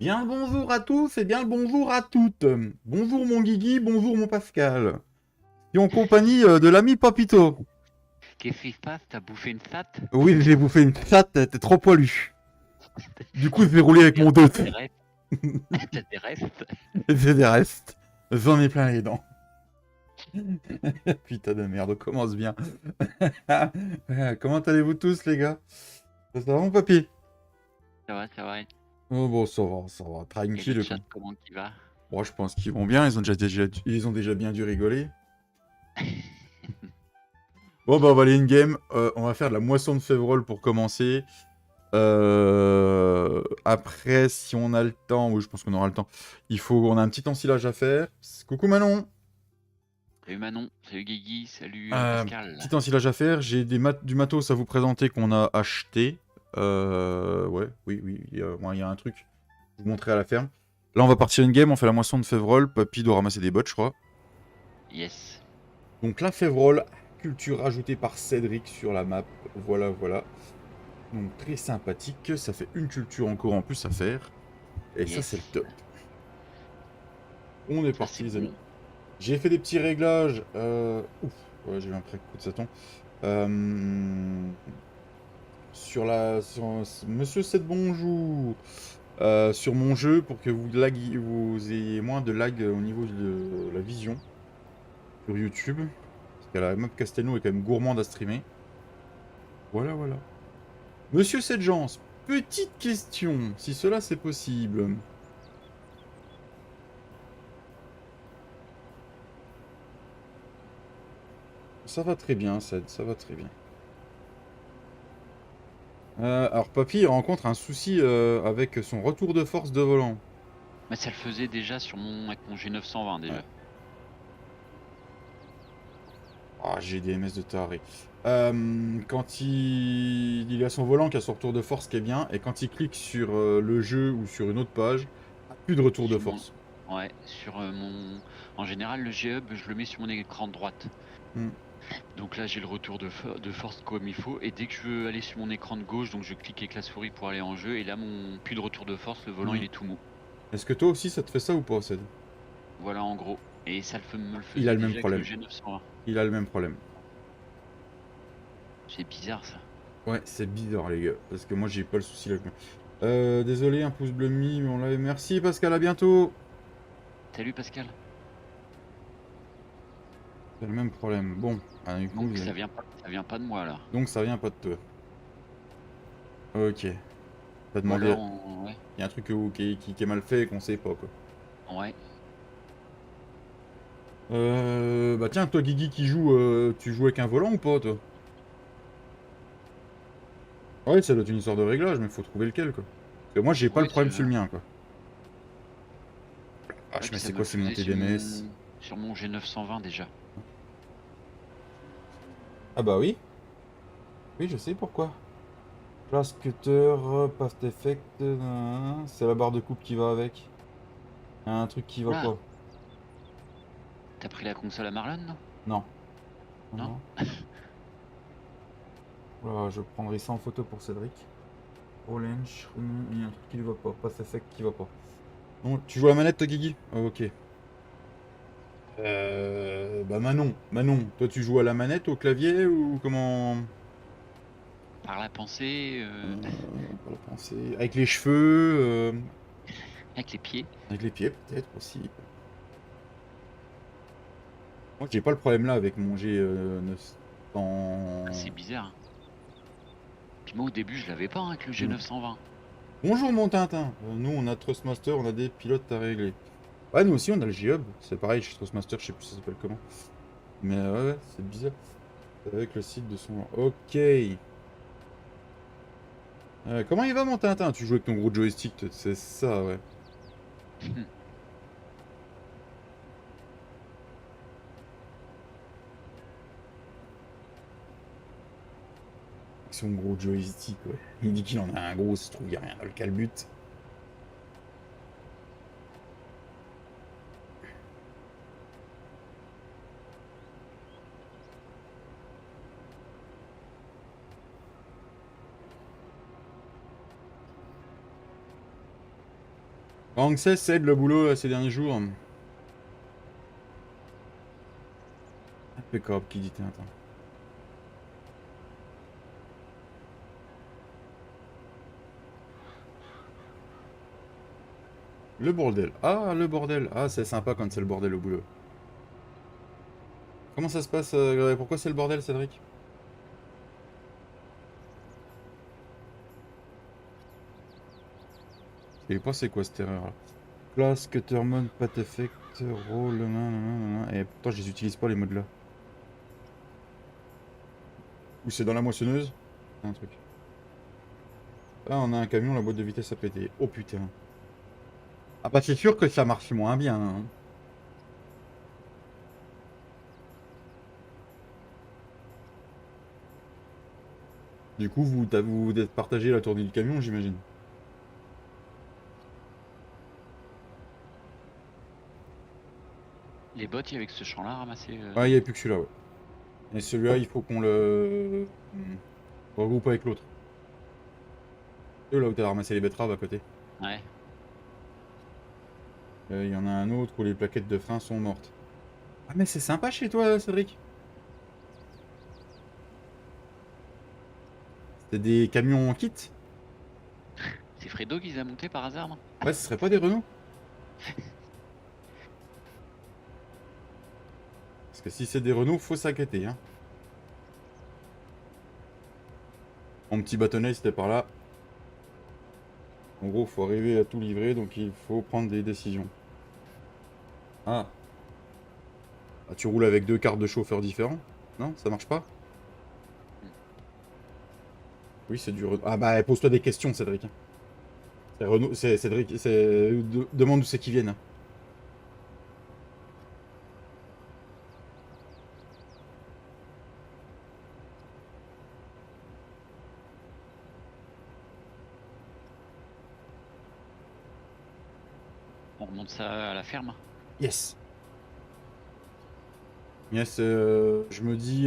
Bien le bonjour à tous et bien le bonjour à toutes. Bonjour mon Guigui, bonjour mon Pascal. Et en compagnie de l'ami Papito. Qu'est-ce qui se passe? T'as bouffé une sat? Oui, j'ai bouffé une chatte, t'es trop poilu. Du coup, je vais rouler C'est avec bien, mon dos. t'as des restes. T'as des restes. J'ai des restes. J'en ai plein les dents. Putain de merde, on commence bien. Comment allez-vous tous les gars? Ça va mon papy? Ça va, ça va. Oh bon, ça va, Et le tranquille chat, quoi. comment il va? Bon, je pense qu'ils vont bien, ils ont déjà bien dû rigoler. Bon bah on va aller in-game, on va faire de la moisson de févrole pour commencer. Après, si on a le temps, oui, je pense qu'on aura le temps. On a un petit ensilage à faire. Coucou Manon. Salut Manon, salut Guigui, salut Pascal. Petit ensilage à faire. J'ai du matos à vous présenter qu'on a acheté. Ouais, oui, oui, il y a un truc. Je vous montrerai à la ferme. Là, on va partir une game. On fait la moisson de févrole. Papy doit ramasser des bottes, je crois. Yes. Donc la févrole, culture ajoutée par Cédric sur la map. Voilà, voilà. Donc très sympathique. Ça fait une culture encore en plus à faire. Et ça, c'est le Yes. top. On est Ça parti, c'est les bon. amis. J'ai fait des petits réglages. Ouf, ouais, j'ai eu un coup de Satan. Euh, Monsieur 7 bonjour. Sur mon jeu pour que vous ayez moins de lag au niveau de la vision sur YouTube. Parce que la map Castelnau est quand même gourmande à streamer. Voilà, voilà. Monsieur 7 petite question, si cela c'est possible. Ça va très bien, Ced, ça va très bien. Alors, Papy il rencontre un souci avec son retour de force de volant. Mais ça le faisait déjà avec mon G920 Ouais. déjà. Ah, j'ai des MS de taré. Quand il a son volant qui a son retour de force qui est bien, et quand il clique sur le jeu ou sur une autre page, plus de retour de Sur mon... force. Ouais, sur mon... En général, le G-Hub, je le mets sur mon écran de droite. Hmm. Donc là, j'ai le retour de force comme il faut. Et dès que je veux aller sur mon écran de gauche, donc je clique avec la souris pour aller en jeu. Et là, mon plus de retour de force, le volant, Hmm. il est tout mou. Est-ce que toi aussi ça te fait ça ou pas, Ced? Voilà en gros. Et ça me le Il a faisait le même déjà avec le problème. G920. Il a le même problème. C'est bizarre ça. Ouais, c'est bizarre, les gars. Parce que moi, j'ai pas le souci là. Désolé, un pouce bleu mis, mais on l'avait. Merci, Pascal, à bientôt. Salut Pascal. C'est le même problème. Bon, du coup, Donc ça vient pas de moi là. donc ça vient pas de toi. Ok. T'as Ou demandé. alors ouais. Il y a un truc qui est mal fait et qu'on sait pas, quoi. Ouais. Bah tiens, toi Guigui qui joue, tu joues avec un volant ou pas toi? Ouais, ça doit être une histoire de réglage, mais faut trouver lequel quoi. Parce que moi j'ai pas le Ouais, problème sur le mien quoi. Ah, ouais, mais puis ça c'est me le quoi ces faisait montées d'MS? sur mon G920 déjà. Ah bah oui, oui je sais pourquoi. Class Cutter, Path Effect, c'est la barre de coupe qui va avec. Y a un truc qui va Oula, pas. t'as pris la console à Marlon, non? Non, non, Non. non. Voilà, je prendrai ça en photo pour Cédric. Orange, il y a un truc qui ne va pas. Path Effect qui va pas. Non, tu joues à la manette toi Guigui? Ah, ok. Bah Manon, toi tu joues à la manette, au clavier ou comment? Par la pensée, Pas la penser. Avec les cheveux, avec les pieds. avec les pieds peut-être aussi. Moi j'ai pas le problème là avec mon Ah, G900. c'est bizarre, hein. Puis moi au début je l'avais pas hein, avec le Hmm. G920. Bonjour mon Tintin. Nous on a Trustmaster, on a des pilotes à régler. Ouais, nous aussi on a le G-Hub. C'est pareil chez Trustmaster, je sais plus ça s'appelle comment. Mais ouais, c'est bizarre. C'est avec le site de son. Ok. Comment il va mon Tintin? Tu joues avec ton gros joystick, c'est ça, ouais. Avec son gros joystick, ouais. Il dit qu'il en a un gros, se trouve, il n'y a rien dans le calbut. Ramsès aide le boulot là, ces derniers jours. Impeccable, qui dit attends. Le bordel. Ah, le bordel. Ah, c'est sympa quand c'est le bordel au boulot. Comment ça se passe pourquoi c'est le bordel, Cédric? Je sais pas c'est quoi cette erreur là. Class, Cuttermon, Path Effect, Roll, nanana. Et pourtant je les utilise pas les modes là. Ou c'est dans la moissonneuse? Un truc. Là on a un camion, la boîte de vitesse a pété. Oh putain. Ah bah c'est sûr que ça marche moins bien. Hein. Du coup vous êtes partagé la tournée du camion j'imagine. Les bottes, il y avait que ce champ-là ramassé. Ouais, il n'y a plus que celui-là, ouais. Et celui-là, il faut qu'on le regroupe avec l'autre. Là où t'as ramassé les betteraves à côté. Ouais. Il y en a un autre où les plaquettes de frein sont mortes. Ah mais c'est sympa chez toi, Cédric. C'est des camions en kit? C'est Fredo qui les a montés par hasard, non? Ouais, ce serait pas des Renault? Parce que si c'est des Renault, faut s'inquiéter, hein. Mon petit bâtonnet, c'était par là. En gros, faut arriver à tout livrer, donc il faut prendre des décisions. Ah. Ah, tu roules avec deux cartes de chauffeur différents? Non, ça marche pas? Oui, c'est du Renault. Ah bah, pose-toi des questions, Cédric. C'est Renault, c'est Cédric, c'est... Demande où c'est qu'ils viennent. On remonte ça à la ferme. Yes. Yes, je me dis,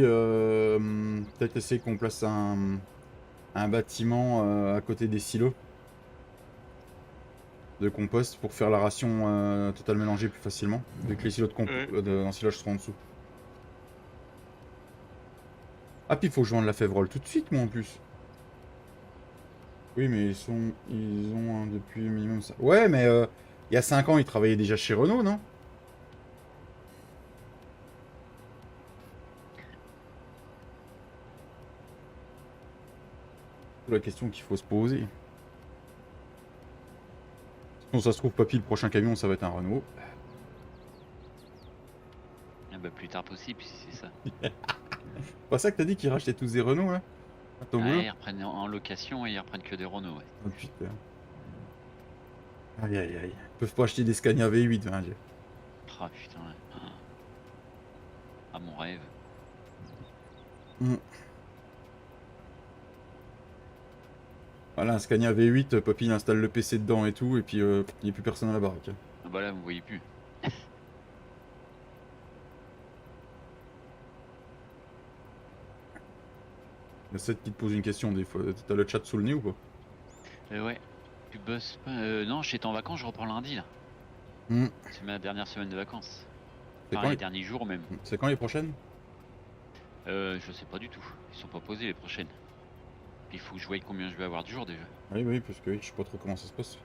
peut-être essayer qu'on place un bâtiment à côté des silos de compost pour faire la ration totale mélangée plus facilement, vu que les silos d'ensilage seront en dessous. Ah, puis il faut que je vende la Févrole tout de suite, moi en plus. Oui, mais ils ont depuis minimum ça. Ouais, mais il y a 5 ans, ils travaillaient déjà chez Renault, non? C'est la question qu'il faut se poser. Sinon, ça se trouve, papy, le prochain camion, ça va être un Renault. Ah bah, plus tard possible, si c'est ça. Pas ça que t'as dit qu'ils rachetaient tous des Renault, là? À ton boulot? Ouais, ils reprennent en location et ils reprennent que des Renault, ouais. Oh putain. Aïe aïe aïe. Ils peuvent pas acheter des Scania V8, hein, Dieu. Ah putain, ouais. Ah, mon rêve. Voilà, un Scania V8, papy il installe le PC dedans et tout, et puis il n'y a plus personne à la baraque. Ah bah là, vous voyez plus. Il y a Seth qui te pose une question des fois. T'as le chat sous le nez ou pas? Ouais. Tu bosses pas non, j'étais en vacances, je reprends lundi, là. C'est ma dernière semaine de vacances. Enfin, les derniers jours même. C'est quand les prochaines? Je sais pas du tout. Ils sont pas posés les prochaines. Puis il faut que je voie combien je vais avoir de jours déjà. Oui, oui, parce que je sais pas trop comment ça se passe.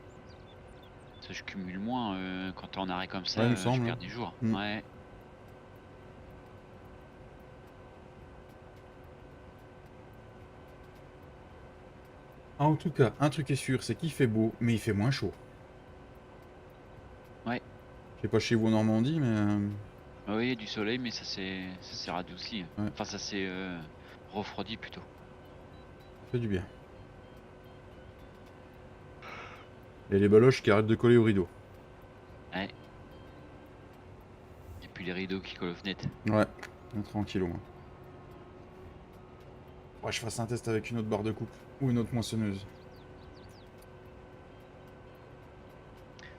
Ça, je cumule moins quand t'es en arrêt comme ça, Ouais, il me je semble. perds des jours. Mm. Ouais. Ah, en tout cas, un truc est sûr, c'est qu'il fait beau, mais il fait moins chaud. Ouais. Je sais pas chez vous en Normandie, mais... Ah oui, il y a du soleil, mais ça s'est radouci. Ouais. Enfin, ça s'est refroidi plutôt. Ça fait du bien. Il y a les baloches qui arrêtent de coller au rideau. Ouais. Et puis les rideaux qui collent aux fenêtres. Ouais, tranquille au moins. Ouais, je fasse un test avec une autre barre de coupe. Ou une autre moissonneuse.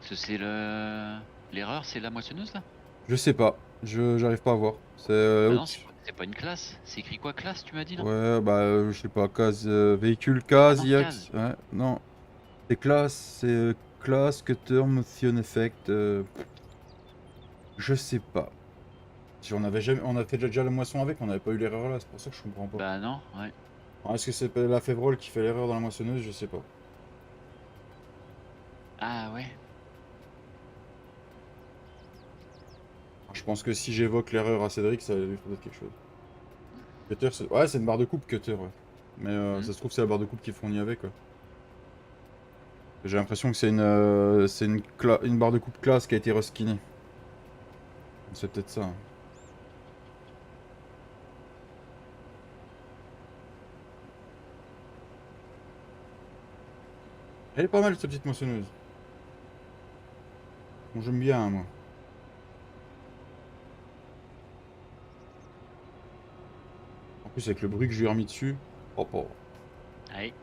C'est le... L'erreur, c'est la moissonneuse là? Je sais pas, j'arrive pas à voir. C'est Ah non, c'est pas une classe. C'est écrit quoi classe, tu m'as dit non? ouais, bah je sais pas, case véhicule, case, non, IAX. case. Ouais, non. C'est classe, c'est classe, cutter, motion effect. Je sais pas. Si on avait jamais, on a fait déjà la moisson avec, on n'avait pas eu l'erreur là, c'est pour ça que je comprends pas. Bah non, ouais. Alors, est-ce que c'est la Févrole qui fait l'erreur dans la moissonneuse? Je sais pas. Ah ouais. Je pense que si j'évoque l'erreur à Cédric, ça lui faut peut-être quelque chose. Cutter, ouais, c'est une barre de coupe, cutter, ouais. Mais ça se trouve, c'est la barre de coupe qui est fournie avec, quoi. J'ai l'impression que c'est une barre de coupe classe qui a été reskinée. C'est peut-être ça. Hein. Elle est pas mal, cette petite moissonneuse. Bon, j'aime bien, moi. En plus, avec le bruit que je lui ai remis dessus. Oh, oh. Allez.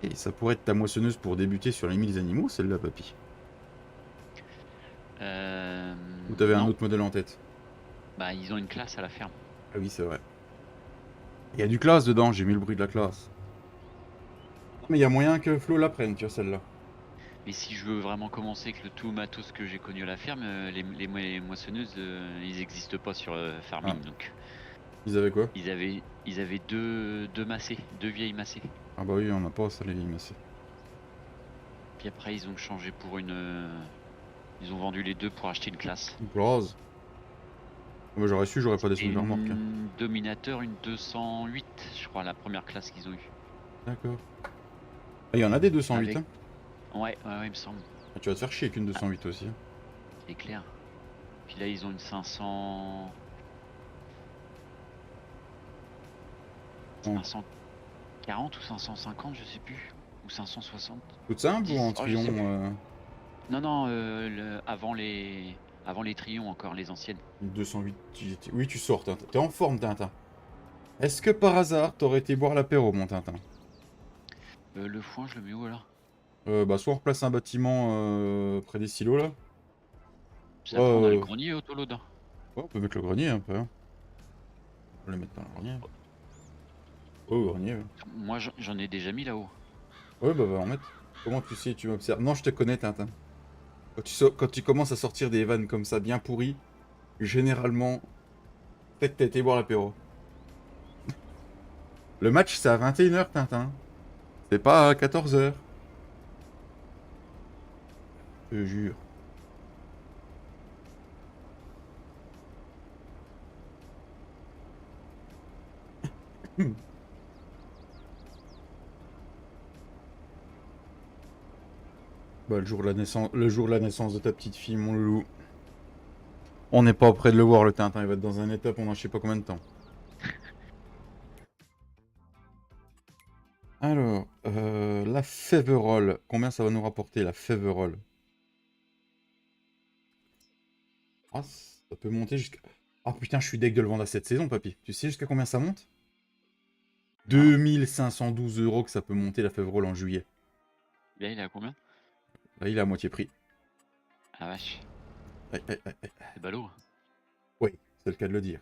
Et ça pourrait être ta moissonneuse pour débuter sur les 1000 animaux, celle-là, papy. Ou t'avais un Non. autre modèle en tête? Bah ils ont une classe à la ferme. Ah oui, c'est vrai. Il y a du classe dedans, j'ai mis le bruit de la classe. Non, mais il y a moyen que Flo la prenne, tu vois, celle-là. Mais si je veux vraiment commencer avec le tout matos que j'ai connu à la ferme, les moissonneuses, ils n'existent pas sur Farming. Ah. Donc Ils avaient quoi? ils avaient deux massées, deux vieilles massées. Ah bah oui, on n'a pas ça, les massés. Puis après ils ont changé pour une... ils ont vendu les deux pour acheter une classe. Une classe. Ah bah, j'aurais su, j'aurais pas descendu la remorque. Hein. Une Dominateur, une 208, je crois, la première classe qu'ils ont eue. D'accord. Ah, il y en a des 208, Avec... hein. Ouais, il me semble. Ah, tu vas te faire chier avec une 208 aussi. Hein. C'est clair. Puis là ils ont une 500... Bon. 540 ou 550, je sais plus. Ou 560. Toute simple 10, ou en oh, je trion sais plus. Non, avant les trions encore, les anciennes. Une 208. Oui, tu sors, Tintin. T'es en forme, Tintin. Est-ce que par hasard, t'aurais été boire l'apéro, mon Tintin? Le foin, je le mets où alors? Bah, soit on replace un bâtiment près des silos, là. Puis après on a le grenier au Tolodin. Ouais, on peut mettre le grenier, après. Hein. On peut le mettre dans le grenier. Oh, le grenier, ouais. Moi j'en ai déjà mis là-haut. Ouais, bah, va en mettre. Comment tu sais, tu m'observes? Non, je te connais, Tintin. Quand tu commences à sortir des vannes comme ça, bien pourries, généralement, peut-être t'as été boire l'apéro. Le match, c'est à 21h, Tintin. C'est pas à 14h. Je te jure. Bah, le jour de la naissance de ta petite fille, mon loulou. On n'est pas près de le voir, le Tintin. Il va être dans un état pendant je sais pas combien de temps. Alors, la Féverole. Combien ça va nous rapporter, la Féverole? Ah, ça peut monter jusqu'à... Ah putain, je suis deg de le vendre à cette saison, papy. Tu sais jusqu'à combien ça monte? 2512 € que ça peut monter, la Féverole, en juillet. Là il est à combien? Là, il est à moitié prix. Ah vache. Aïe, aïe, aïe, aïe. C'est ballot. Oui, c'est le cas de le dire.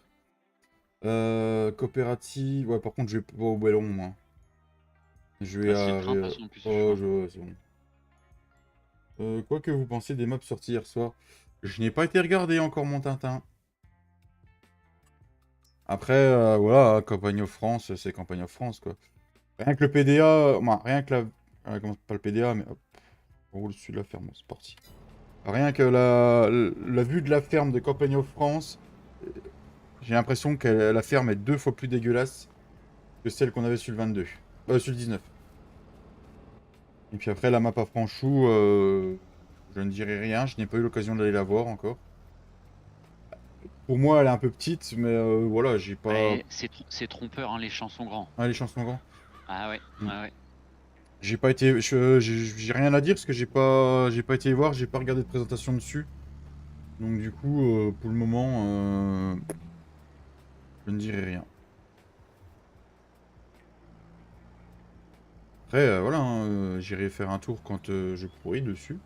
Coopérative... Ouais, par contre, je vais pas au ballon, moi. Je vais Bah, c'est à... le train de toute façon en plus. Oh, c'est bon. Quoi que vous pensiez des maps sortis hier soir? Je n'ai pas été regardé encore, mon Tintin. Après, voilà, hein, Campagne of France, c'est Campagne of France, quoi. Rien que le PDA... rien que la... comment pas le PDA, mais... Hop, on roule dessus de la ferme, c'est parti. Rien que la vue de la ferme de Campagne of France, j'ai l'impression que la ferme est 2 fois plus dégueulasse que celle qu'on avait sur le 22. Sur le 19. Et puis après, la map à Franchou, je ne dirai rien, je n'ai pas eu l'occasion d'aller la voir encore. Pour moi, elle est un peu petite, mais voilà, j'ai pas... Ouais, c'est trompeur, hein, les champs sont grands. Ah, les chances sont grands. Ah ouais, ouais. J'ai pas été... J'ai rien à dire, parce que j'ai pas été voir, j'ai pas regardé de présentation dessus. Donc du coup, pour le moment, je ne dirai rien. Après, voilà, hein, j'irai faire un tour quand je pourrai dessus.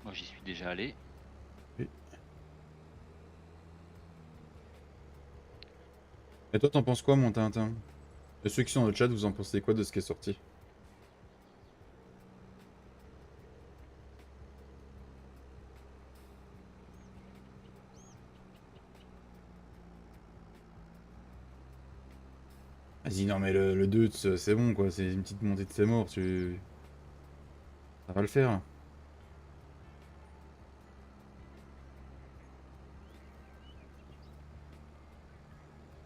Moi j'y suis déjà allé. Et... Et toi, t'en penses quoi, mon Tintin? Et ceux qui sont dans le chat, vous en pensez quoi de ce qui est sorti? Vas-y, non, mais le 2, c'est bon, quoi. C'est une petite montée de ses morts. Ça va le faire.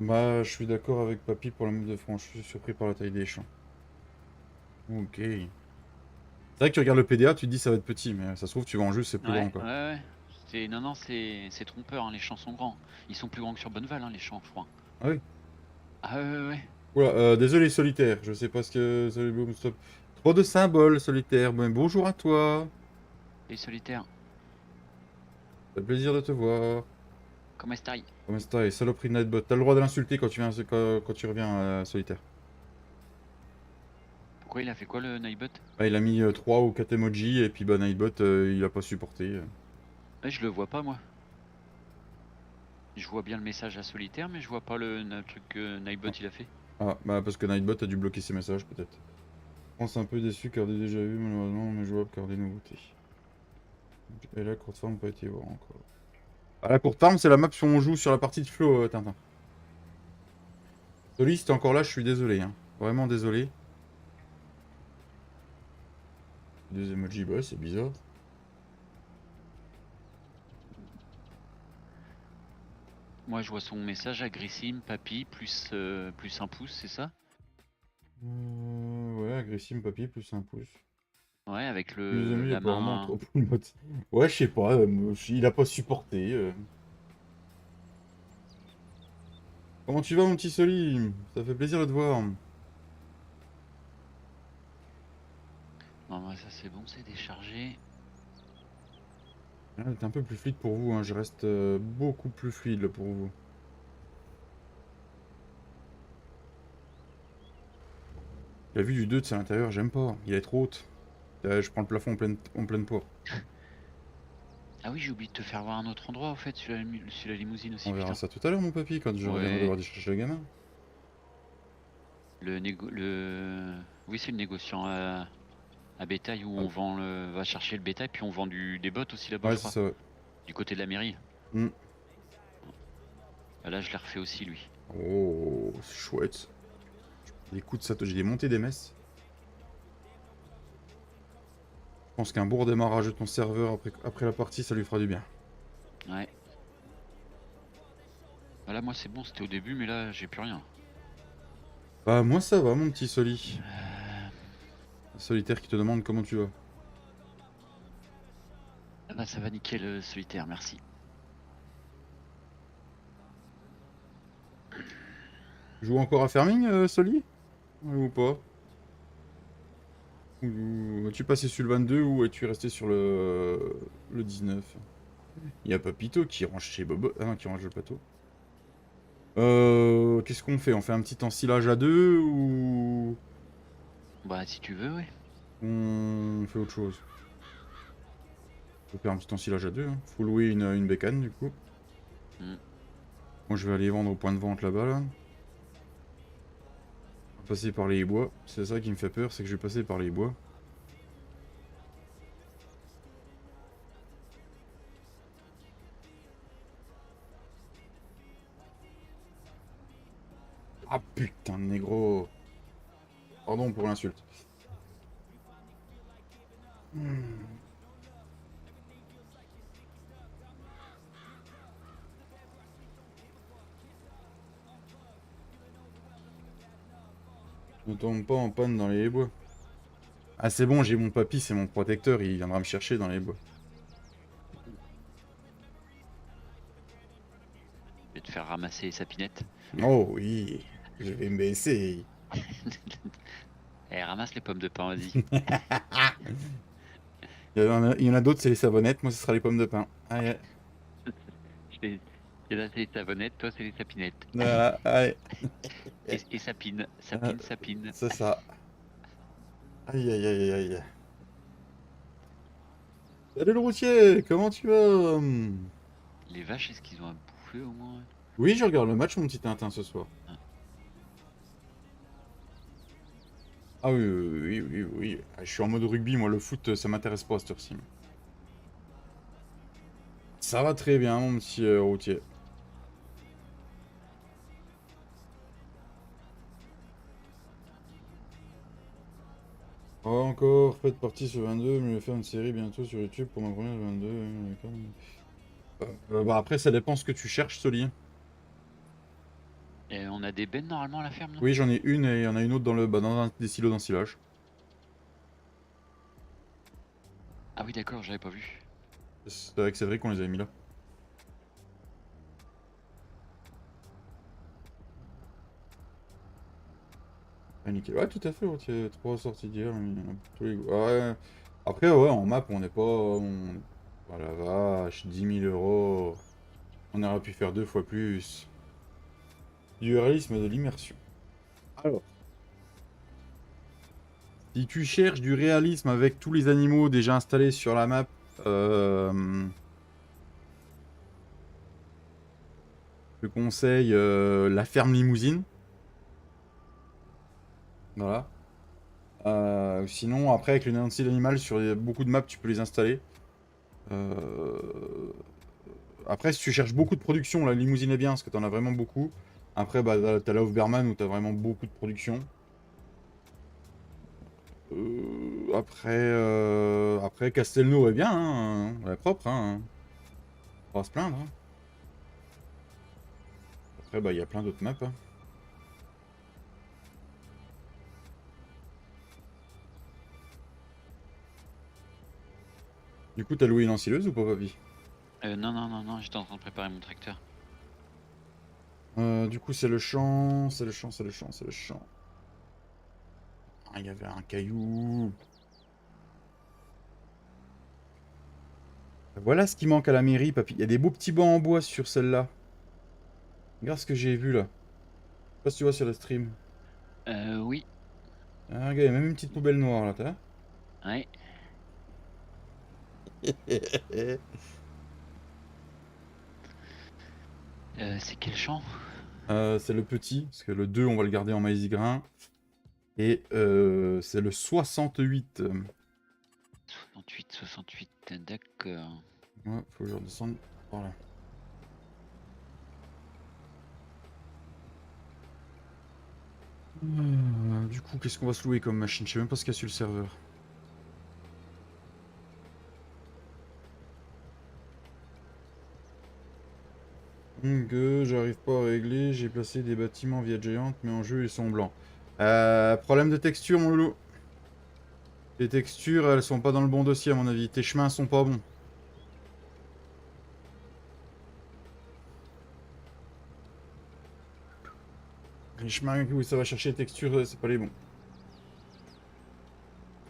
Bah, je suis d'accord avec Papy pour la meuf de France. Je suis surpris par la taille des champs. Ok. C'est vrai que tu regardes le PDA, tu te dis ça va être petit, mais ça se trouve, tu vas en jeu, c'est plus grand, Ouais, quoi. ouais, ouais. Non, non, c'est trompeur, hein, les champs sont grands. Ils sont plus grands que sur Bonneval, hein, les champs, je crois. Ah oui. Ah ouais, ouais, ouais. Oula, désolé, solitaire. Je sais pas ce que. Salut, boom, stop. Trop de symboles, solitaire. Ben, bonjour à toi. Les solitaires, Ça fait plaisir de te voir. comment est-ce? Comment ça, saloperie de Nightbot. T'as le droit de l'insulter quand tu viens, quand tu reviens solitaire. Pourquoi il a fait quoi le Nightbot? Ah, il a mis 3 ou 4 emojis et puis bah Nightbot il a pas supporté. Ouais, je le vois pas, moi. Je vois bien le message à solitaire, mais je vois pas le truc que Nightbot il a fait. Ah bah parce que Nightbot a dû bloquer ses messages peut-être. Je pense un peu déçu car des déjà vu malheureusement mais jouable car des nouveautés. Et la courte forme pas été voir encore. Ah la courte forme c'est la map si on joue sur la partie de flow Tintin. Soli si t'es encore là je suis désolé hein. Vraiment désolé. Deux emojis bah c'est bizarre. Moi, je vois son message agressime, papy, plus un pouce, c'est ça? Ouais agressif papy plus un pouce. Ouais, avec Mes amis la apparemment main. trop pour le mode. Ouais je sais pas, il a pas supporté. Comment tu vas mon petit Soli? Ça fait plaisir de te voir. Non, ouais, ça c'est bon, c'est déchargé. Ah, c'est un peu plus fluide pour vous, hein. Je reste beaucoup plus fluide là, pour vous. La vue du 2 de c'est à l'intérieur, j'aime pas. Il est trop haute. Je prends le plafond en pleine poire. Ah oui, j'ai oublié de te faire voir un autre endroit, en fait, sur la limousine On aussi, verra putain. ça tout à l'heure mon papy, quand je reviendrai Ouais, devoir chercher le gamin. Oui, c'est le négociant à bétail où Ah, on va chercher le bétail, puis on vend des bottes aussi là-bas, ouais, je c'est crois. ça, ouais. Du côté de la mairie. Hmm. Ah, là, je l'ai refait aussi, lui. Oh, c'est chouette. Écoute ça, j'ai des montées des messes. Je pense qu'un bon redémarrage de ton serveur après la partie, ça lui fera du bien. Ouais. Ah, là, moi, c'est bon, c'était au début, mais là, j'ai plus rien. Bah moi ça va mon petit Soli. Euh, Solitaire qui te demande comment tu vas. Ah bah, ça va nickel, solitaire, merci. Joue encore à Farming, Soli? Ou pas? Ou es-tu passé sur le 22 ou es-tu resté sur le 19? Il y a Papito qui range chez Bobo. Ah non, qui range le plateau. Qu'est-ce qu'on fait? On fait un petit ensilage à deux ou Bah, si tu veux, ouais. on fait autre chose? On peut faire un petit ensilage à deux. Hein. Faut louer une bécane du coup. Hmm. Moi je vais aller vendre au point de vente là-bas là. On va passer par les bois. C'est ça qui me fait peur, c'est que je vais passer par les bois. Ah putain de négro. Pardon pour l'insulte. Hmm. Ne tombe pas en panne dans les bois. Ah c'est bon, j'ai mon papy, c'est mon protecteur, il viendra me chercher dans les bois. Je vais te faire ramasser sa pinette. Oh oui, je vais me baisser. Eh, ramasse les pommes de pain, vas-y. Il y en a d'autres, c'est les savonnettes, moi ce sera les pommes de pin. Allez, Je vais... Et là, c'est les savonnettes, toi, c'est les sapinettes. voilà, allez. Et sapine, Euh, sapine, sapine. c'est ça. Aïe aïe aïe aïe. Salut le routier, comment tu vas? Les vaches, est-ce qu'ils ont à bouffer au moins? Oui, je regarde le match, mon petit Tintin, ce soir. Ah oui, oui, oui, oui, oui. Ah, je suis en mode rugby, moi, le foot, ça m'intéresse pas à cette heure-ci. Ça va très bien, mon petit routier. Pas encore faites partie sur 22, mais je vais faire une série bientôt sur YouTube pour ma première 22. Bah après, ça dépend ce que tu cherches, Soli. Et on a des bennes normalement à la ferme là? Oui, j'en ai une et il y en a une autre dans dans des silos d'ensilage. Ah oui d'accord, j'avais pas vu. C'est avec Cédric qu'on les avait mis là. Ah, nickel. Ouais, tout à fait, routier. 3 sorties d'hier. Tous les... Ouais. Après, ouais, en map, on n'est pas. Oh la vache, 10 000 €. On aurait pu faire 2 fois plus. Du réalisme et de l'immersion. Alors, si tu cherches du réalisme avec tous les animaux déjà installés sur la map, je te conseille la ferme limousine. Voilà. Sinon, après, avec le Nancy l'animal, sur beaucoup de maps, tu peux les installer. Après, si tu cherches beaucoup de production, la limousine est bien, parce que t'en as vraiment beaucoup. Après, bah, t'as la Hofberman où t'as vraiment beaucoup de production. Après, Castelnau est bien, hein, elle est propre, hein. On va se plaindre, hein. Après, bah, il y a plein d'autres maps, hein. Du coup, t'as loué une ensileuse ou pas, papy? Non non non non, j'étais en train de préparer mon tracteur. Du coup, c'est le champ, c'est le champ, c'est le champ, c'est le champ. Ah, il y avait un caillou. Voilà ce qui manque à la mairie, papy. Il y a des beaux petits bancs en bois sur celle-là. Regarde ce que j'ai vu là. Je sais pas si tu vois sur le stream. Oui. Ah, regarde, il y a même une petite poubelle noire là, t'as Ouais. C'est quel champ? C'est le petit, parce que le 2, on va le garder en maïs grain. Et c'est le 68. 68, d'accord. Ouais, faut que je redescende par là. Du coup, qu'est-ce qu'on va se louer comme machine? Je sais même pas ce qu'il y a sur le serveur. J'arrive pas à régler. J'ai placé des bâtiments via Giant, mais en jeu, ils sont blancs. Problème de texture, mon loulou. Les textures, elles sont pas dans le bon dossier, à mon avis. Tes chemins sont pas bons. Les chemins où ça va chercher les textures, c'est pas les bons.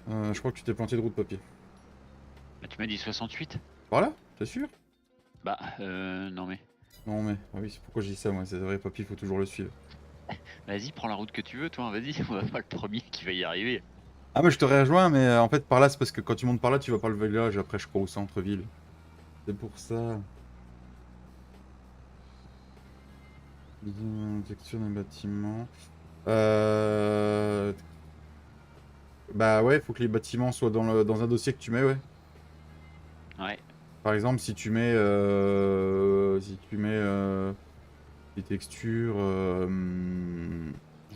Je crois que tu t'es planté de roue de papier. Bah, tu m'as dit 68? Voilà, t'es sûr? Bah, non mais. Non mais, ah oui, c'est pourquoi je dis ça, moi. C'est vrai, papy, il faut toujours le suivre. Vas-y, prends la route que tu veux, toi, vas-y, on va pas le premier qui va y arriver. Ah, mais je t'aurais rejoint, mais en fait, par là, c'est parce que quand tu montes par là, tu vas pas le village, après, je crois, au centre-ville. C'est pour ça. Texture d'un bâtiment. Euh... Bah ouais, faut que les bâtiments soient dans un dossier que tu mets, ouais. Ouais. Par exemple, si tu mets des textures,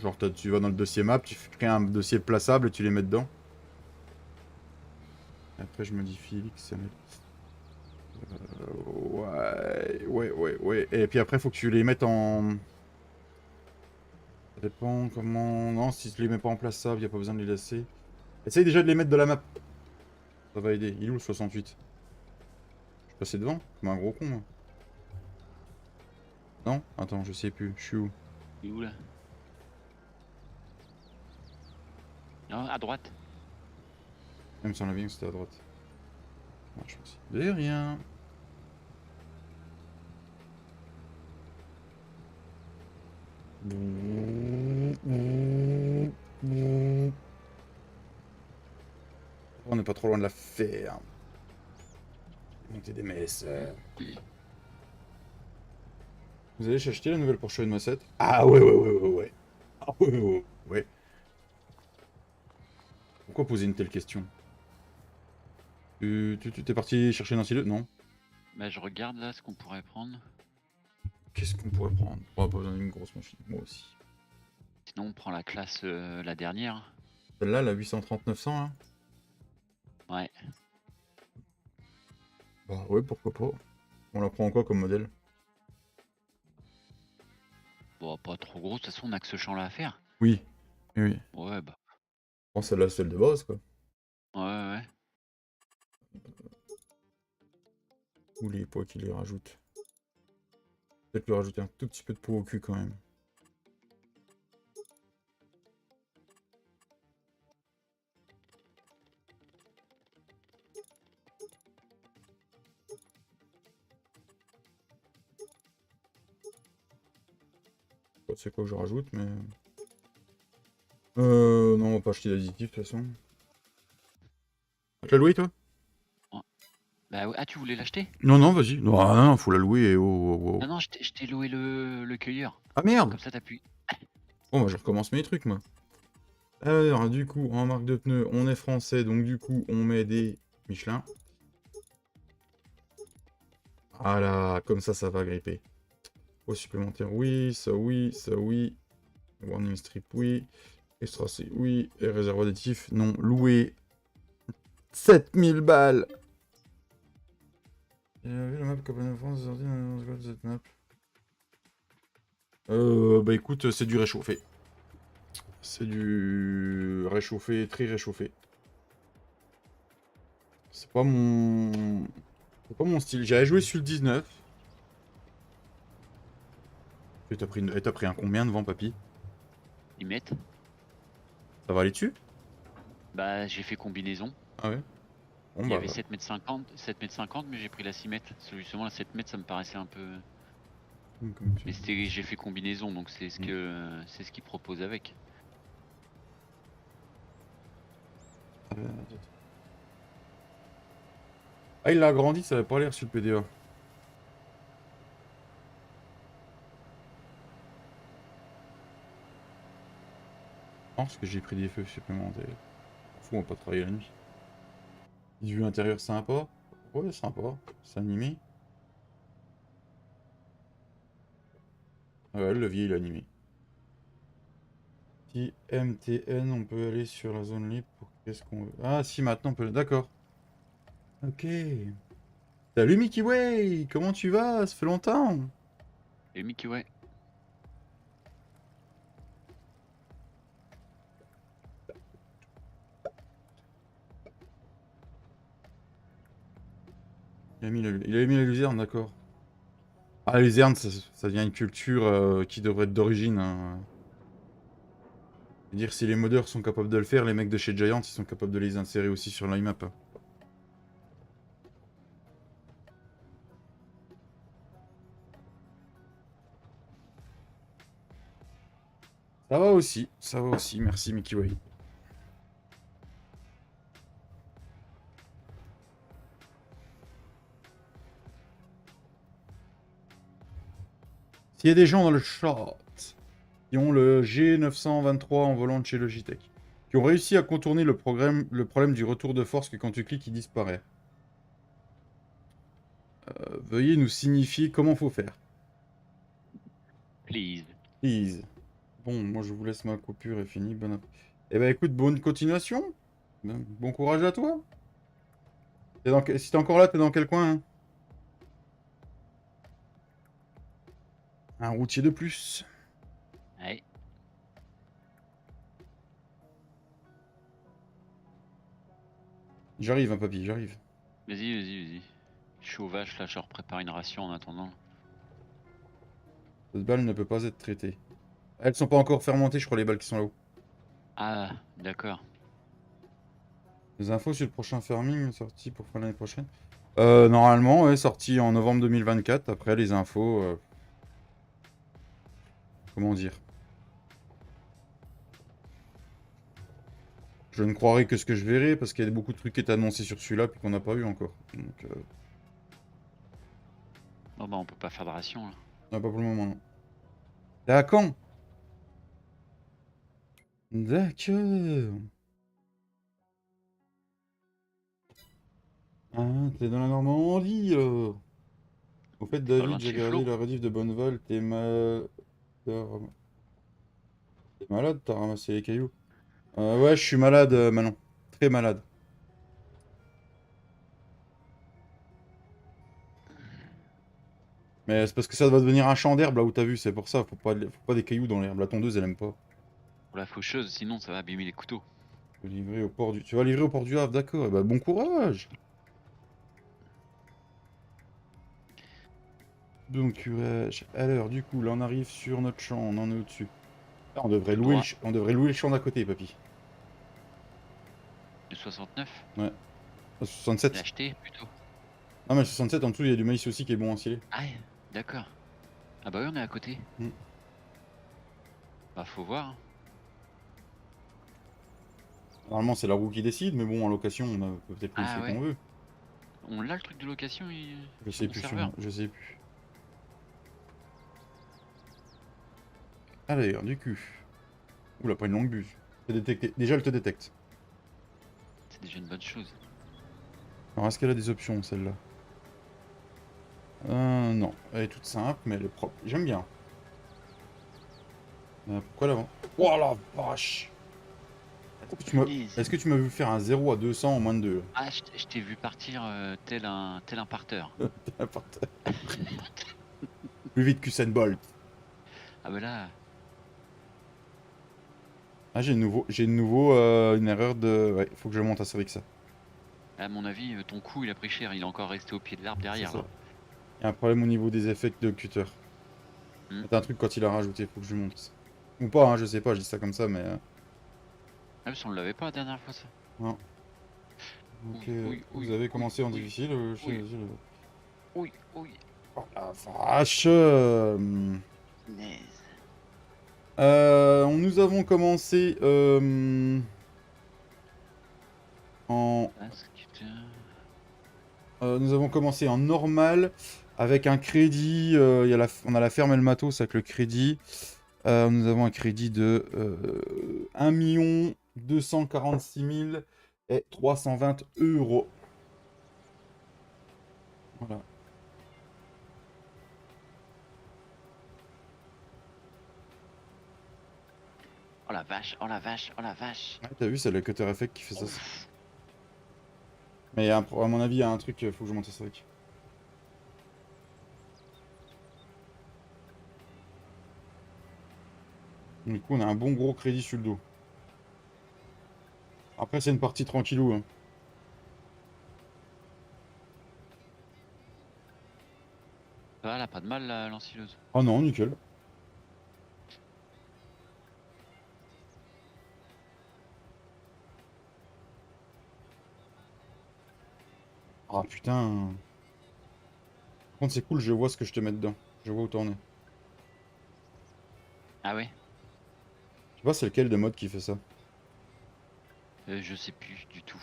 genre tu vas dans le dossier map, tu crées un dossier plaçable et tu les mets dedans. Après, je modifie X. Ouais. Et puis après, faut que tu les mettes en. Ça dépend comment. Non, si tu les mets pas en plaçable, y a pas besoin de les laisser. Essaye déjà de les mettre de la map. Ça va aider. Il est où le 68? Je suis passé devant? Comme un gros con, moi. Non? Attends, je sais plus. Je suis où? Il est où là? Non, à droite. Même si on l'a bien que c'était à droite. Non, je pense. De rien. On n'est pas trop loin de la ferme. Monter des messes. Vous allez acheter la nouvelle Porsche 917? Ah ouais. Ah ouais. Pourquoi poser une telle question? Tu t'es parti chercher Nancy 2? Non. Bah, je regarde là ce qu'on pourrait prendre. Qu'est-ce qu'on pourrait prendre? On a pas besoin d'une grosse machine, moi aussi. Sinon, on prend la classe, la dernière. Celle-là, la 830-900, hein? Ouais. Bah ouais, pourquoi pas. On la prend en quoi comme modèle? Bon, pas trop gros. De toute façon, on a que ce champ-là à faire. Oui. Oui. Ouais, bah. Je pense celle-là, celle de base, quoi. Ouais. Ou les poids qu'il les rajoute. Peut-être lui rajouter un tout petit peu de peau au cul quand même. C'est quoi que je rajoute, mais... non, on va pas acheter d'additif de toute façon. Tu l'as loué, toi? Bah ouais. Ah, tu voulais l'acheter? Non, vas-y. Non, non, faut la louer et oh. Non, je t'ai loué le cueilleur. Ah merde! Comme ça, t'appuies. Bon, bah je recommence mes trucs, moi. Alors, du coup, en marque de pneus, on est français, donc du coup, on met des Michelin. Voilà, comme ça va gripper. Eau supplémentaire, oui, ça oui, ça oui. Warning strip, oui. Extra C, oui. Et réservoir additif, non. Loué. 7000 balles! Il y avait la map Cabane de France, cette map. Bah écoute, c'est du réchauffé. C'est du réchauffé, très réchauffé. C'est pas mon... C'est pas mon style. J'avais joué sur le 19. Et t'as pris un combien devant, papy? Ils mettent. Ça va aller dessus? Bah, j'ai fait combinaison. Ah ouais? Bon Il y bah... avait 7,50 m, mais j'ai pris la 6 m. Parce que justement, la 7 m, ça me paraissait un peu. Mais j'ai fait combinaison, donc c'est ce qu'ils proposent avec. Ah, il l'a agrandi, ça avait pas l'air sur le PDA. Non, parce que j'ai pris des feux supplémentaires. Fou, on va pas travailler la nuit. Vue intérieur sympa. Ouais, sympa. C'est animé. Ouais, le levier il est animé. Si MTN, on peut aller sur la zone libre pour qu'est-ce qu'on veut. Ah si, maintenant on peut... D'accord. Ok. Salut Mickey Way, comment tu vas? Ça fait longtemps. Et Mickey, ouais. Il a mis la luzerne, d'accord. Ah, la luzerne, ça devient une culture qui devrait être d'origine, hein. C'est-à-dire, si les modeurs sont capables de le faire, les mecs de chez Giant, ils sont capables de les insérer aussi sur l'IMAP. Ça va aussi, merci Mickey Way. S'il y a des gens dans le chat qui ont le G923 en volant de chez Logitech, qui ont réussi à contourner le problème du retour de force que quand tu cliques, il disparaît, veuillez nous signifier comment faut faire. Please. Please. Bon, moi je vous laisse ma coupure est finie. Eh ben écoute, bonne continuation. Bon courage à toi. Si t'es encore là, t'es dans quel coin, hein? Un routier de plus. Ouais. J'arrive, hein, papy, j'arrive. Vas-y. Je suis aux vaches, là, je leur prépare une ration en attendant. Cette balle ne peut pas être traitée. Elles sont pas encore fermentées, je crois, les balles qui sont là-haut. Ah, d'accord. Les infos sur le prochain farming sorti pour fin l'année prochaine. Normalement, ouais, sorti en novembre 2024. Après, les infos... comment dire? Je ne croirai que ce que je verrai, parce qu'il y a beaucoup de trucs qui étaient annoncés sur celui-là, puis qu'on n'a pas eu encore. Donc, Oh bah, on peut pas faire de ration, là. Non, pas pour le moment, non. T'es à Caen? D'accord. Ah, t'es dans la Normandie, là. Au fait, T'es pas loin David, de j'ai chez regardé Flo. la rediff de Bonneval. T'es malade, t'as ramassé les cailloux. Ouais, je suis malade, Manon. Très malade. Mais c'est parce que ça va devenir un champ d'herbe là où t'as vu, c'est pour ça. Faut pas des cailloux dans l'herbe. La tondeuse, elle aime pas. Pour la faucheuse, sinon ça va abîmer les couteaux. Tu vas livrer au port du Havre, d'accord. Eh ben, bon courage. Bon courage. Alors, du coup, là, on arrive sur notre champ. On en est au-dessus. Ah, Tout droit. on devrait louer le champ d'à côté, papy. Le 69. Ouais. Le L'ai 67. acheté plutôt. Ah, mais le 67, en dessous, il y a du maïs aussi qui est bon à scier. Ah, d'accord. Ah bah oui, on est à côté. Hmm. Bah faut voir, hein. Normalement, c'est la roue qui décide, mais bon, en location, on peut peut-être louer Ah celui ouais. qu'on veut. On l'a le truc de location Je sur sais mon plus, serveur. je sais plus. Ah, d'ailleurs, du coup. Oula, pas une longue buse. T'es détecté. Déjà, elle te détecte. C'est déjà une bonne chose. Alors, est-ce qu'elle a des options, celle-là? Non. Elle est toute simple, mais elle est propre. J'aime bien. Pourquoi l'avant? Oh la vache! Punaise. Est-ce que tu m'as vu faire un 0 à 200 en moins de 2? Ah, je t'ai vu partir tel un parteur. Plus vite qu'Usain Bolt. Ah bah là, Ah, j'ai de nouveau une erreur de... Ouais, faut que je monte assez avec ça. à mon avis, ton coup il a pris cher. Il est encore resté au pied de l'arbre C'est derrière ça. là. Il y a un problème au niveau des effets de cutter. Hmm. T'as un truc quand il a rajouté, faut que je lui monte. Ou pas, hein, je sais pas, je dis ça comme ça, mais... Ah, parce qu'on ne l'avait pas la dernière fois ça. Non. Ok, Oui, vous oui, avez oui, commencé en oui, difficile, oui, oui, oui. Oh la vache Punaise. Nous avons commencé en... Ah, scooter. nous avons commencé en normal avec un crédit. On a la ferme et le matos avec le crédit. Nous avons un crédit de 1 246 320 €. Voilà. Oh la vache, oh la vache, oh la vache. Ouais, t'as vu, c'est le Cutter Effect qui fait ça. Ouf. Mais à mon avis, il y a un truc, faut que je monte ça avec. Du coup, on a un bon gros crédit sur le dos. Après, c'est une partie tranquillou, hein. Ça va, elle a pas de mal la l'ensileuse. Oh non, nickel. Ah putain. Par contre, c'est cool, je vois ce que je te mets dedans. Je vois où t'en es. Ah ouais? Tu vois, c'est lequel de mode qui fait ça? Je sais plus du tout.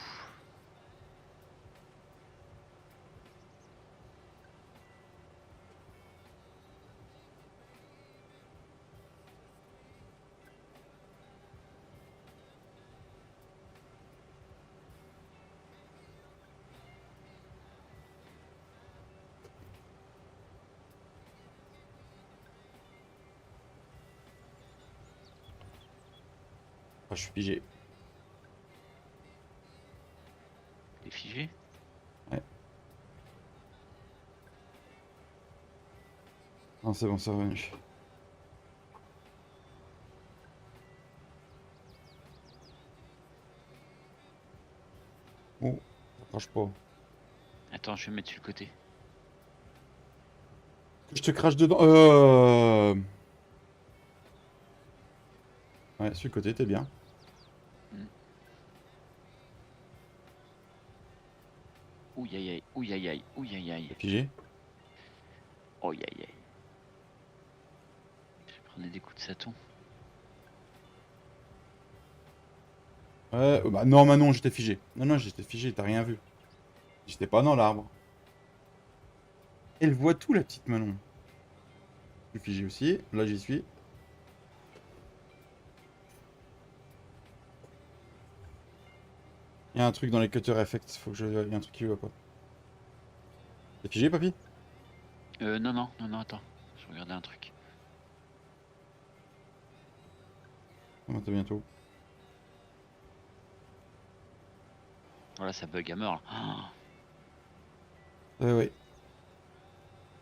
Ah, je suis pigé. T'es figé? Ouais. Non, c'est bon, c'est revenu. Oh, ça crache pas. Attends, je vais me mettre sur le côté. Je te crache dedans. Ouais, sur le côté, t'es bien. Hmm. Ouh aïe aïe, ouh aïe aïe, ouh aïe aïe. T'es pigé. Oh aïe aïe. Je prenais des coups de saton. Ouais, bah non, Manon, j'étais figé. Non, non, j'étais figé, t'as rien vu. J'étais pas dans l'arbre. Elle voit tout, la petite Manon. Je suis figé aussi. Là, j'y suis. Il y a un truc dans les cutter effects. Faut que je... Il y a un truc qui va pas. T'es figé, papy? Non, non, non, non, attends. Je regardais un truc. On va bientôt. Voilà, ça bug à mort là. Ah, Ouais.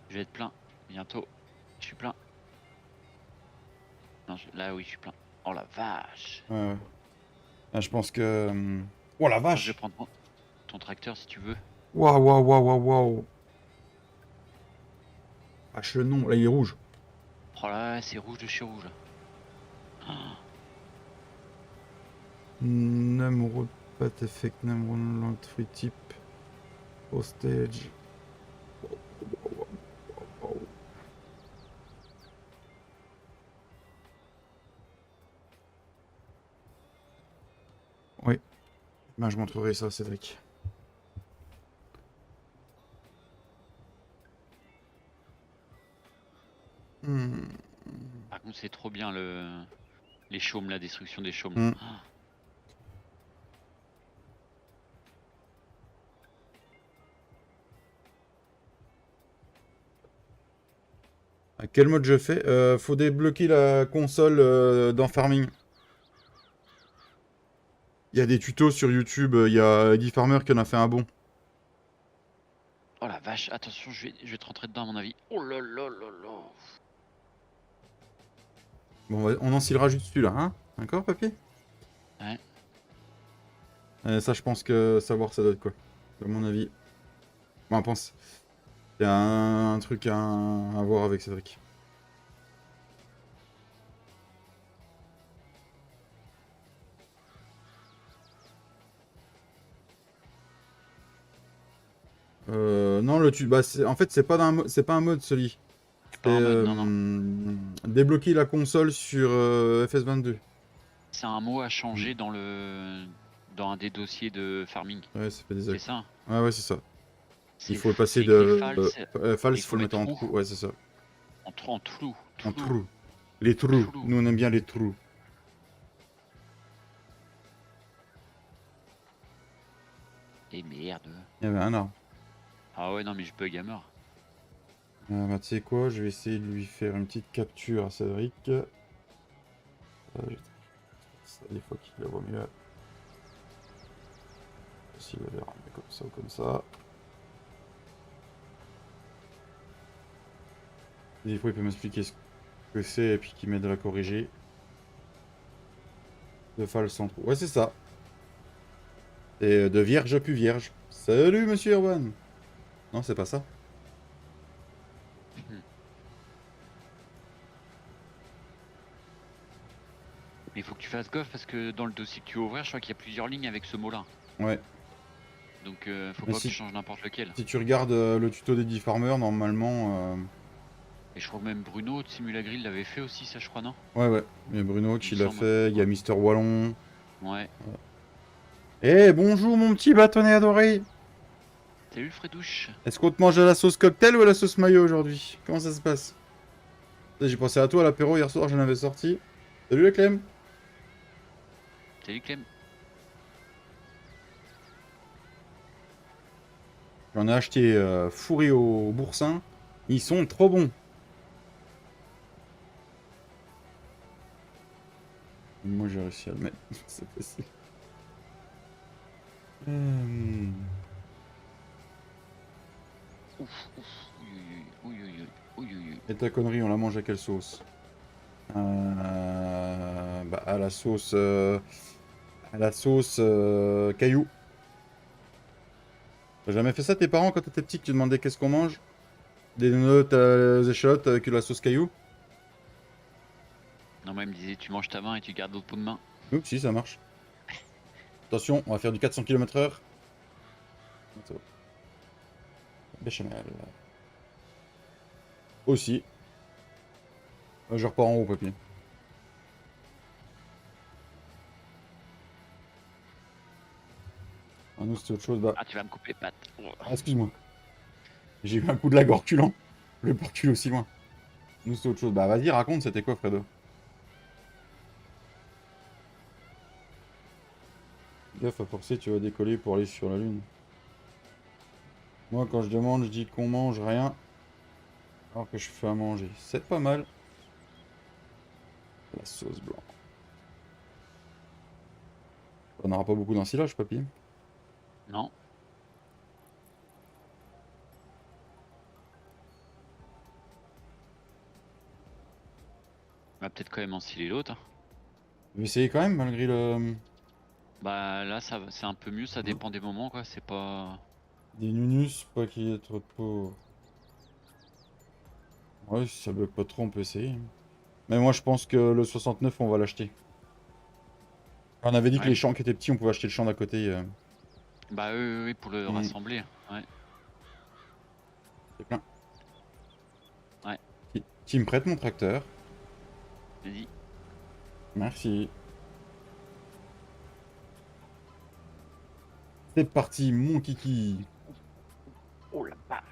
je vais être plein. Bientôt. Je suis plein. Non, là, oui, je suis plein. Oh la vache. Ouais. Ah, je pense que... Oh la Attends, je vais vache! prendre ton tracteur si tu veux. Waouh. Vache le nom. Là, il est rouge. Oh là, c'est rouge de chez rouge. Ah, Number Path Effect, Number Free Tip. Hostage. Oui. Ben, je montrerai ça, Cédric. par contre, c'est trop bien les chaumes, la destruction des chaumes. Hmm. Ah, À quel mode je fais? Faut débloquer la console dans Farming. Il y a des tutos sur YouTube, il y a Guy Farmer qui en a fait un bon. oh la vache, attention, je vais te rentrer dedans à mon avis. Oh là là là là. Bon, on encilera juste celui-là, hein? D'accord, papy? Ouais. Ça, je pense que savoir ça doit être quoi, à mon avis. Bon, on pense. Il y a un truc à voir avec Cédric. Non, bah, en fait, c'est pas un mode, celui. C'est C'est pas en mode, non, non. débloquer la console sur FS22. C'est un mot à changer dans un des dossiers de farming. Ouais, ça fait des C'est ça. Ouais, c'est ça. C'est Il faut passer écrit de false. false, Il il faut faut le mettre en trou. trou. Ouais, c'est ça. En trou. En trou. Les trous. Trou. Nous, on aime bien les trous. Et merde. Il y avait un arbre. Ah ouais, non, mais je bug à mort. Bah, tu sais quoi, je vais essayer de lui faire une petite capture à Cédric. Ça, des fois qu'il le voit mieux. S'il va faire comme ça ou comme ça. Des fois, il peut m'expliquer ce que c'est et puis qu'il m'aide à la corriger. De false en trou. Ouais, c'est ça. Et de vierge à plus vierge. Salut, monsieur Erwan. Non, c'est pas ça. Mais il faut que tu fasses gaffe parce que dans le dossier que tu vas ouvrir, je crois qu'il y a plusieurs lignes avec ce mot-là. Ouais. Donc faut Mais pas que tu changes n'importe lequel. Si tu regardes le tuto d'Eddie Farmer, normalement... Et je crois que même Bruno de Simulagrill l'avait fait aussi, ça je crois, non? Ouais. Il y a Bruno qui Il me l'a semble. fait, il y a Mister Wallon. Ouais. Eh, bonjour mon petit bâtonnet adoré. Salut le Fredouche. Est-ce qu'on te mange à la sauce cocktail ou à la sauce mayo aujourd'hui? Comment ça se passe? J'ai pensé à toi à l'apéro hier soir, j'en avais sorti. Salut la Clem. Salut Clem. J'en ai acheté fourrés au boursin. Ils sont trop bons. Moi j'ai réussi à le mettre. C'est facile. Ouf. Oui. Et ta connerie, on la mange à quelle sauce? Bah, à la sauce... à la sauce caillou. T'as jamais fait ça tes parents quand t'étais petit, que tu demandais qu'est-ce qu'on mange? Des notes aux échalotes avec de la sauce caillou? Non, moi il me disait tu manges ta main et tu gardes l'autre pot de main. Oups, si ça marche. Attention, on va faire du 400 km/h. Béchamel. Aussi. Je repars en haut, papy. Ah, nous, c'était autre chose. Bah... Ah, tu vas me couper les pattes. Oh. Ah, excuse-moi. J'ai eu un coup de lag reculant. Le porcule aussi loin. Nous, c'est autre chose. Bah, vas-y, raconte, c'était quoi, Fredo? Gaffe, à forcer, tu vas décoller pour aller sur la Lune. Moi, quand je demande, je dis qu'on mange rien. Alors que je fais à manger. C'est pas mal. La sauce blanche. On n'aura pas beaucoup d'ensilage, papy. Non. On va peut-être quand même ensiler l'autre. Hein. Je vais essayer quand même, malgré le... Bah là, c'est un peu mieux, ça dépend des moments, quoi. C'est pas... Des nunus, pas qu'il y ait trop de peau. Ouais, si ça bloque pas trop, on peut essayer. Mais moi, je pense que le 69, on va l'acheter. On avait dit que Ouais. les champs qui étaient petits, on pouvait acheter le champ d'à côté. Bah oui, pour le rassembler. Ouais. C'est plein. Ouais. Qui me prête mon tracteur? Vas-y. Merci. C'est parti, mon kiki. Oh la vache.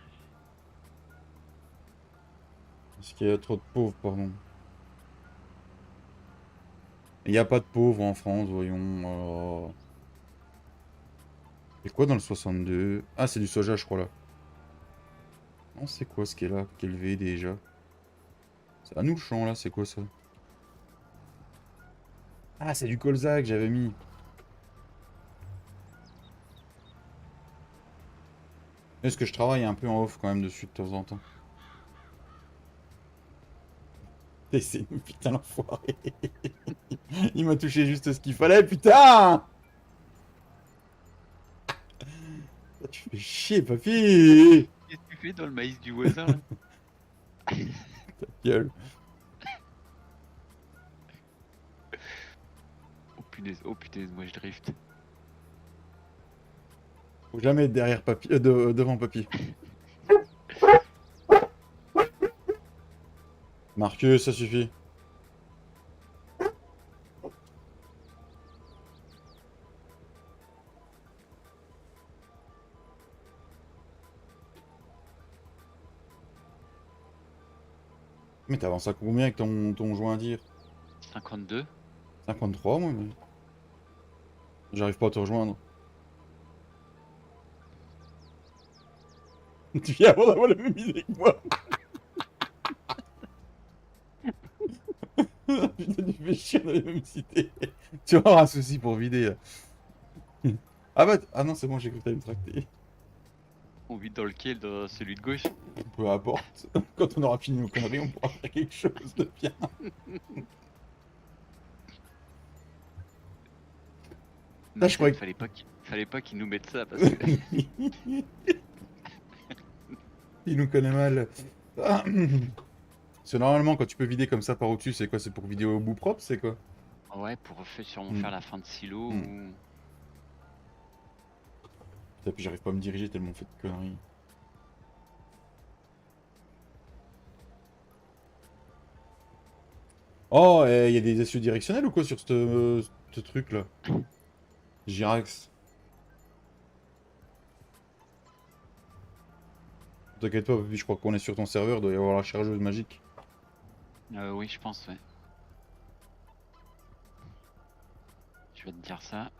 Parce qu'il y a trop de pauvres, pardon. Il n'y a pas de pauvres en France, voyons. Oh. C'est quoi dans le 62? Ah, c'est du soja, je crois, là. Non, c'est quoi ce qui est là? Quel V déjà? C'est à nous le champ, là, c'est quoi ça? Ah, c'est du colza que j'avais mis. Est-ce que je travaille un peu en off quand même dessus de temps en temps? C'est putain l'enfoiré. Il m'a touché juste ce qu'il fallait, putain! Tu fais chier, papy! Qu'est-ce que tu fais dans le maïs du voisin là? Ta gueule. Oh punaise, moi je drift. Faut jamais être derrière papy, devant papy. Marcus, ça suffit. Mais t'avances à combien avec ton joint à dire? 52. 53, moi, mais... J'arrive pas à te rejoindre. Tu viens avant d'avoir la même idée que moi. Putain, tu fais chier dans les mêmes cités. Tu vas avoir un souci pour vider, là. Ah bah, ah non, c'est bon, j'ai cru que t'allais me tracter. On vit dans lequel? Dans celui de gauche? Peu importe. Quand on aura fini nos conneries, on pourra faire quelque chose de bien. Non, Je croyais que... fallait pas qu'ils nous mettent ça parce que... Il nous connaît mal. Ah. Parce que normalement, quand tu peux vider comme ça par au-dessus, c'est quoi? C'est pour vider au bout propre, c'est quoi? Ouais, pour sûrement faire la fin de silo ou... Putain, puis j'arrive pas à me diriger tellement on fait de conneries. Oh, il y a des essieux directionnels ou quoi sur ce truc là? Girax. T'inquiète pas, je crois qu'on est sur ton serveur, il doit y avoir la chargeuse magique. Oui, je pense, ouais. Je vais te dire ça.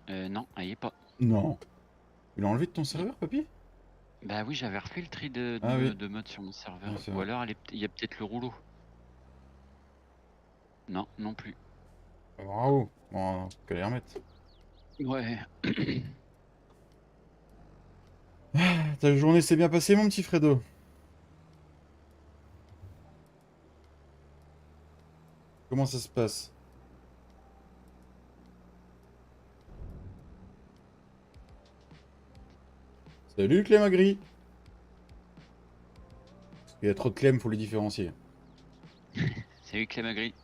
Non, elle y est pas. Non. Il l'a enlevé de ton serveur, papy? Bah oui, j'avais refait le tri de mode sur mon serveur. Ouais, Ou alors, il y a peut-être le rouleau. Non, non plus. Bravo. Bon, qu'à les remettre. Ouais. Ta journée s'est bien passée, mon petit Fredo? Comment ça se passe? Salut Clem Agri. Il y a trop de Clem, faut les différencier. Salut Clémagri.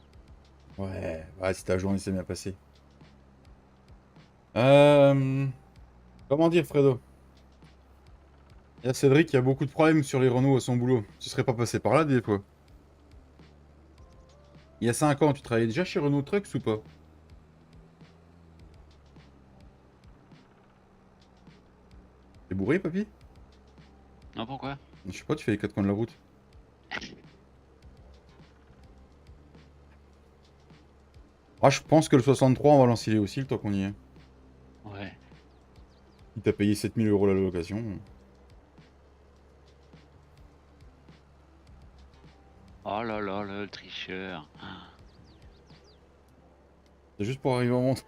Ouais, si ta journée s'est bien passée. Comment dire, Fredo? Il y a Cédric qui a beaucoup de problèmes sur les Renault à son boulot. Tu serais pas passé par là des fois? Il y a 5 ans, tu travaillais déjà chez Renault Trucks ou pas? T'es bourré, papy? Non, pourquoi? Je sais pas, tu fais les 4 coins de la route. Ah, je pense que le 63, on va l'enfiler aussi le temps qu'on y est. Ouais. Il t'a payé 7000 € la location. Oh là là là, le tricheur. C'est juste pour arriver en montre.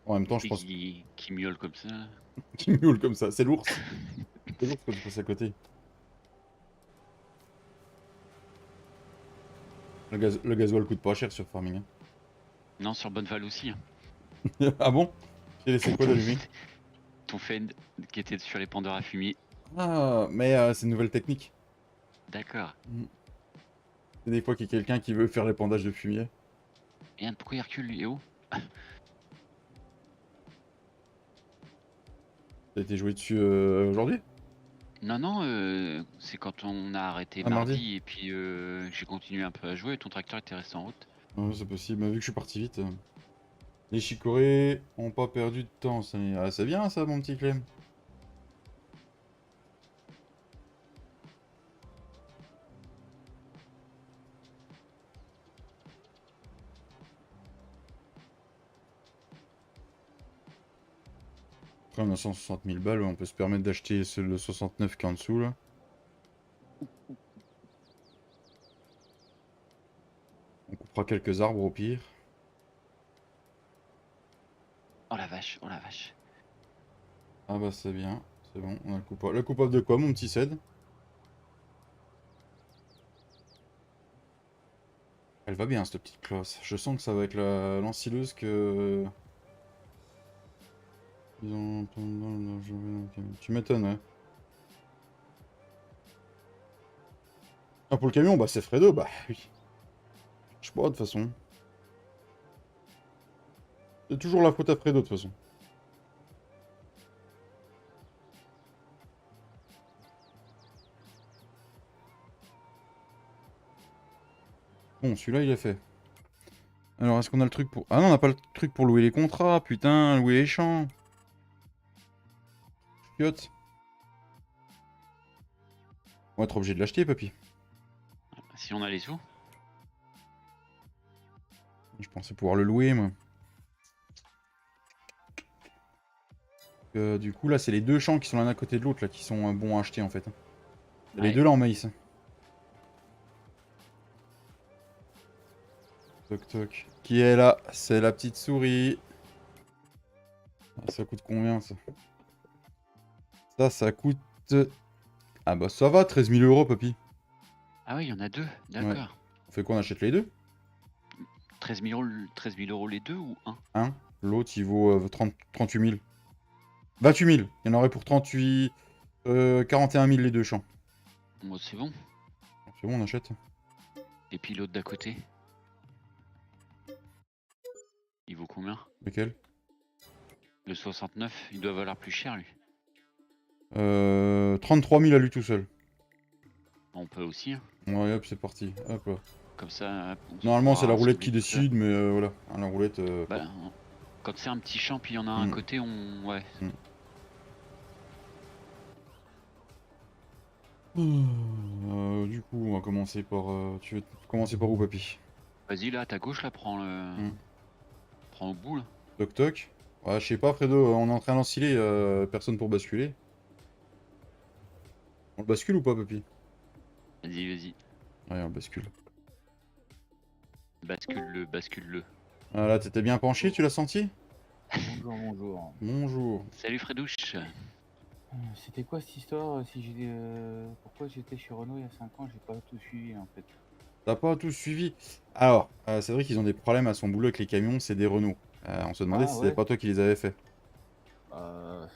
En même temps, je Et pense qui miaule comme ça. qu'il miaule comme ça. C'est l'ours. C'est l'ours quand tu passes à côté. Le gasoil coûte pas cher sur Farming. Non, sur Bonneval aussi. Hein. Ah bon? J'ai laissé quoi d'allumé? Ton Fend qui était sur les pendeurs à fumier. Ah, mais c'est une nouvelle technique. D'accord. C'est des fois qu'il y a quelqu'un qui veut faire l'épandage de fumier. Et pourquoi il recule lui? Et où? T'as été joué dessus aujourd'hui? Non, non, c'est quand on a arrêté Ah, mardi? mardi et puis j'ai continué un peu à jouer et ton tracteur était resté en route. Ouais, c'est possible, mais vu que je suis parti vite. Les chicorées ont pas perdu de temps. Ah, c'est bien ça, mon petit Clem. Après, on a 160 000 balles, on peut se permettre d'acheter le 69 qui est en dessous là. On coupera quelques arbres au pire. Oh la vache, oh la vache. Ah bah c'est bien, c'est bon, on a le coupable. Le coupable de quoi, mon petit Ced? Elle va bien cette petite classe. Je sens que ça va être l'ensileuse que... Ils ont... Tu m'étonnes, ouais. Ah, pour le camion, bah c'est Fredo, bah oui. Je sais pas, de toute façon. C'est toujours la faute à Fredo, de toute façon. Bon, celui-là, il est fait. Alors, est-ce qu'on a le truc pour... Ah non, on n'a pas le truc pour louer les contrats, putain, louer les champs. Chiotte. On va être obligé de l'acheter, papy. Si on a les sous. Je pensais pouvoir le louer, moi. Du coup, là, c'est les deux champs qui sont l'un à côté de l'autre, là, qui sont bons à acheter, en fait. Les Ouais. deux, là, en maïs. Toc, toc. Qui est là? C'est la petite souris. Ah, ça coûte combien, ça? Ça coûte... Ah bah ça va, 13 000 €, papy. Ah oui, il y en a deux, Ouais. d'accord. On fait quoi, on achète les deux? 13 000 €, 13 000 € les deux ou un? Hein? L'autre, il vaut 38 000. 28 000. Il y en aurait pour 38... 41 000 les deux champs. Bon, c'est bon. C'est bon, on achète. Et puis l'autre d'à côté. Il vaut combien? Lequel? Le 69, il doit valoir plus cher lui. 33 000 à lui tout seul. On peut aussi, hein. Ouais, hop, c'est parti. Hop là. Comme ça, Normalement, c'est la roulette soulever qui tout ça. décide, mais voilà. La roulette... Bah, quand c'est un petit champ, puis il y en a un à côté, ouais. Du coup, on va commencer par... Tu veux commencer par où, papy? Vas-y, là, à ta gauche, là, prends le... Prends au bout, là. Toc toc. Ouais, je sais pas, Fredo, on est en train d'enfiler, personne pour basculer. On le bascule ou pas, papy? Vas-y, vas-y. Ouais, on le bascule. Bascule-le, bascule-le. Ah là, t'étais bien penché, tu l'as senti? Bonjour, bonjour. Bonjour. Salut Fredouche. C'était quoi cette histoire si j'ai, pourquoi j'étais chez Renault il y a 5 ans, j'ai pas tout suivi en fait. T'as pas tout suivi? Alors, c'est vrai qu'ils ont des problèmes à son boulot avec les camions, c'est des Renault. On se demandait Ah si ouais. c'était pas toi qui les avais fait. Ça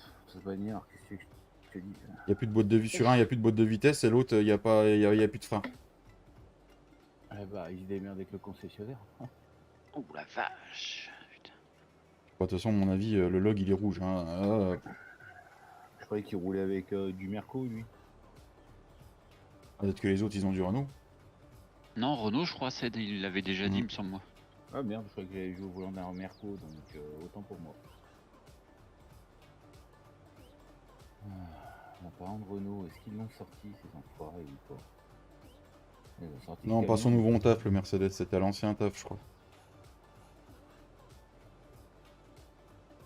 va venir, qu'est-ce que je te dis? Il y a plus de boîte de sur un, il y a plus de boîte de vitesse, et l'autre, il y a pas, y a plus de frein. Eh bah, ils se démerdent avec le concessionnaire. Oh la vache. Putain. De toute façon, à mon avis, le log il est rouge. Hein. Je croyais qu'il roulait avec du Merco, lui. Peut-être que les autres, ils ont du Renault. Non, Renault, je crois, il l'avait déjà dit, me semble moi. Ah merde, je croyais que j'avais joué au volant d'un Merco, donc autant pour moi. Par contre, Renault, est-ce qu'ils l'ont sorti ces enfoirés ou pas? Ils ont sorti Non, le pas son camion. nouveau taf, le Mercedes, c'était à l'ancien taf, je crois.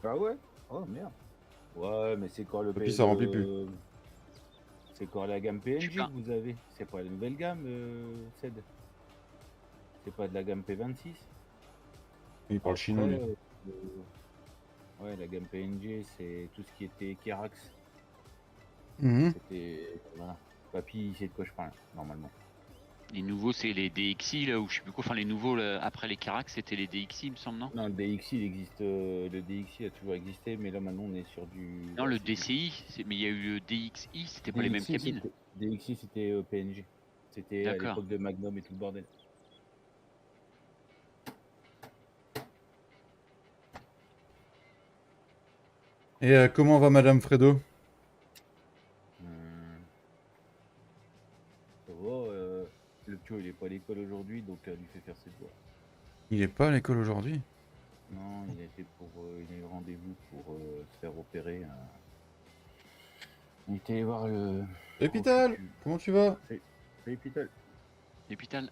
Ah ouais? Oh merde. Ouais, mais c'est quoi le Et puis ça remplit plus. C'est quoi la gamme Je suis PNG pas. que vous avez? C'est pas la nouvelle gamme, CED? C'est pas de la gamme P26? Il parle chinois, lui. Après, ouais, la gamme PNG, c'est tout ce qui était Kerax. Mhm. C'était. Voilà. Papy, il sait de quoi je parle, normalement. Les nouveaux, c'est les DXI, là, ou je sais plus quoi. Enfin, les nouveaux, là, après les Carax, c'était les DXI, il me semble, non? Non, le DXI, il existe. Le DXI a toujours existé, mais là maintenant on est sur du. Non, Ouais, le c'est du. DCI, mais il y a eu le DXI, c'était pas les mêmes cabines. DXI, c'était PNG. C'était à D'accord. l'époque de Magnum et tout le bordel. Et comment va Madame Fredo? Ça va, le Pio il est pas à l'école aujourd'hui, donc elle lui fait faire ses devoirs. Il est pas à l'école aujourd'hui? Non, il a eu rendez-vous pour se faire opérer. Il était allé voir le. Hôpital, comment tu vas? C'est l'hôpital. L'hôpital.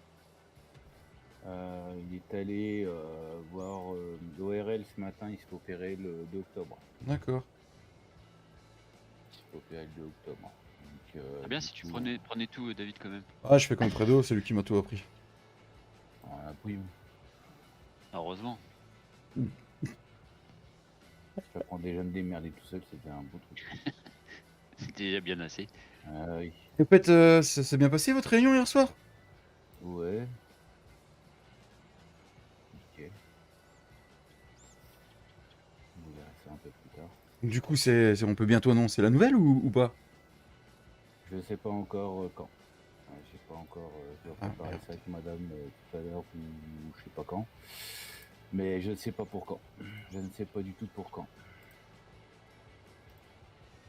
Il est allé voir l'ORL ce matin, il s'est fait opérer le 2 octobre. D'accord. Il s'est fait opérer le 2 octobre. Donc, Ah bien, si tu prenais tout, David, quand même. Ah, je fais comme Fredo, c'est lui qui m'a tout appris. On a pris. Heureusement. J'apprends déjà à me démerder tout seul, c'était un beau truc. C'était déjà bien assez. Ah oui. En fait, ça s'est bien passé votre réunion hier soir? Ouais. Ok. On verra ça un peu plus tard. Du coup, on peut bientôt annoncer la nouvelle ou pas? Je sais pas encore quand. Je sais pas encore. Je dois préparer ça avec madame tout à l'heure ou je sais pas quand. Mais je ne sais pas pour quand. Je ne sais pas du tout pour quand.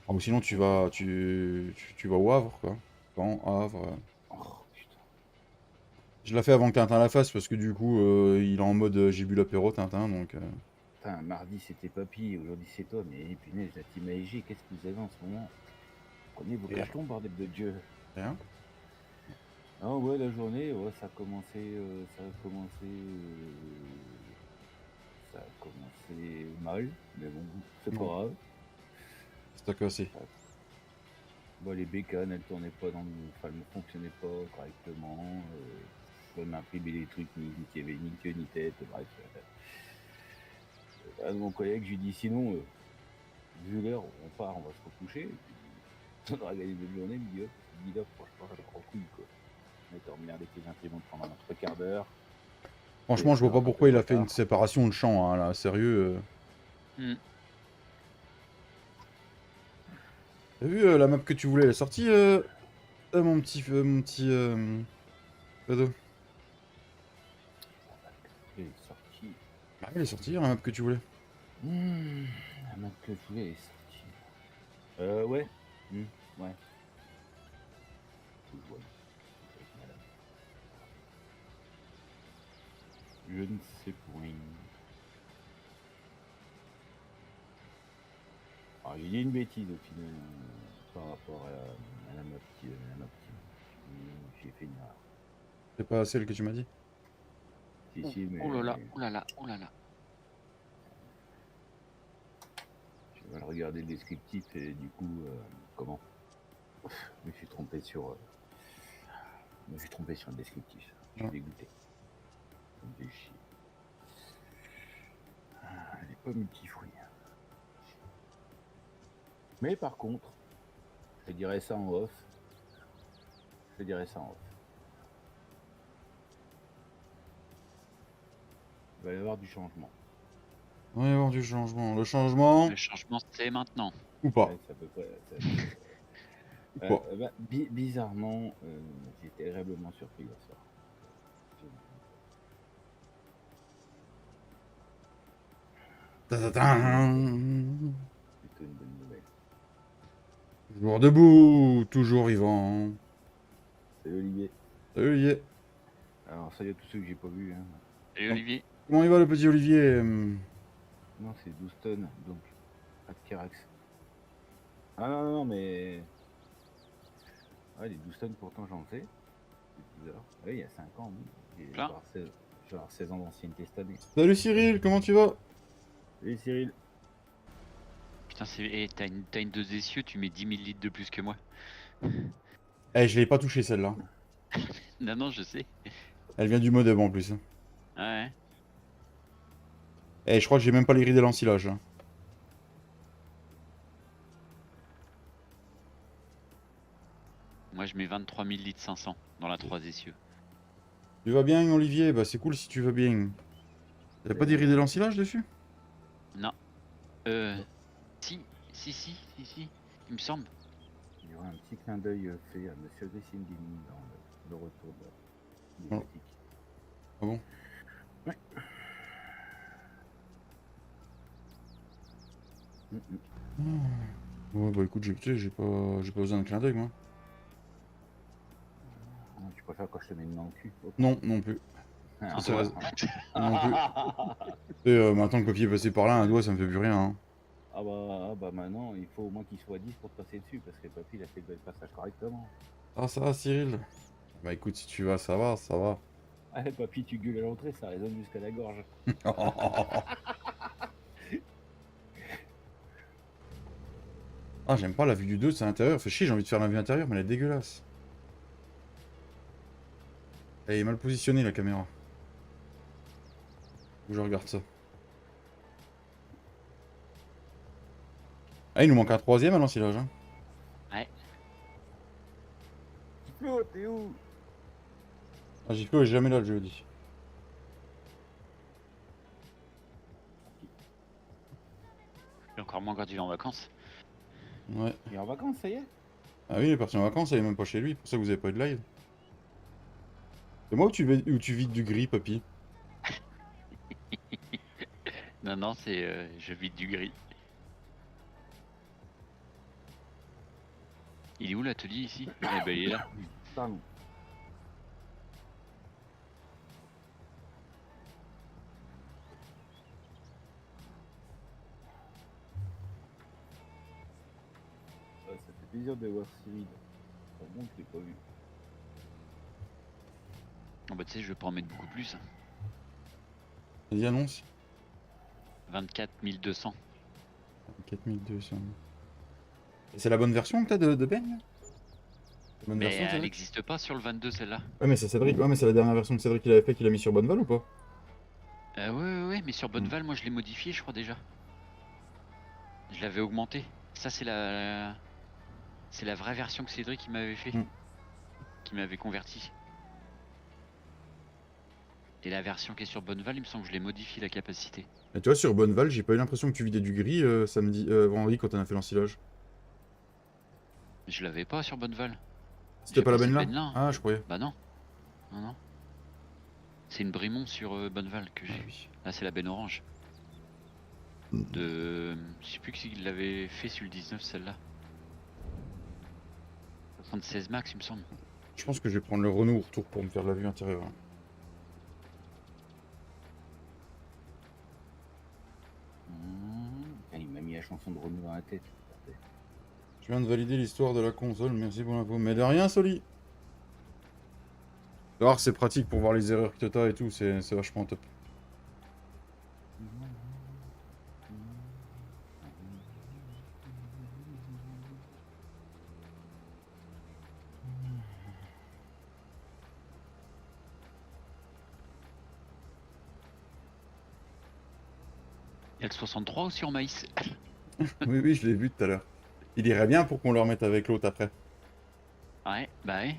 Ou sinon, tu vas au Havre, quoi. Quand Havre. Oh putain. Je l'ai fait avant que Tintin la fasse parce que du coup, il est en mode j'ai bu l'apéro Tintin, donc. Putain, mardi c'était papy, aujourd'hui c'est toi, mais punaise, la team AEG, qu'est-ce que vous avez en ce moment? Prenez vos cachetons, bordel de Dieu. Rien. Ah ouais, la journée, ouais, ça a commencé, mal, mais bon, c'est pas grave. C'est cassé. Bon, les bécanes, elles tournaient pas enfin, elles ne fonctionnaient pas correctement. Je m'imprimais des trucs, ni qu'il y avait ni queue ni tête, bref. Un de mon collègue, je lui dis sinon, vu l'heure, on part, on va se recoucher. Et puis, on organise une journée, il me dit là, franchement, ça prend couille quoi. On était emmerdé avec les imprimantes pendant notre quart d'heure. Franchement, je vois pas pourquoi il a fait une séparation de champ, hein, là, sérieux. T'as vu la map que tu voulais, elle est sortie, mon petit Fredo? Elle est sortie. Ah, elle est sortie, la map que tu voulais. La map que je voulais est sortie. Ouais. Ouais. Je ne sais point. Alors, il y a une bêtise au final par rapport à la map qui. J'ai fait une erreur. C'est pas celle que tu m'as dit? Si, mais. Oh là là, oh là là, oh là là. Je vais regarder le descriptif et du coup, comment? Je me suis trompé sur. Je me suis trompé sur le descriptif. Je suis dégoûté. Ça me fait chier. Elle n'est pas multifruit. Mais par contre, je dirais ça en off. Il va y avoir du changement. Il va y avoir du changement. Le changement. Le changement, c'est maintenant. Ou pas. Ouais, ça peut pas. Bizarrement, j'ai été agréablement surpris hier soir. Plutôt une bonne nouvelle. Toujours debout, toujours vivant. Salut Olivier. Salut Olivier. Alors salut à tous ceux que j'ai pas vus. Hein. Salut Olivier. Comment il va le petit Olivier? Non, c'est 12 tonnes, donc pas de Kerax. Ah non, non, non, mais... Ouais, les 12 tonnes, pourtant, j'en fais. C'est bizarre. Oui, il y a 5 ans, oui. Je vais Plein. avoir 16 ans d'ancienneté cette année. Salut Cyril, comment tu vas? Salut Cyril. Putain, t'as une dose d'essieu, tu mets 10 000 litres de plus que moi. Eh, je l'ai pas touché celle-là. Non, non, je sais. Elle vient du modem en plus. Ouais. Eh, je crois que j'ai même pas les grilles de l'ensilage. Hein. Moi, je mets 23 000 litres 500 dans la 3 essieux. Tu vas bien, Olivier? Bah, c'est cool si tu vas bien. T'as pas des grilles de l'ensilage dessus? Non. Si. Il me semble. Il y aura un petit clin d'œil fait à Monsieur Grissindini dans le retour de Oh. l'éthique. Ah bon? Ouais. Ouais, bah écoute, j'ai pas besoin d'un clin d'œil, moi. Tu préfères quand je te mets une main au cul? Non, non plus. Ah, Ça, c'est vrai. Non plus. Et maintenant que le papier est passé par là, un doigt, ça me fait plus rien. Hein. ah bah maintenant, il faut au moins qu'il soit 10 pour te passer dessus, parce que papy, il a fait le passage correctement. Ah, ça va, Cyril? Bah écoute, si tu vas, ça va, ça va. Ah, papy, tu gueules à l'entrée, ça résonne jusqu'à la gorge. Ah, j'aime pas la vue du 2, c'est à l'intérieur. Fait chier, j'ai envie de faire la vue intérieure, mais elle est dégueulasse. Elle est mal positionnée, la caméra. Où je regarde ça. Ah, il nous manque un troisième à l'ensilage. Hein. Ouais. Flo, t'es où? Ah, Giflo est jamais là le jeudi. Et encore moins quand tu vas en vacances. Ouais. Il est en vacances, ça y est? Ah oui, il est parti en vacances, il est même pas chez lui. Pour ça que vous avez pas eu de live. C'est moi où tu vides du gris, papy? Non, non, c'est je vide du gris. Il est où l'atelier ici? Eh ben il est là. Pardon. Ça fait plaisir de voir Cyril. Par contre, je l'ai pas vu. Oh bah tu sais, je vais pas en mettre beaucoup plus. Vas-y, annonce. 24 200. 4200. Et c'est la bonne version que t'as de Ben là? La bonne Mais version, elle Cédric? n'existe pas sur le 22 celle-là. Ouais, mais c'est Cédric. Ouais, mais c'est la dernière version de Cédric qu'il avait fait qu'il a mis sur Bonneval ou pas? Ouais, mais sur Bonneval, moi je l'ai modifié, je crois déjà. Je l'avais augmenté. Ça, c'est la vraie version que Cédric il m'avait fait. Mm. Qui m'avait converti. Et la version qui est sur Bonneval, il me semble que je l'ai modifié la capacité. Et tu vois, sur Bonneval, j'ai pas eu l'impression que tu vidais du gris samedi, vendredi quand on a fait l'ensilage. Mais je l'avais pas sur Bonneval. C'était J'ai pas la ces benne là? bennes-là, hein. Ah, je croyais. Bah non. Non. C'est une Brimont sur Bonneval que j'ai. Ah oui. Là, c'est la benne orange. Je sais plus qui l'avait fait sur le 19, celle-là. 76 max, il me semble. Je pense que je vais prendre le Renault au retour pour me faire la vue intérieure. Hein. Il m'a mis la chanson de Renaud dans la tête. Je viens de valider l'histoire de la console, merci pour l'info. Mais de rien, Soli. Alors, c'est pratique pour voir les erreurs que t'as et tout, c'est vachement top. Il y a le 63 aussi en maïs. Oui, je l'ai vu tout à l'heure. Il irait bien pour qu'on le remette avec l'autre après. Ouais, bah ouais.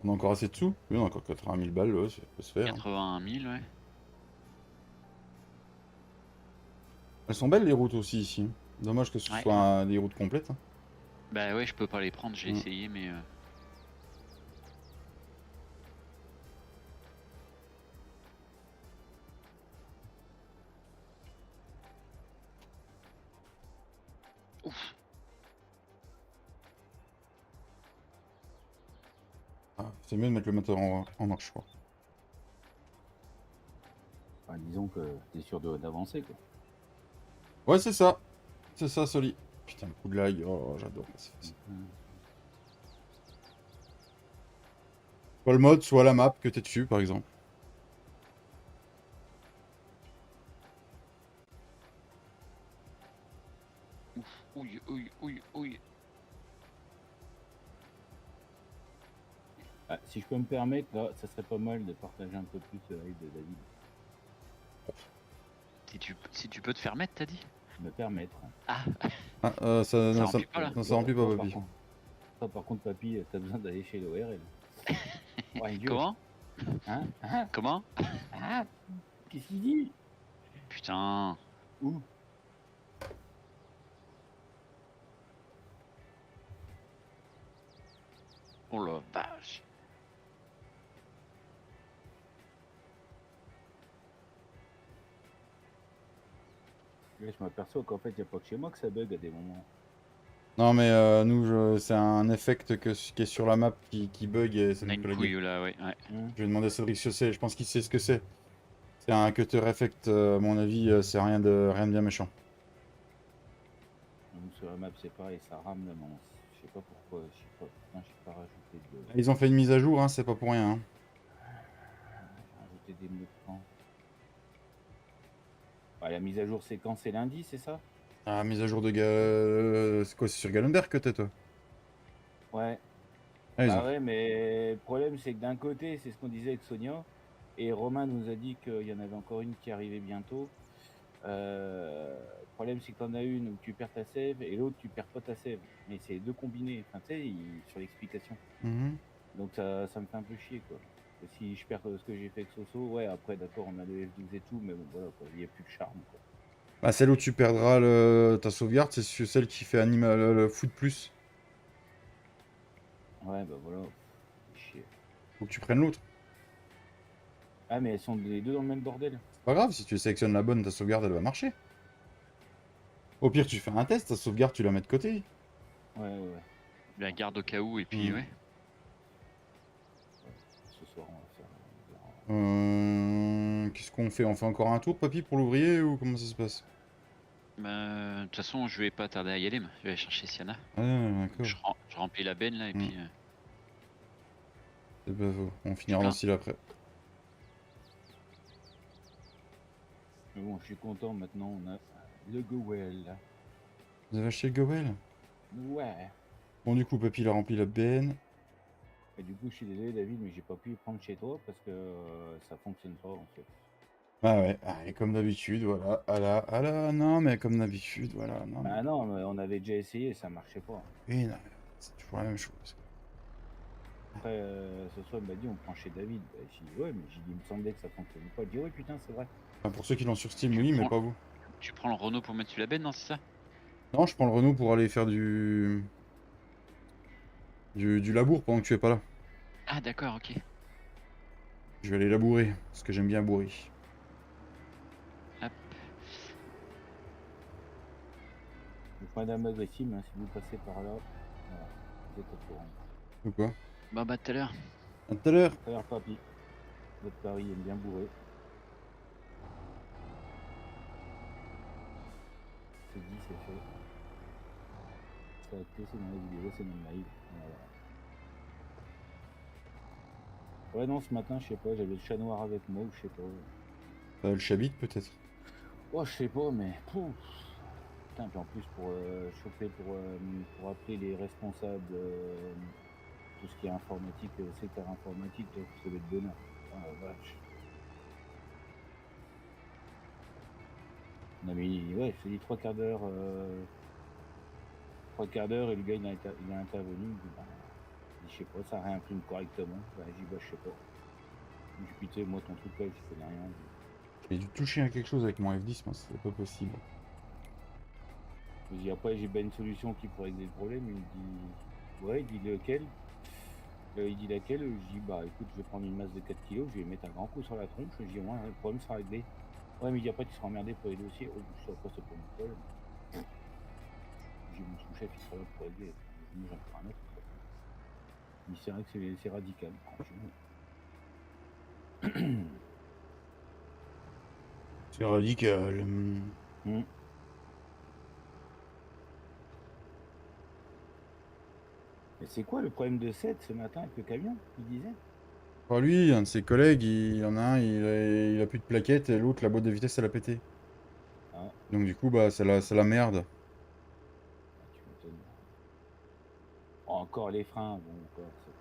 On a encore assez de sous? Oui, on a encore 80 000 balles, ouais, ça peut se faire. 81 000, ouais. Elles sont belles les routes aussi ici. Dommage que ce Ouais. soit des routes complètes. Hein. Bah ouais, je peux pas les prendre, j'ai essayé, mais... Ouf. Ah, c'est mieux de mettre le moteur en marche, je crois. Enfin, disons que t'es sûr d'avancer, quoi. Ouais, c'est ça. C'est ça, Soli. Putain, le coup de lag, oh j'adore. Soit le mode, soit la map que t'es dessus par exemple. Ouf, ouille, ouille, ouille, ouille. Ah, si je peux me permettre, là, ça serait pas mal de partager un peu plus le live de David. Si tu peux te faire mettre, t'as dit? Me permettre. Ah, Ah, ça, ça non, remplit pas là. non, ça remplit pas, Toi, papy. par contre, papy, t'as besoin d'aller chez l'ORL. Ouais, Dieu. Comment? Hein? Hein? Comment? Ah, qu'est-ce qu'il dit? Putain. Où? Oh la vache. Là, je m'aperçois qu'en fait, il n'y a pas que chez moi que ça bug à des moments. Non mais nous, c'est un effect qui est sur la map qui bug et ça On a nous une fait laguer. couille là, ouais. Je vais demander à Cédric ce que c'est, je pense qu'il sait ce que c'est. C'est un cutter effect, à mon avis, c'est rien de bien méchant. Donc, sur la map, c'est pareil, ça rame là, non. Je sais pas pourquoi, je sais pas. Putain, j'ai pas rajouté de. Ils ont fait une mise à jour, hein, c'est pas pour rien. Hein. J'ai rajouté des mots de temps. Ah, la mise à jour, c'est quand? C'est lundi, c'est ça? Ah, mise à jour de c'est quoi, c'est sur Galenberg que t'es toi? Ouais. Ah, ils Bah ont... ouais, mais le problème, c'est que d'un côté, c'est ce qu'on disait avec Sonia, et Romain nous a dit qu'il y en avait encore une qui arrivait bientôt. Le problème, c'est que t'en as une où tu perds ta save, et l'autre, tu perds pas ta save. Mais c'est les deux combinés, enfin, tu sais, sur l'explication. Mhm. Donc ça me fait un peu chier, quoi. Et si je perds ce que j'ai fait avec Soso, ouais, après, d'accord, on a le F12 et tout, mais bon, voilà, quoi, il n'y a plus de charme, quoi. Bah, celle où tu perdras ta sauvegarde, c'est celle qui fait animal le foot plus. Ouais, bah voilà, c'est chier. Faut que tu prennes l'autre. Ah, mais elles sont les deux dans le même bordel. C'est pas grave, si tu sélectionnes la bonne, ta sauvegarde elle va marcher. Au pire, tu fais un test, ta sauvegarde tu la mets de côté. Ouais. La garde au cas où et puis ouais. Ce soir, on va faire. On verra. Qu'est-ce qu'on fait? On fait encore un tour, papy, pour l'ouvrier ou comment ça se passe? Bah, de toute façon, je vais pas tarder à y aller, mais je vais aller chercher Siana. Ah, d'accord. Je remplis la benne là et puis. C'est pas faux. On finira plein. dans style après. Mais bon, je suis content maintenant, on a le Gowell. Vous avez acheté le Gowell? Ouais. Bon, du coup, papy, il a rempli la benne. Et du coup, je suis désolé, David, mais j'ai pas pu le prendre chez toi parce que ça fonctionne pas en fait. Ah ouais, et comme d'habitude, voilà. Ah là, non, mais comme d'habitude, voilà. Non, Bah non, mais on avait déjà essayé et ça marchait pas. oui, non, c'est toujours la même chose. Après, ce soir, il m'a dit on prend chez David. Bah, j'ai dit ouais, mais j'ai dit, il me semblait que ça fonctionnait pas. Il dit oui, putain, c'est vrai. Enfin, pour ceux qui l'ont sur Steam, oui, mais pas vous. Tu prends le Renault pour mettre sur la benne, non, c'est ça? Non, je prends le Renault pour aller faire du labour pendant que tu es pas là. Ah d'accord, ok. Je vais aller labourer, parce que j'aime bien bourrer. Hop. Donc, Madame Agressime, hein, si vous passez par là, voilà, vous êtes au courant. Ou quoi? Bah tout à l'heure. À tout à l'heure. Frère papy, votre Paris aime bien bourrer. C'est dit, c'est fait. Ça a été, c'est dans la vidéo, c'est dans le live. Voilà. Ouais, non, ce matin, je sais pas, j'avais le chat noir avec moi, ou je sais pas. Le Chabit, peut-être. Oh, je sais pas, mais. Pouf. Putain, puis en plus, pour chauffer, pour appeler les responsables, tout ce qui est informatique, secteur informatique, ça va être bonheur. Ah la vache. On a mis, ouais, je te dis 3/4 d'heure. 3/4 d'heure et le gars il a intervenu. Il dit, bah, je sais pas, ça réimprime correctement. Bah, j'ai dit, bah, je sais pas. Je dis, putain, moi ton truc là, je connais rien. J'ai dû toucher à quelque chose avec mon F10, moi, c'est pas possible. Je dis, après, j'ai pas une solution qui pourrait régler le problème. Il me dit, ouais, il dit lequel. Il dit laquelle. Je dis, bah écoute, je vais prendre une masse de 4 kilos, je vais mettre un grand coup sur la tronche. Je dis, ouais, le problème sera réglé. Ouais, mais il dit, après, tu seras emmerdé pour les dossiers. Oh, je sais pas, c'est pas mon problème. J'ai mon sous-chef, il sera là pour régler. Moi, j'en ferai un autre. Mais c'est vrai que c'est radical, franchement. C'est radical. Mais c'est quoi le problème de 7 ce matin avec le camion, il disait? Pas lui, un de ses collègues, il y en a un, il a plus de plaquettes et l'autre, la boîte de vitesse, elle a pété. Ah, Donc du coup, bah, c'est la merde. tu m'étonnes. Encore les freins, bon, encore, c'est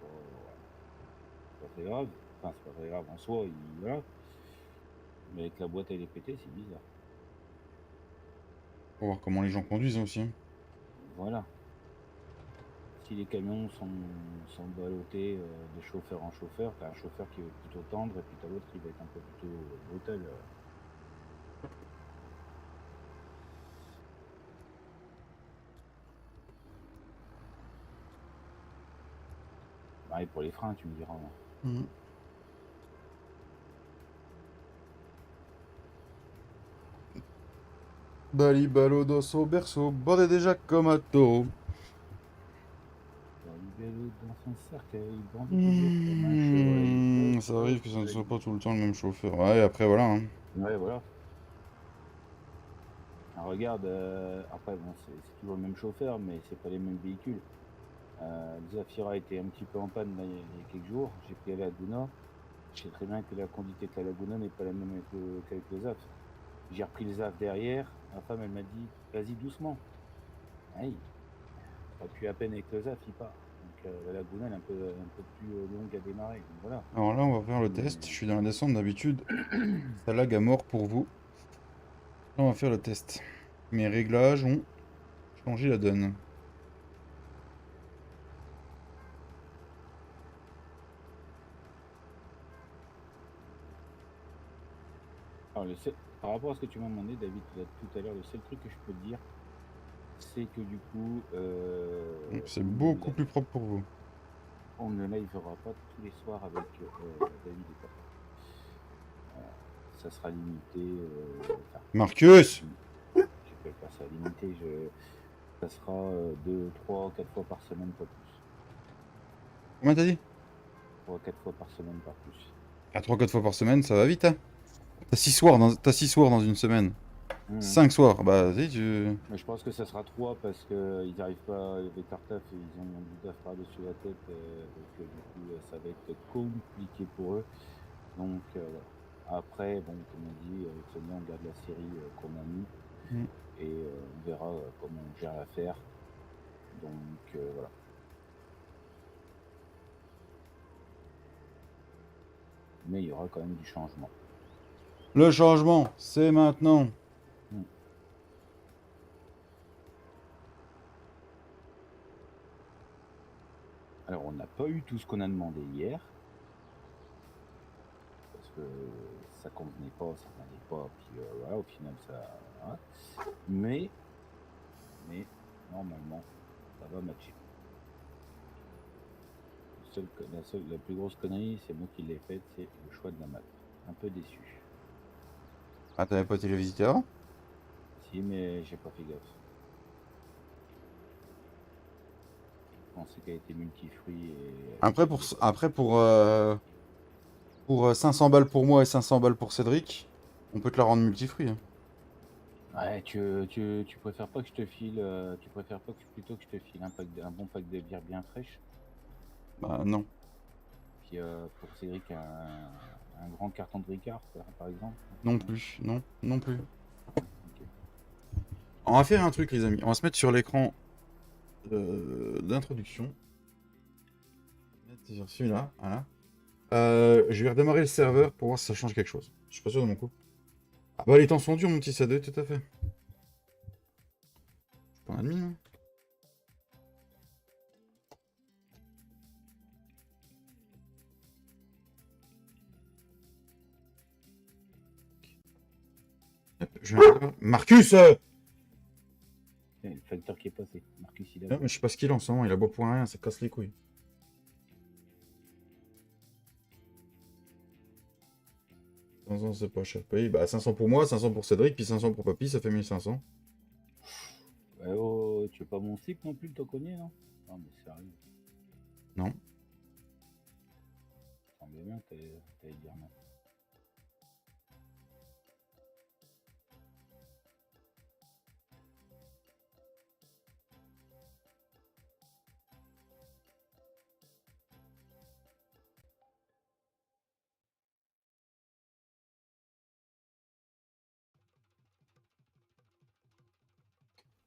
pas très grave. Enfin, c'est pas très grave en soi, voilà. Mais avec la boîte, elle est pétée, c'est bizarre. Faut voir comment les gens conduisent aussi. Voilà. Si les camions sont ballottés de chauffeur en chauffeur, t'as un chauffeur qui va être plutôt tendre et puis t'as l'autre qui va être un peu plutôt brutal. Pareil pour les freins, tu me diras. Mhm. Bali balodoso berceau, bordé déjà comme un taureau. Dans son cercueil, bandé toujours comme un chevreuil. Ça arrive que ça ne soit pas tout le temps le même chauffeur. Ouais, après voilà. Hein. Ouais, voilà. Alors, regarde, après, bon, c'est toujours le même chauffeur, mais c'est pas les mêmes véhicules. Zafira était un petit peu en panne là, il y a quelques jours. J'ai pris la Laguna. Je sais très bien que la conduite avec la Laguna n'est pas la même qu'avec le Zaf. J'ai repris le Zaf derrière. Ma femme, elle m'a dit, vas-y doucement. Aïe, t'as pu à peine avec le Zaf, il part. Donc la Laguna, elle est un peu plus longue à démarrer. Donc, voilà. Alors là, on va faire le test. Je suis dans la descente d'habitude. Ça lag à mort pour vous. Là, on va faire le test. Mes réglages ont changé la donne. Alors, par rapport à ce que tu m'as demandé, David, tout à l'heure, le seul truc que je peux te dire, c'est que du coup, C'est beaucoup plus propre pour vous. on ne livera pas tous les soirs avec David et papa. Ça sera limité. Marcus! J'appelle pas ça limité. Ça sera 2, 3, 4 fois par semaine, pas plus. Combien t'as dit? 3, 4 fois par semaine, pas plus. À 3-4 fois par semaine, ça va vite, hein? T'as 6 soirs dans une semaine. 5 soirs, bah vas-y, tu... Mais je pense que ça sera 3 parce qu'ils n'arrivent pas avec leur taf et ils ont du taf par-dessus la tête. Donc du coup, ça va être compliqué pour eux. Donc après, bon, comme on dit, avec Sonia, on garde la série qu'on a mis et on verra comment on gère l'affaire. Donc voilà. Mais il y aura quand même du changement. Le changement, c'est maintenant. Alors on n'a pas eu tout ce qu'on a demandé hier. Parce que ça convenait pas, puis voilà, au final ça... Voilà. Mais normalement, ça va matcher. La plus grosse connerie, c'est moi qui l'ai faite, c'est le choix de la map. Un peu déçu. Ah, t'avais pas été le visiter avant? Si, mais j'ai pas fait gaffe. Je pensais qu'elle était multifruit et... Après pour 500 balles pour moi et 500 balles pour Cédric, on peut te la rendre multifruit. Hein. Ouais, tu préfères pas que je te file... tu préfères pas que plutôt que je te file un bon pack de bière bien fraîche? Bah non. Puis pour Cédric, un grand carton de Ricard, par exemple? Non plus, non plus. Okay. On va faire un truc les amis, on va se mettre sur l'écran d'introduction. Sur celui-là, voilà. Je vais redémarrer le serveur pour voir si ça change quelque chose. Je suis pas sûr de mon coup. Ah bah les temps sont durs mon petit, ça doit être tout à fait. Je prends un admin hein. Marcus Le facteur qui est passé. Marcus, il a... Non, mais je sais pas ce qu'il a en ce moment, il a beau pour rien, ça casse les couilles. C'est pas cher payé. Bah 500 pour moi, 500 pour Cédric, puis 500 pour Papy, ça fait 1500. Oh, tu veux pas mon slip non plus, le toconnier, non? Non, mais sérieux. Non. Ça semblait bien que t'allais dire non.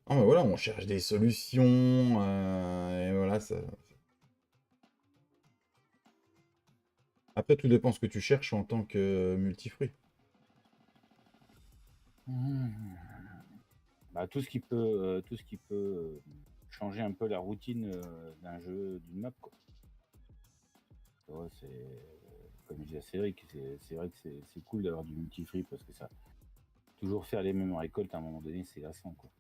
Ah, mais voilà, on cherche des solutions, et voilà, ça... Après, tout dépend ce que tu cherches en tant que multifruit. Bah, tout ce qui peut changer un peu la routine d'un jeu, d'une map, quoi. Tu vois, comme je disais à Cédric, c'est vrai que c'est cool d'avoir du multifree parce que ça, toujours faire les mêmes récoltes à un moment donné, c'est lassant, quoi.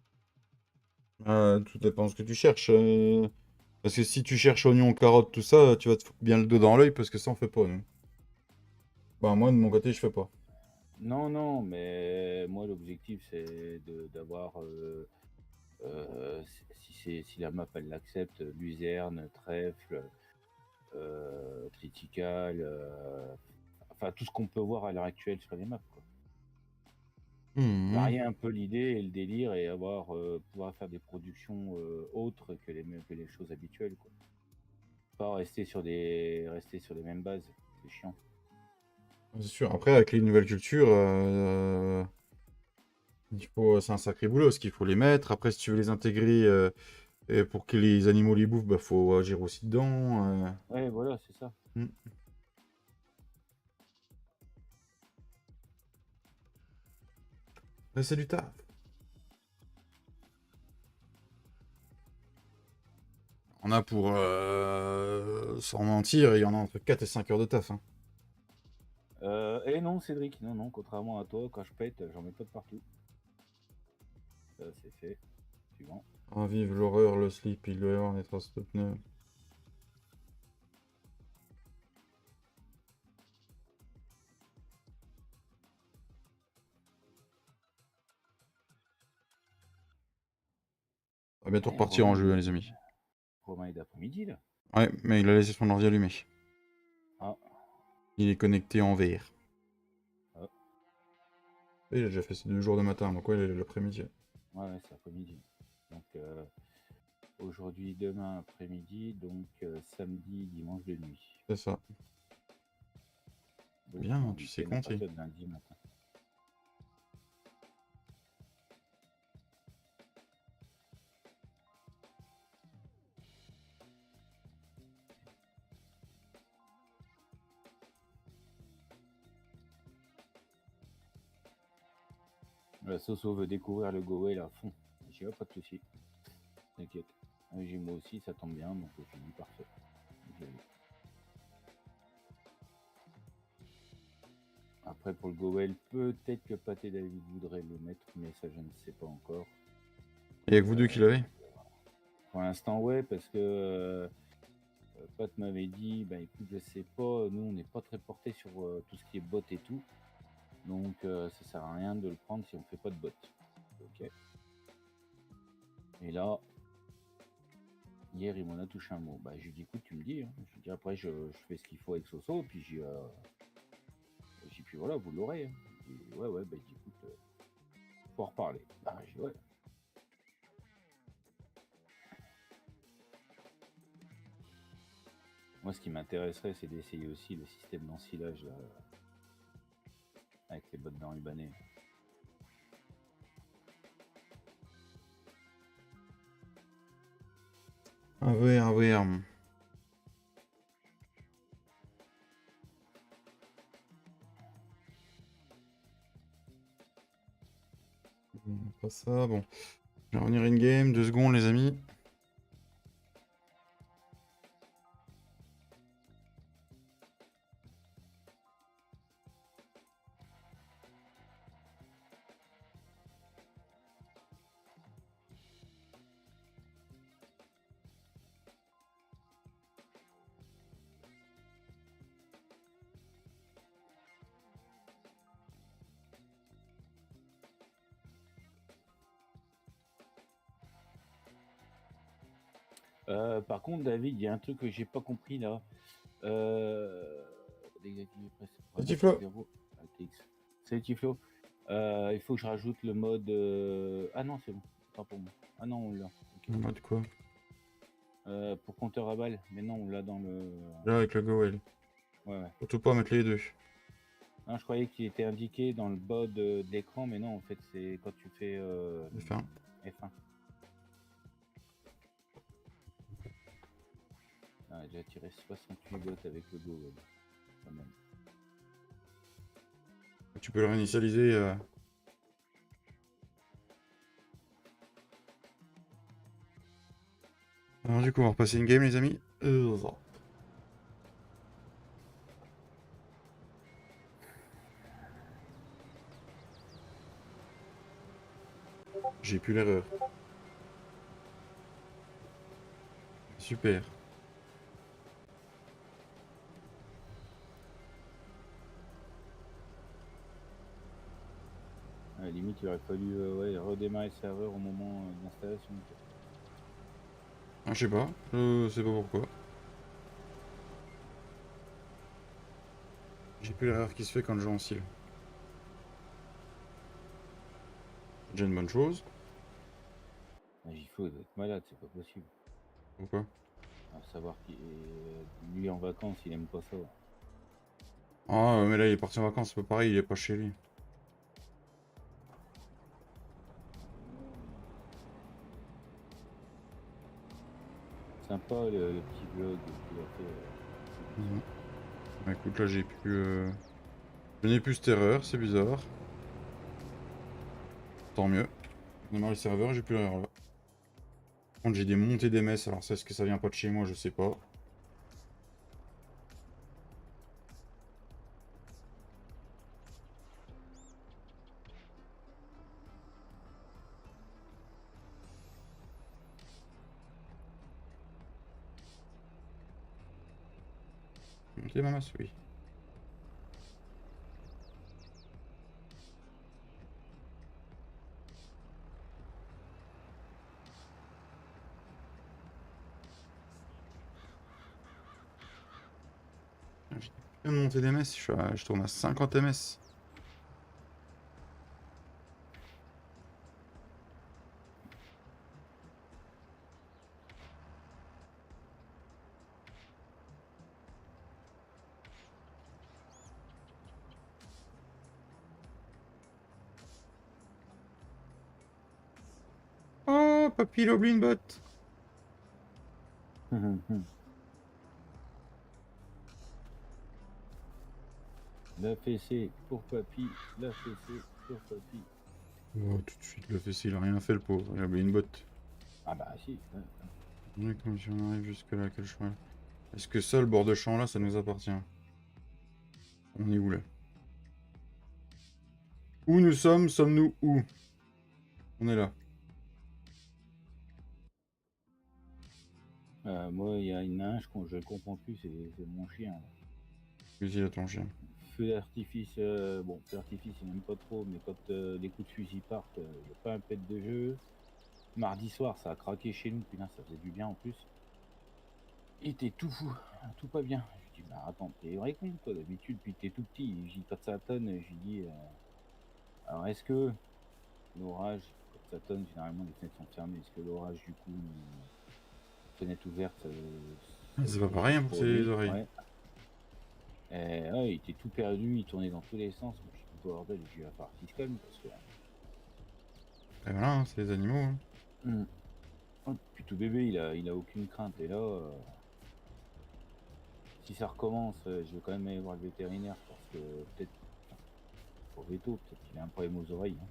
Tout dépend ce que tu cherches. Parce que si tu cherches oignons, carottes, tout ça, tu vas te foutre bien le dos dans l'œil parce que ça, on fait pas, nous. Bah, moi, de mon côté, je fais pas. Non, non, mais moi l'objectif c'est d'avoir, si la map elle l'accepte, luzerne, trèfle, critical, enfin tout ce qu'on peut voir à l'heure actuelle sur les maps, quoi. Mhm. Varier un peu l'idée et le délire et pouvoir faire des productions autres que les choses habituelles, quoi. Pas rester sur les mêmes bases, c'est chiant. C'est sûr. Après, avec les nouvelles cultures, c'est un sacré boulot, parce qu'il faut les mettre. Après, si tu veux les intégrer et pour que les animaux les bouffent, bah, faut agir aussi dedans. Ouais, voilà, c'est ça. Hmm. Ouais, c'est du taf. On a pour, sans mentir, il y en a entre 4 et 5 heures de taf, hein. Et non, Cédric, non, non, contrairement à toi, quand je pète, j'en mets pas de partout. Ça, c'est fait. Suivant. Ah, vive l'horreur, le slip, il doit y avoir des traces de pneus. On va bientôt Ouais, repartir en jeu, les amis. Romain est d'après-midi, là. Ouais, mais il a laissé son ordi allumé. Ah, Il est connecté en VR. ah, Et il a déjà fait ses 2 jours de matin, donc ouais, l'après-midi. ouais, ouais, c'est après-midi. Donc, aujourd'hui, demain après-midi, donc samedi, dimanche de nuit. C'est ça. Donc, Bien, en tu sais week-end à compter. partir de lundi matin. Soso veut découvrir le Go-Well à fond. J'y vais, pas de soucis. T'inquiète. J'ai moi aussi, ça tombe bien, donc je dis parfait. Je vais. Après, pour le Go-Well, peut-être que Pathé David voudrait le mettre, mais ça, je ne sais pas encore. Et avec vous deux qui l'avez? Pour l'instant, ouais, parce que Pat m'avait dit, bah écoute, je sais pas, nous on n'est pas très porté sur tout ce qui est bot et tout, donc ça sert à rien de le prendre si on fait pas de bot. Ok. Et là, hier il m'en a touché un mot. Bah je lui dis écoute, tu me dis, hein. Je lui dis après je fais ce qu'il faut avec Soso, puis puis voilà, vous l'aurez. Hein. Il dit, ouais, ouais, bah il dit écoute, faut en reparler. Bah je dis ouais. Moi ce qui m'intéresserait c'est d'essayer aussi le système d'ensilage là, avec les bottes d'enrubanné. Ah ouais, ah ouais. Pas ça, bon. Je vais revenir in-game, 2 secondes les amis. Par contre, David, il y a un truc que j'ai pas compris là. Désactiver C'est Tiflo. Salut Tiflo. Il faut que je rajoute le mode. Ah non, c'est bon. Tant pour moi. Ah non, on l'a. Ok. En mode quoi? Pour compteur à balles. Mais non, on l'a dans le. Là avec le Goel. Ouais, ouais. Surtout pas mettre les deux. Non, je croyais qu'il était indiqué dans le bas de l'écran, mais non, en fait, c'est quand tu fais F1. F1. Ah, j'ai tiré 68 bots avec le Go Web. Quand même. Tu peux le réinitialiser. Alors du coup, on va repasser une game, les amis. J'ai plus l'erreur. Super. À la limite, il aurait fallu ouais, redémarrer le serveur au moment de l'installation. Ah, je sais pas. Je sais pas pourquoi. J'ai plus l'erreur qui se fait quand je joue en style. C'est déjà une bonne chose. Ah, Gifo, il doit être malade, c'est pas possible. Pourquoi? À savoir qu'il lui en vacances, il aime pas ça. Ah, mais là, il est parti en vacances, c'est pas pareil, il est pas chez lui. Sympa le petit vlog qu'il a fait. Bah, écoute, là, j'ai plus... Je n'ai plus cette erreur, c'est bizarre. Tant mieux. On démarre le serveur, j'ai plus l'erreur là. Par contre, j'ai des montées d'MS, alors ça, est-ce que ça vient pas de chez moi? Je sais pas. Montée mamas, oui. J'ai plein de montées d'MS, je tourne à 50 MS. Oh, Papy Loblinbot. La fessée pour papy, la fessée pour papy. Oh, tout de suite, le fessier, il a rien fait, le pauvre. Il a oublié une botte. Ah bah si. Oui, comme si on arrive jusque là, quel choix. Est-ce que ça, le bord de champ là, ça nous appartient? On est où là? Où nous sommes? Sommes-nous où? On est là. Moi, il y a une linge que je comprends plus, c'est mon chien. Fusil à ton chien. Feu d'artifice, bon, feu d'artifice, il n'aime pas trop, mais quand les coups de fusil partent, il n'y a pas un pet de jeu. Mardi soir, ça a craqué chez nous, putain, ça faisait du bien en plus. Il était tout fou, tout pas bien. Je dis, bah attends, t'es vrai con, toi, d'habitude, puis t'es tout petit. Je dis, quand ça tonne, je dis, alors est-ce que l'orage, quand ça tonne, généralement les fenêtres sont fermées, est-ce que l'orage, du coup, fenêtre ouverte, C'est pas pareil hein, pour ses oreilles. Ouais. Ouais, il était tout perdu, il tournait dans tous les sens. Je dis, bordel, je vais falloir qu'il se calme parce que. Et voilà, hein, c'est les animaux. Hein. Oh, puis tout bébé, il a aucune crainte. Et là, si ça recommence, je vais quand même aller voir le vétérinaire parce que peut-être pour Veto, peut-être qu'il a un problème aux oreilles. Hein.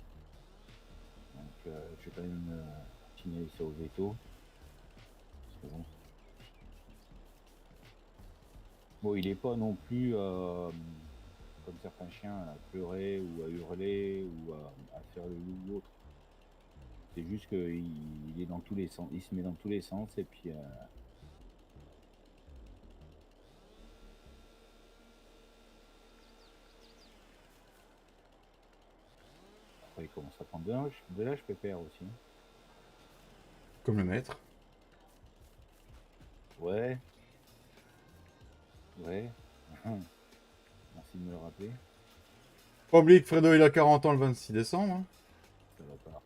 Donc je vais quand même signaler ça au Veto. Parce que bon. Bon, il est pas non plus comme certains chiens à pleurer ou à hurler ou à faire le loup ou autre. C'est juste qu'il est dans tous les sens, il se met dans tous les sens et puis après il commence à prendre de l'âge pépère aussi. Comme le maître. Ouais. Ouais. Merci de me le rappeler. Pas oublier que Fredo il a 40 ans le 26 décembre. Hein. Ça va pas.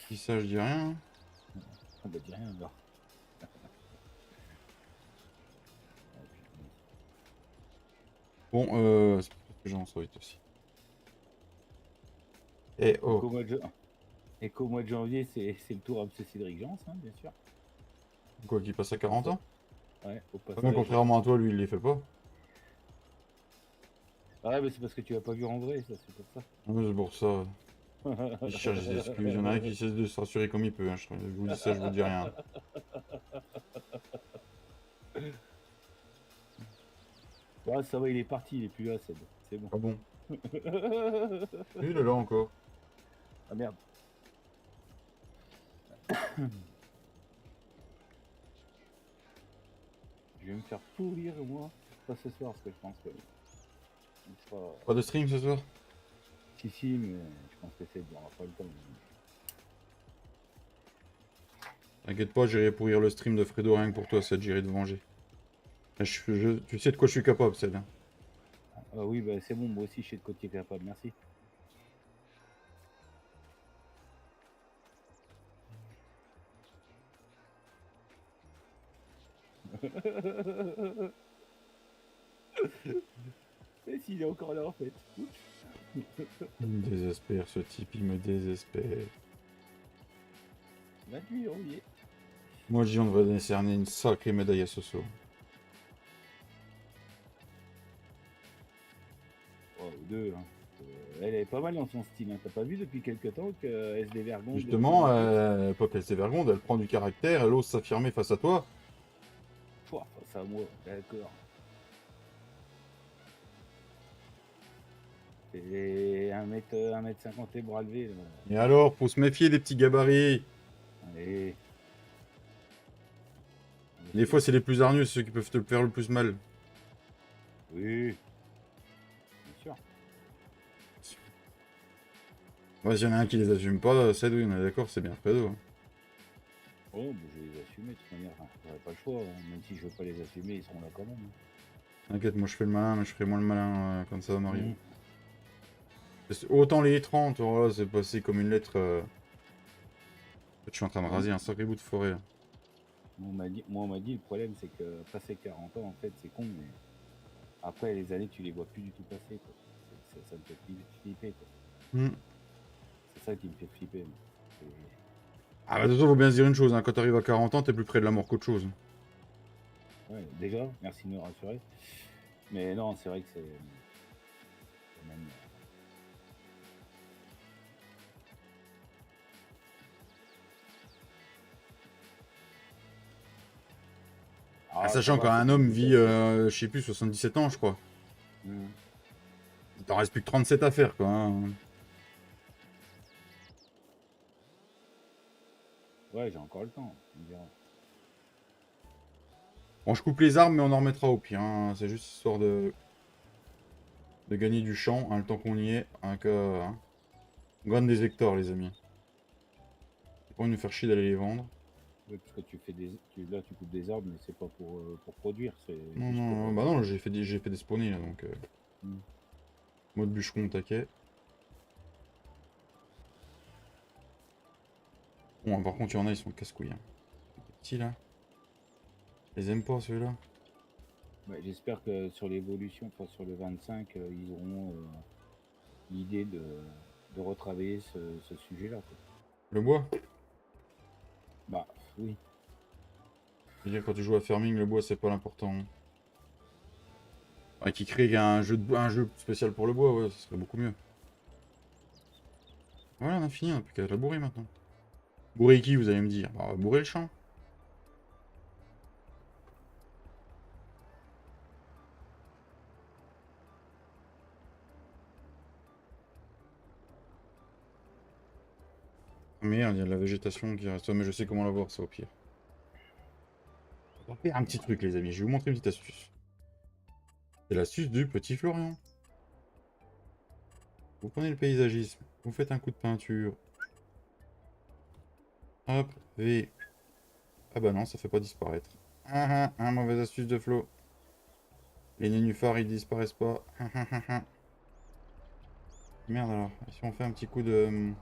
Si ça je dis rien. Hein. Ah bah dis rien alors. Bon, c'est pour ça que j'en sois vite aussi. Et oh. Et qu'au mois de janvier, c'est le tour à M. Cédric Jans, hein, bien sûr. Quoi, qui passe à 40 ans? Ouais, au Bien, passage. contrairement à toi, lui, il les fait pas. Ouais, mais c'est parce que tu l'as pas vu en vrai, ça, c'est pour ça. Ouais, c'est pour ça. Il cherche des excuses. Il y en a un qui essaie de se rassurer comme il peut. Hein. Je vous dis ça, je vous dis rien. Ouais, ça va, il est parti, il est plus là, c'est bon. Ah bon? Oui, il est là encore. Ah merde. Je vais me faire pourrir, moi. Pas ce soir, parce que je pense que. Il sera... Pas de stream ce soir? Si, mais je pense que c'est bon, on aura pas le temps. T'inquiète pas, j'irai pourrir le stream de Fredo rien que pour toi, Ced, j'irai te venger. Tu sais de quoi je suis capable, Ced. Hein. Ah oui, bah c'est bon, moi aussi je sais de quoi tu es capable, merci. Et s'il est encore là en fait. Il me désespère, ce type, il me désespère. 28 janvier. Moi, je dis, on devrait décerner une sacrée médaille à Soso. Oh, ou deux, hein. Elle est pas mal dans son style, hein. T'as pas vu depuis quelques temps que SD Vergonde. Justement, pas qu'elle s'évergonde, elle prend du caractère, elle ose s'affirmer face à toi. Pouah, face à moi, d'accord. Et 1m50 et bras levés. Là. Et alors, faut se méfier des petits gabarits. Allez. Des fois, c'est les plus hargneux, ceux qui peuvent te faire le plus mal. Oui. Bien sûr. Moi, s'il y en a un qui les assume pas, c'est oui, on est d'accord, c'est bien Fredo. Hein. Oh, bah, je vais les assumer de toute manière. Enfin, j'aurai pas le choix. Hein. Même si je veux pas les assumer, ils seront là quand même. Hein. T'inquiète, moi je fais le malin, mais je ferai moins le malin quand ça va m'arriver. Mmh. Autant les 30, oh là, c'est passé comme une lettre. Je suis en train de raser un sacré bout de forêt. Là. Moi, on m'a dit, le problème, c'est que passer 40 ans, en fait, c'est con, mais après, les années, tu les vois plus du tout passer, quoi. Ça me fait flipper, quoi. Hmm. C'est ça qui me fait flipper. Ah bah de toute façon, faut bien se dire une chose, hein, quand t'arrives à 40 ans, t'es plus près de la mort qu'autre chose. Ouais, déjà, merci de me rassurer. Mais non, c'est vrai que c'est même... Ah, sachant qu'un homme vit, je sais plus, 77 ans, je crois. Mmh. Il t'en reste plus que 37 à faire, quoi. Hein. Ouais, j'ai encore le temps, on dira. Bon, je coupe les armes, mais on en remettra au pire. Hein. C'est juste histoire de gagner du champ, hein, le temps qu'on y est. Un cas, hein. On gagne des hectares, les amis. C'est pas nous faire chier d'aller les vendre. Oui, parce que tu fais là, tu coupes des arbres, mais c'est pas pour produire, c'est Non, juste non, pour... bah non, j'ai fait des spawnings, là, donc... Mmh. Mode bûcheron au taquet. Bon, par contre, il y en a, ils sont casse-couilles. Hein. Les petits, là. Je les aime pas, ceux-là. Ouais, j'espère que sur l'évolution, enfin sur le 25, ils auront l'idée de retravailler ce sujet-là. Le bois? Bah oui. Je veux dire, quand tu joues à Farming, le bois, c'est pas l'important. Hein. Ouais, qui crée un jeu spécial pour le bois, ouais, ce serait beaucoup mieux. Voilà, on a fini, on n'a plus qu'à la bourrer maintenant. Bourrer qui, vous allez me dire? Bah, bourrer le champ. Merde, il y a de la végétation qui reste. Ouais, mais je sais comment l'avoir, ça, au pire. On va faire un petit truc, les amis. Je vais vous montrer une petite astuce. C'est l'astuce du petit Florian. Vous prenez le paysagisme, vous faites un coup de peinture. Hop, V. Ah bah non, ça fait pas disparaître. Mauvaise astuce de Flo. Les nénuphars, ils disparaissent pas. Merde alors, si on fait un petit coup de...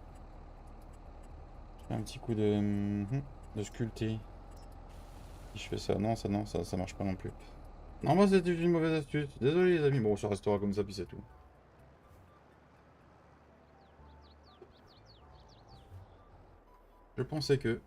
Un petit coup de sculpter. Si je fais ça, non, ça marche pas non plus. Non, bah c'était une mauvaise astuce. Désolé les amis, bon, ça restera comme ça, puis c'est tout. Je pensais que...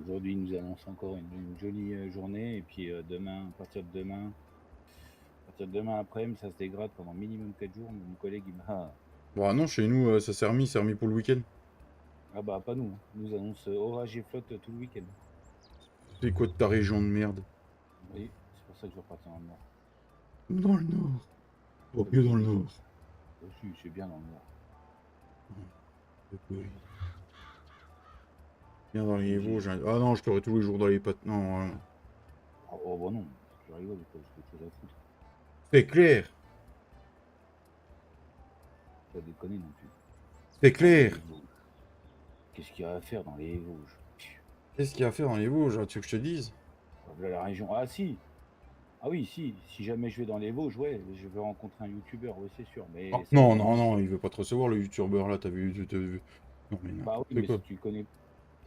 Aujourd'hui, il nous annonce encore une jolie journée. Et puis demain, à partir de demain après-midi, ça se dégrade pendant minimum 4 jours. Mon collègue, il m'a... Bon, non, chez nous, ça s'est remis pour le week-end. Ah bah, pas nous. Il nous annonce orage et flotte tout le week-end. C'est quoi de ta région de merde? Oui, c'est pour ça que je vais repartir dans le nord. Dans le nord. Oh, que dans le nord. Aussi, c'est bien dans le nord. Bien dans les Vosges. Ah non, je t'aurais tous les jours dans les pattes. Non, Oh bah non, tu rigoles, j'ai pas autre chose à foutre. c'est clair. Pas déconner non plus. C'est clair. Qu'est-ce qu'il y a à faire dans les Vosges? Qu'est-ce qu'il y a à faire dans les Vosges? Tu veux que je te dise? Voilà la région. Ah si. Ah oui, si jamais je vais dans les Vosges, ouais, je vais rencontrer un youtubeur, ouais, c'est sûr. Mais Oh, non, non, non, il veut pas te recevoir le youtubeur là, t'as vu, Non mais bah oui, c'est mais quoi? si tu connais.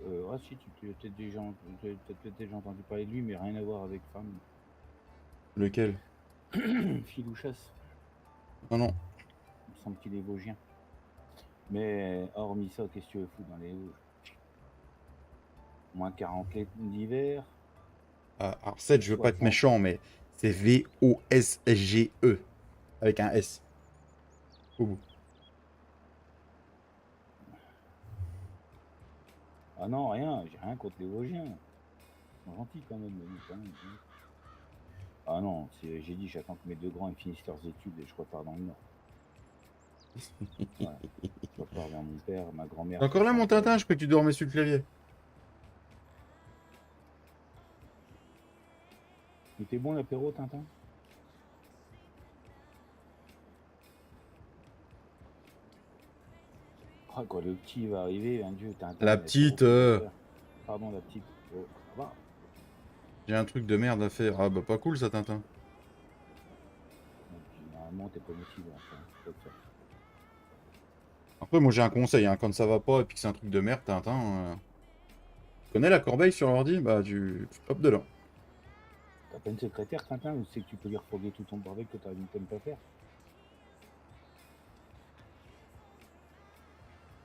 Ah si, tu as peut-être déjà entendu parler de lui, mais rien à voir avec femme. Lequel? Filouchas, Non, non. il me semble qu'il est vosgien. Mais hormis ça, qu'est-ce que tu veux foutre dans les Vosges? Moins 40 d'hiver. Alors 7, je veux pas être 60. méchant, mais c'est V-O-S-G-E. Avec un S. Au bout. Ah non, rien, j'ai rien contre les Vosgiens. Ils sont gentils quand même, mais quand même. Ah non, j'ai dit, j'attends que mes deux grands ils finissent leurs études et je repars dans le Nord. Voilà. Je repars vers mon père, ma grand-mère. T'es encore là, mon Tintin? Je crois que tu dormais sur le clavier. Il était bon l'apéro, Tintin? Ah, quand le petit va arriver, un dieu, Tintin. La petite. Pardon, la petite. Oh, ça va. J'ai un truc de merde à faire. Ah bah pas cool ça, Tintin. Donc, normalement, t'es pas motivé, enfin, faut te faire. Après, moi j'ai un conseil, hein, quand ça va pas et puis que c'est un truc de merde, Tintin. Tu connais la corbeille sur l'ordi? Bah tu hop dedans. T'as pas une secrétaire, Tintin, ou c'est que tu peux lui refourguer tout ton bordel que t'as même pas faire?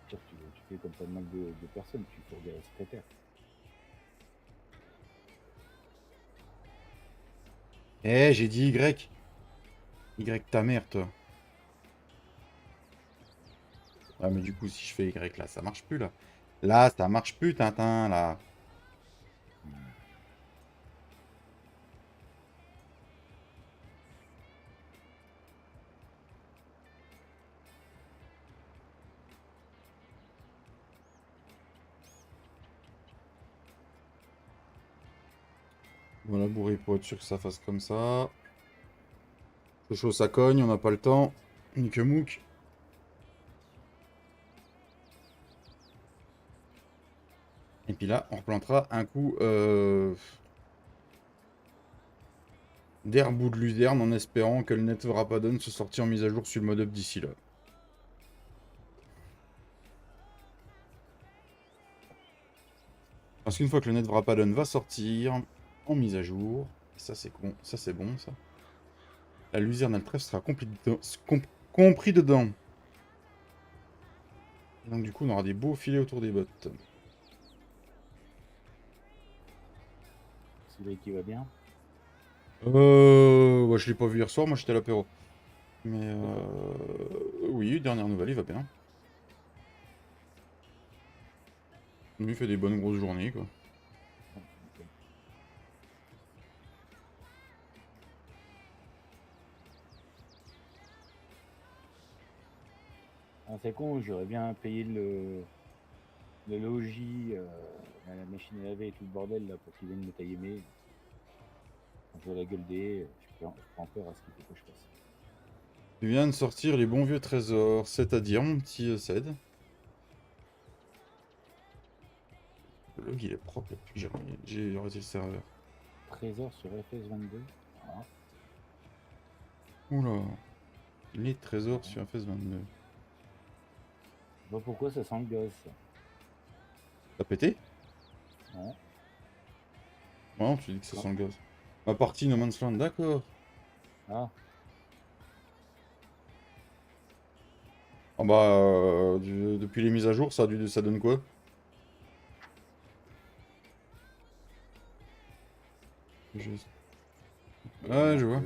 Tu fais comme pas mal de personnes, tu fourgues à la secrétaire. Eh, j'ai dit Y. Y ta mère, toi. Ah, mais du coup, si je fais Y là, ça marche plus là. Là, ça marche plus, Tintin, là. Voilà, bourré pour être sûr que ça fasse comme ça. C'est chaud, ça cogne, on n'a pas le temps. Nique mouk. Et puis là, on replantera un coup d'herbe ou de luzerne en espérant que le net Wrapadon se sortir en mise à jour sur le mode up d'ici là. Parce qu'une fois que le net Wrapadon va sortir en mise à jour, ça c'est con, ça c'est bon ça. La luzerne et le trèfle sera compris dedans. Donc du coup on aura des beaux filets autour des bottes. C'est vrai qui va bien. Bah, je l'ai pas vu hier soir, moi j'étais à l'apéro. Mais oui, dernière nouvelle, il va bien. Lui il fait des bonnes grosses journées quoi. Ah, c'est con, j'aurais bien payé le logis, la machine à laver et tout le bordel là pour qu'ils viennent me tailler mes. Quand je vois la gueule des, je prends peur à ce qu'il faut que je fasse. Tu viens de sortir les bons vieux trésors, c'est-à-dire mon petit Ced. Le log il est propre, j'ai arrêté le serveur. Trésor sur FS22. Voilà. Oula. Les trésors sur FS22. Je sais pas pourquoi ça sent le gaz ça. T'as pété? Non. Non, tu dis que ça sent le gaz. Ma partie No Man's Land, d'accord. Ah, Ah bah, depuis les mises à jour, ça donne quoi? Juste. Ouais, je vois.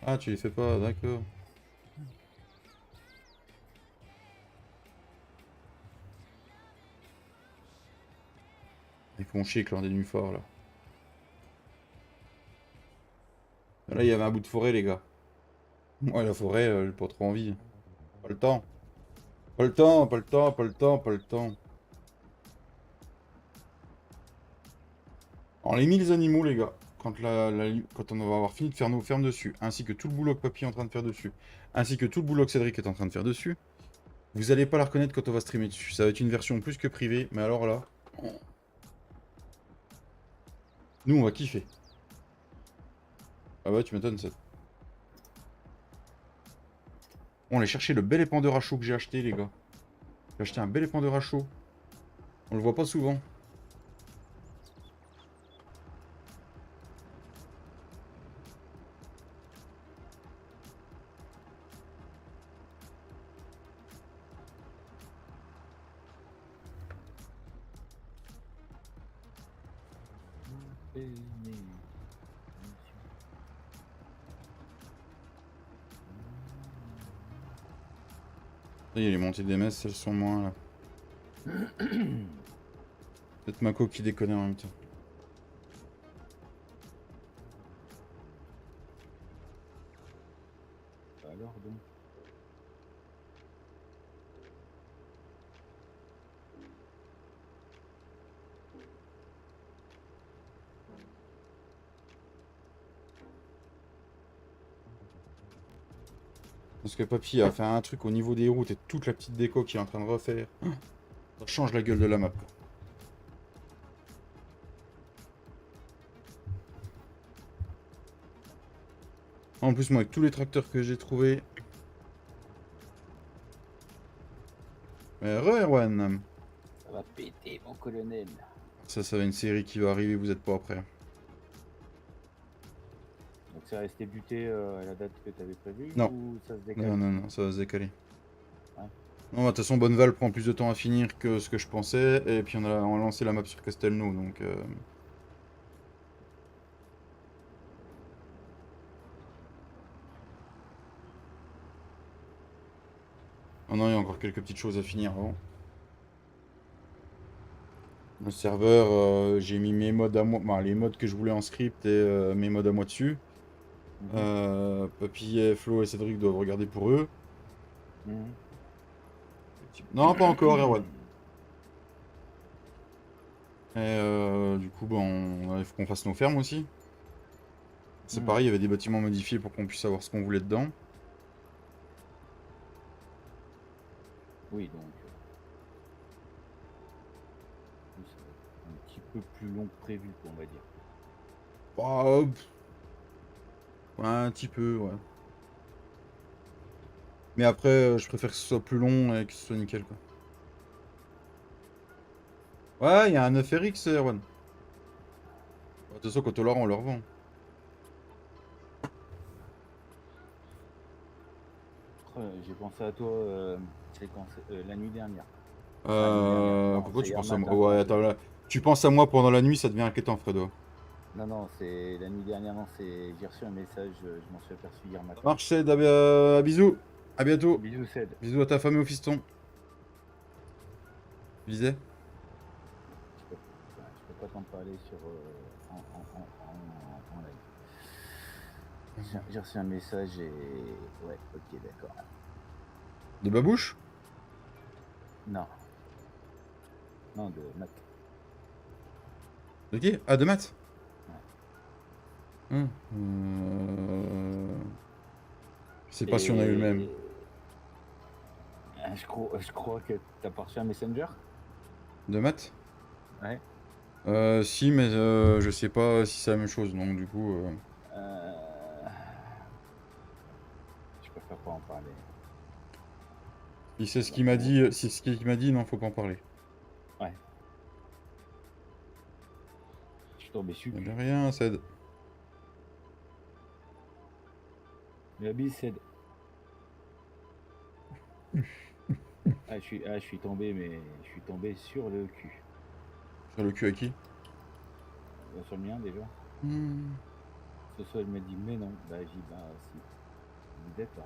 Ah, tu les fais pas, d'accord. Ils font chier avec leur nénuphar là. Là, il y avait un bout de forêt, les gars. Ouais, la forêt, j'ai pas trop envie. Pas le temps. Pas le temps, pas le temps, pas le temps, pas le temps. On les 1000 animaux, les gars. Quand on va avoir fini de faire nos fermes dessus, ainsi que tout le boulot que Papy est en train de faire dessus, ainsi que tout le boulot que Cédric est en train de faire dessus, vous allez pas la reconnaître quand on va streamer dessus. Ça va être une version plus que privée, mais alors là, nous on va kiffer. Ah ouais, tu m'étonnes ça. On allait chercher le bel épandeur à chaud que j'ai acheté, les gars. J'ai acheté un bel épandeur à chaud. On le voit pas souvent. Il y a les montées des messes, elles sont moins là. Peut-être Mako qui déconne en même temps. Alors donc. Parce que Papy a fait un truc au niveau des routes et toute la petite déco qu'il est en train de refaire. Ça change la gueule de la map, quoi. En plus, moi, avec tous les tracteurs que j'ai trouvés. Mais Erwan. Ça va péter, mon colonel. Ça va être une série qui va arriver, vous êtes pas prêts. Donc c'est resté buté à la date que tu avais prévue Non. ou ça se décale? Non, ça va se décaler. Ouais. Non, de toute façon, Bonneval prend plus de temps à finir que ce que je pensais. Et puis on a lancé la map sur Castelnau, donc... Oh non, il y a encore quelques petites choses à finir avant. Le serveur, j'ai mis mes mods à moi, enfin, les mods que je voulais en script et mes mods à moi dessus. Papy, et Flo et Cédric doivent regarder pour eux. Non, pas encore, Erwan. Et du coup, bon, il faut qu'on fasse nos fermes aussi. C'est pareil, il y avait des bâtiments modifiés pour qu'on puisse savoir ce qu'on voulait dedans. Oui, donc. Ça va être un petit peu plus long que prévu, on va dire. Bah, ouais, un petit peu, ouais. Mais après, je préfère que ce soit plus long et que ce soit nickel, quoi. Ouais, il y a un 9RX, Erwan. De toute façon, quand on l'aura, on le revend. J'ai pensé à toi c'est quand la nuit dernière. Pourquoi tu hier penses à moi? matin, Ouais, quand attends, là. Tu penses à moi pendant la nuit, ça devient inquiétant, Fredo. Non, c'est la nuit dernière, non, j'ai reçu un message, je m'en suis aperçu hier matin. Ça marche, Ced, à bisous. À bientôt. Bisous, Ced. Bisous à ta femme et au fiston. Tu disais? Je peux pas t'en parler sur en live. J'ai reçu un message et... Ouais, ok, d'accord. De Babouche? Non. Non, de Mac. De qui? Ah, de Matt? Ouais. Je sais pas si on a eu le même. Je crois que t'as pas reçu un Messenger? De Matt? Ouais. Si, mais je sais pas si c'est la même chose, donc du coup... Je préfère pas en parler. Si c'est ce qu'il m'a dit, si c'est ce qu'il m'a dit, non, faut pas en parler. Ouais. Je suis tombé dessus. J'ai rien, Ced. La bise, Ced. je suis tombé, mais je suis tombé sur le cul. Sur le cul à qui? Sur le mien déjà. Hmm. Ce soir, elle m'a dit, mais non. Bah, j'ai dit, bah, si. Vous êtes là.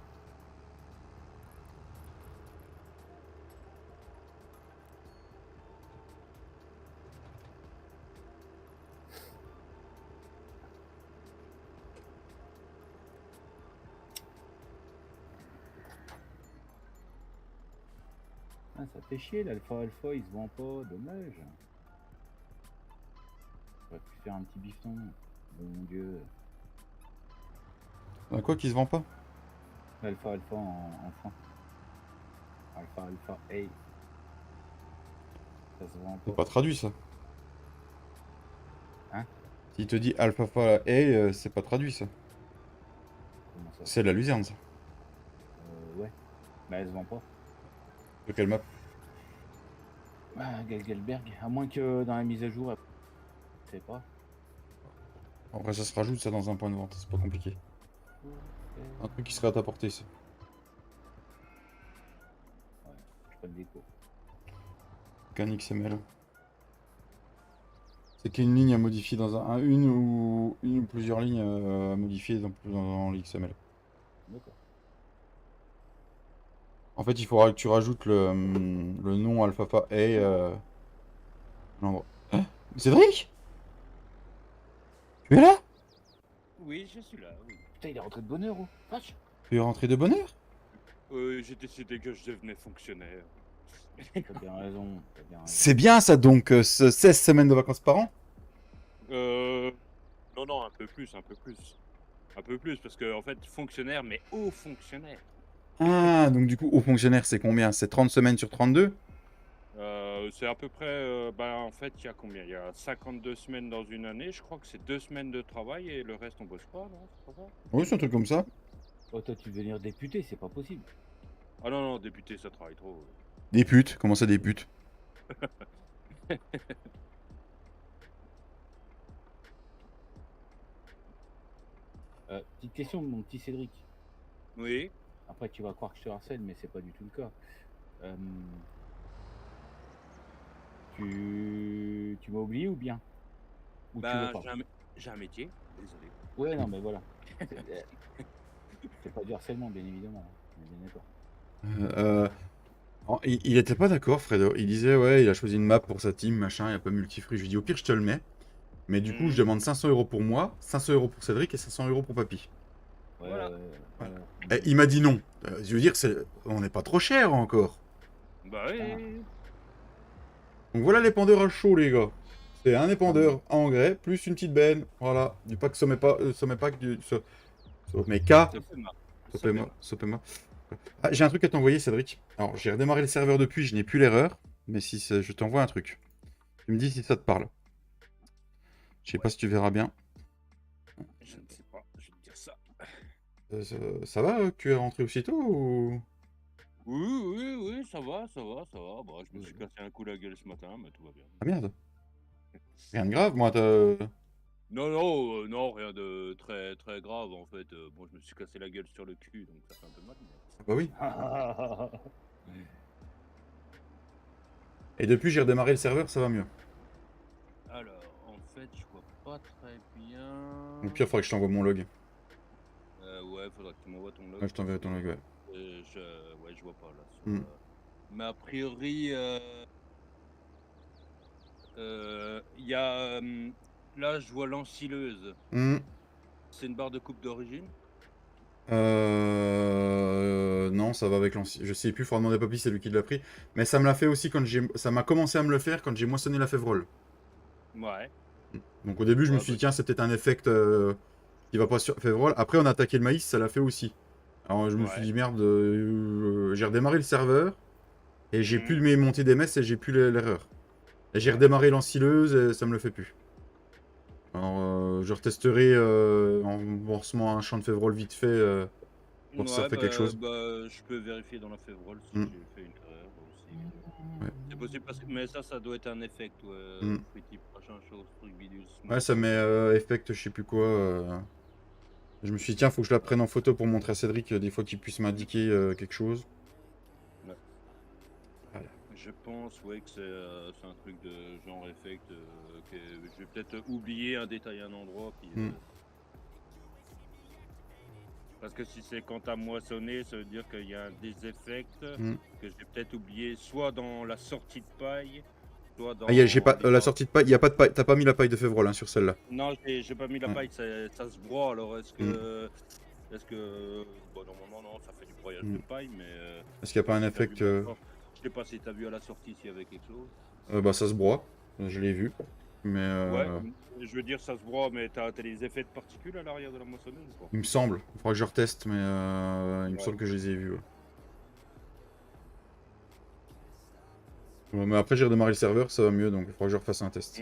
Ah, ça fait chier, l'alpha alpha, il se vend pas, dommage. J'aurais pu faire un petit bifton. Bon Dieu. Quoi qui se vend pas? L'alpha alpha en franc. Alpha alpha A. Ça se vend C'est pas. pas traduit ça. Hein? S'il te dit alpha alpha A, c'est pas traduit ça. Comment ça? C'est la luzerne ça. Ouais. Bah, elle se vend pas. Sur quelle map? Ah, Galgelberg. À moins que dans la mise à jour, je sais pas. Après ça se rajoute ça dans un point de vente, c'est pas compliqué. Un truc qui serait à ta portée ça. Ouais, je pas de déco. Qu'un XML. C'est qu'une ligne à modifier dans une ou plusieurs lignes à modifier dans l'XML. D'accord. En fait, il faudra que tu rajoutes le nom alpha et l'endroit. Hein? Cédric? Tu es là? Oui, je suis là, oui. Putain, il est rentré de bonne heure, oh. Vache. Tu es rentré de bonne heure? J'ai décidé que je devenais fonctionnaire. T'as bien raison. T'as bien raison. C'est bien ça donc, 16 semaines de vacances par an? Non, non, un peu plus, un peu plus. Un peu plus, parce que, en fait, fonctionnaire, mais haut fonctionnaire. Ah, donc du coup, haut fonctionnaire, c'est combien? C'est 30 semaines sur 32? C'est à peu près, en fait, il y a combien? Il y a 52 semaines dans une année, je crois que c'est 2 semaines de travail et le reste on bosse pas, non? C'est pas ça? Oui, c'est un truc comme ça. Oh, toi, tu veux devenir député, c'est pas possible. Ah non, non, député, ça travaille trop. Des putes, comment ça des putes? Petite question, mon petit Cédric. Oui. Après, tu vas croire que je te harcèle, mais c'est pas du tout le cas. Tu m'as oublié ou bien? Ou tu veux pas? J'ai un métier, désolé. Ouais, non, mais voilà. C'est pas du harcèlement, bien évidemment. On est bien d'accord. Il était pas d'accord, Fredo. Il disait, ouais, il a choisi une map pour sa team, machin, il n'y a pas multifree. Je lui dis, au pire, je te le mets. Mais du coup, je demande 500 € pour moi, 500 € pour Cédric et 500 € pour Papy. Ouais, Voilà. voilà. Et il m'a dit non. Je veux dire, on n'est pas trop cher encore. Bah oui. Putain. Donc voilà l'épandeur à chaud, les gars. C'est un épandeur à engrais, plus une petite benne. Voilà. Du pack sommet pas, du. Mais K. Sopema. Ah, j'ai un truc à t'envoyer, Cédric. Alors, j'ai redémarré le serveur depuis, je n'ai plus l'erreur. Mais si je t'envoie un truc. Tu me dis si ça te parle. Je sais pas si tu verras bien. Je ne sais pas, je vais te dire ça. Ça va, tu es rentré aussitôt ou... Oui, ça va. Bah, je me suis cassé un coup la gueule ce matin, mais tout va bien. Ah merde. Rien de grave, moi, Non, rien de très très grave en fait. Bon, je me suis cassé la gueule sur le cul, donc ça fait un peu mal. Mais... Bah oui. Et depuis, j'ai redémarré le serveur, ça va mieux. Alors, en fait, je vois pas très bien. Au pire, faudrait que je t'envoie mon log. Ouais, faudrait que tu m'envoies ton log. Ouais, je t'enverrai ton log, ouais. Ouais, je vois pas là. Mais a priori, il y a. Là, je vois l'ensileuse. C'est une barre de coupe d'origine? Non, ça va avec l'ancien. Je sais plus, faudra demander à Papy, c'est lui qui l'a pris. Mais ça me l'a fait aussi quand j'ai. Ça m'a commencé à me le faire quand j'ai moissonné la févrole. Ouais. Donc au début, je me suis dit, tiens, c'est peut-être un effect qui va pas sur févrole. Après, on a attaqué le maïs, ça l'a fait aussi. Alors je me suis dit, merde, j'ai redémarré le serveur. Et j'ai plus mes montées d'MS et j'ai plus l'erreur. Et j'ai redémarré l'ensileuse et ça me le fait plus. Alors je retesterai en morcement un champ de févrole vite fait pour que ça fait quelque chose. Bah, je peux vérifier dans la févrole si j'ai fait une erreur aussi. Ouais. C'est possible, mais ça doit être un effect. Petit prochain chose, truc bidule. Ouais, ça met effect, je sais plus quoi. Je me suis dit, tiens, faut que je la prenne en photo pour montrer à Cédric des fois qu'il puisse m'indiquer quelque chose. je pense ouais, que c'est un truc de genre effect. Que je vais peut-être oublier un détail à un endroit. Puis, parce que si c'est quand t'as moissonné, ça veut dire qu'il y a des effets que j'ai peut-être oublié soit dans la sortie de paille, soit dans. J'ai pas la sortie de paille. Y a pas de paille. T'as pas mis la paille de févrole hein, sur celle-là. Non, j'ai pas mis la paille. Ça se broie. Alors est-ce que, bon normalement non, ça fait du broyage de paille, mais. Est-ce qu'il y a pas un effet que. Je sais pas si t'as vu à la sortie s'il y avait quelque chose. Bah ça se broie. Je l'ai vu. Mais. Ouais. Je veux dire ça se broie, mais t'as des effets de particules à l'arrière de la moissonneuse ou pas? Il me semble. Il faudra que je reteste, mais il me semble que je les ai vus. Ouais, mais après j'ai redémarré le serveur, ça va mieux, donc il faudra que je refasse un test.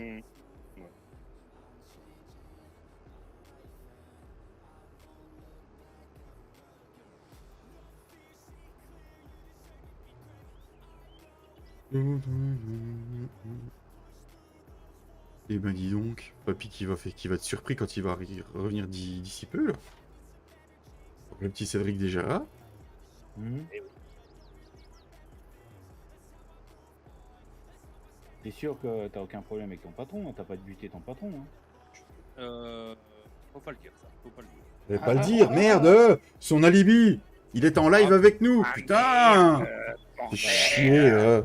Et ben dis donc, papy qui va être surpris quand il va revenir d'ici peu là. Le petit Cédric déjà là. T'es sûr que t'as aucun problème avec ton patron, hein? T'as pas de buter ton patron, hein? Faut pas le dire ça, faut pas le dire. Je vais pas le dire, merde. Son alibi. Il est en live avec nous, putain. C'est chier.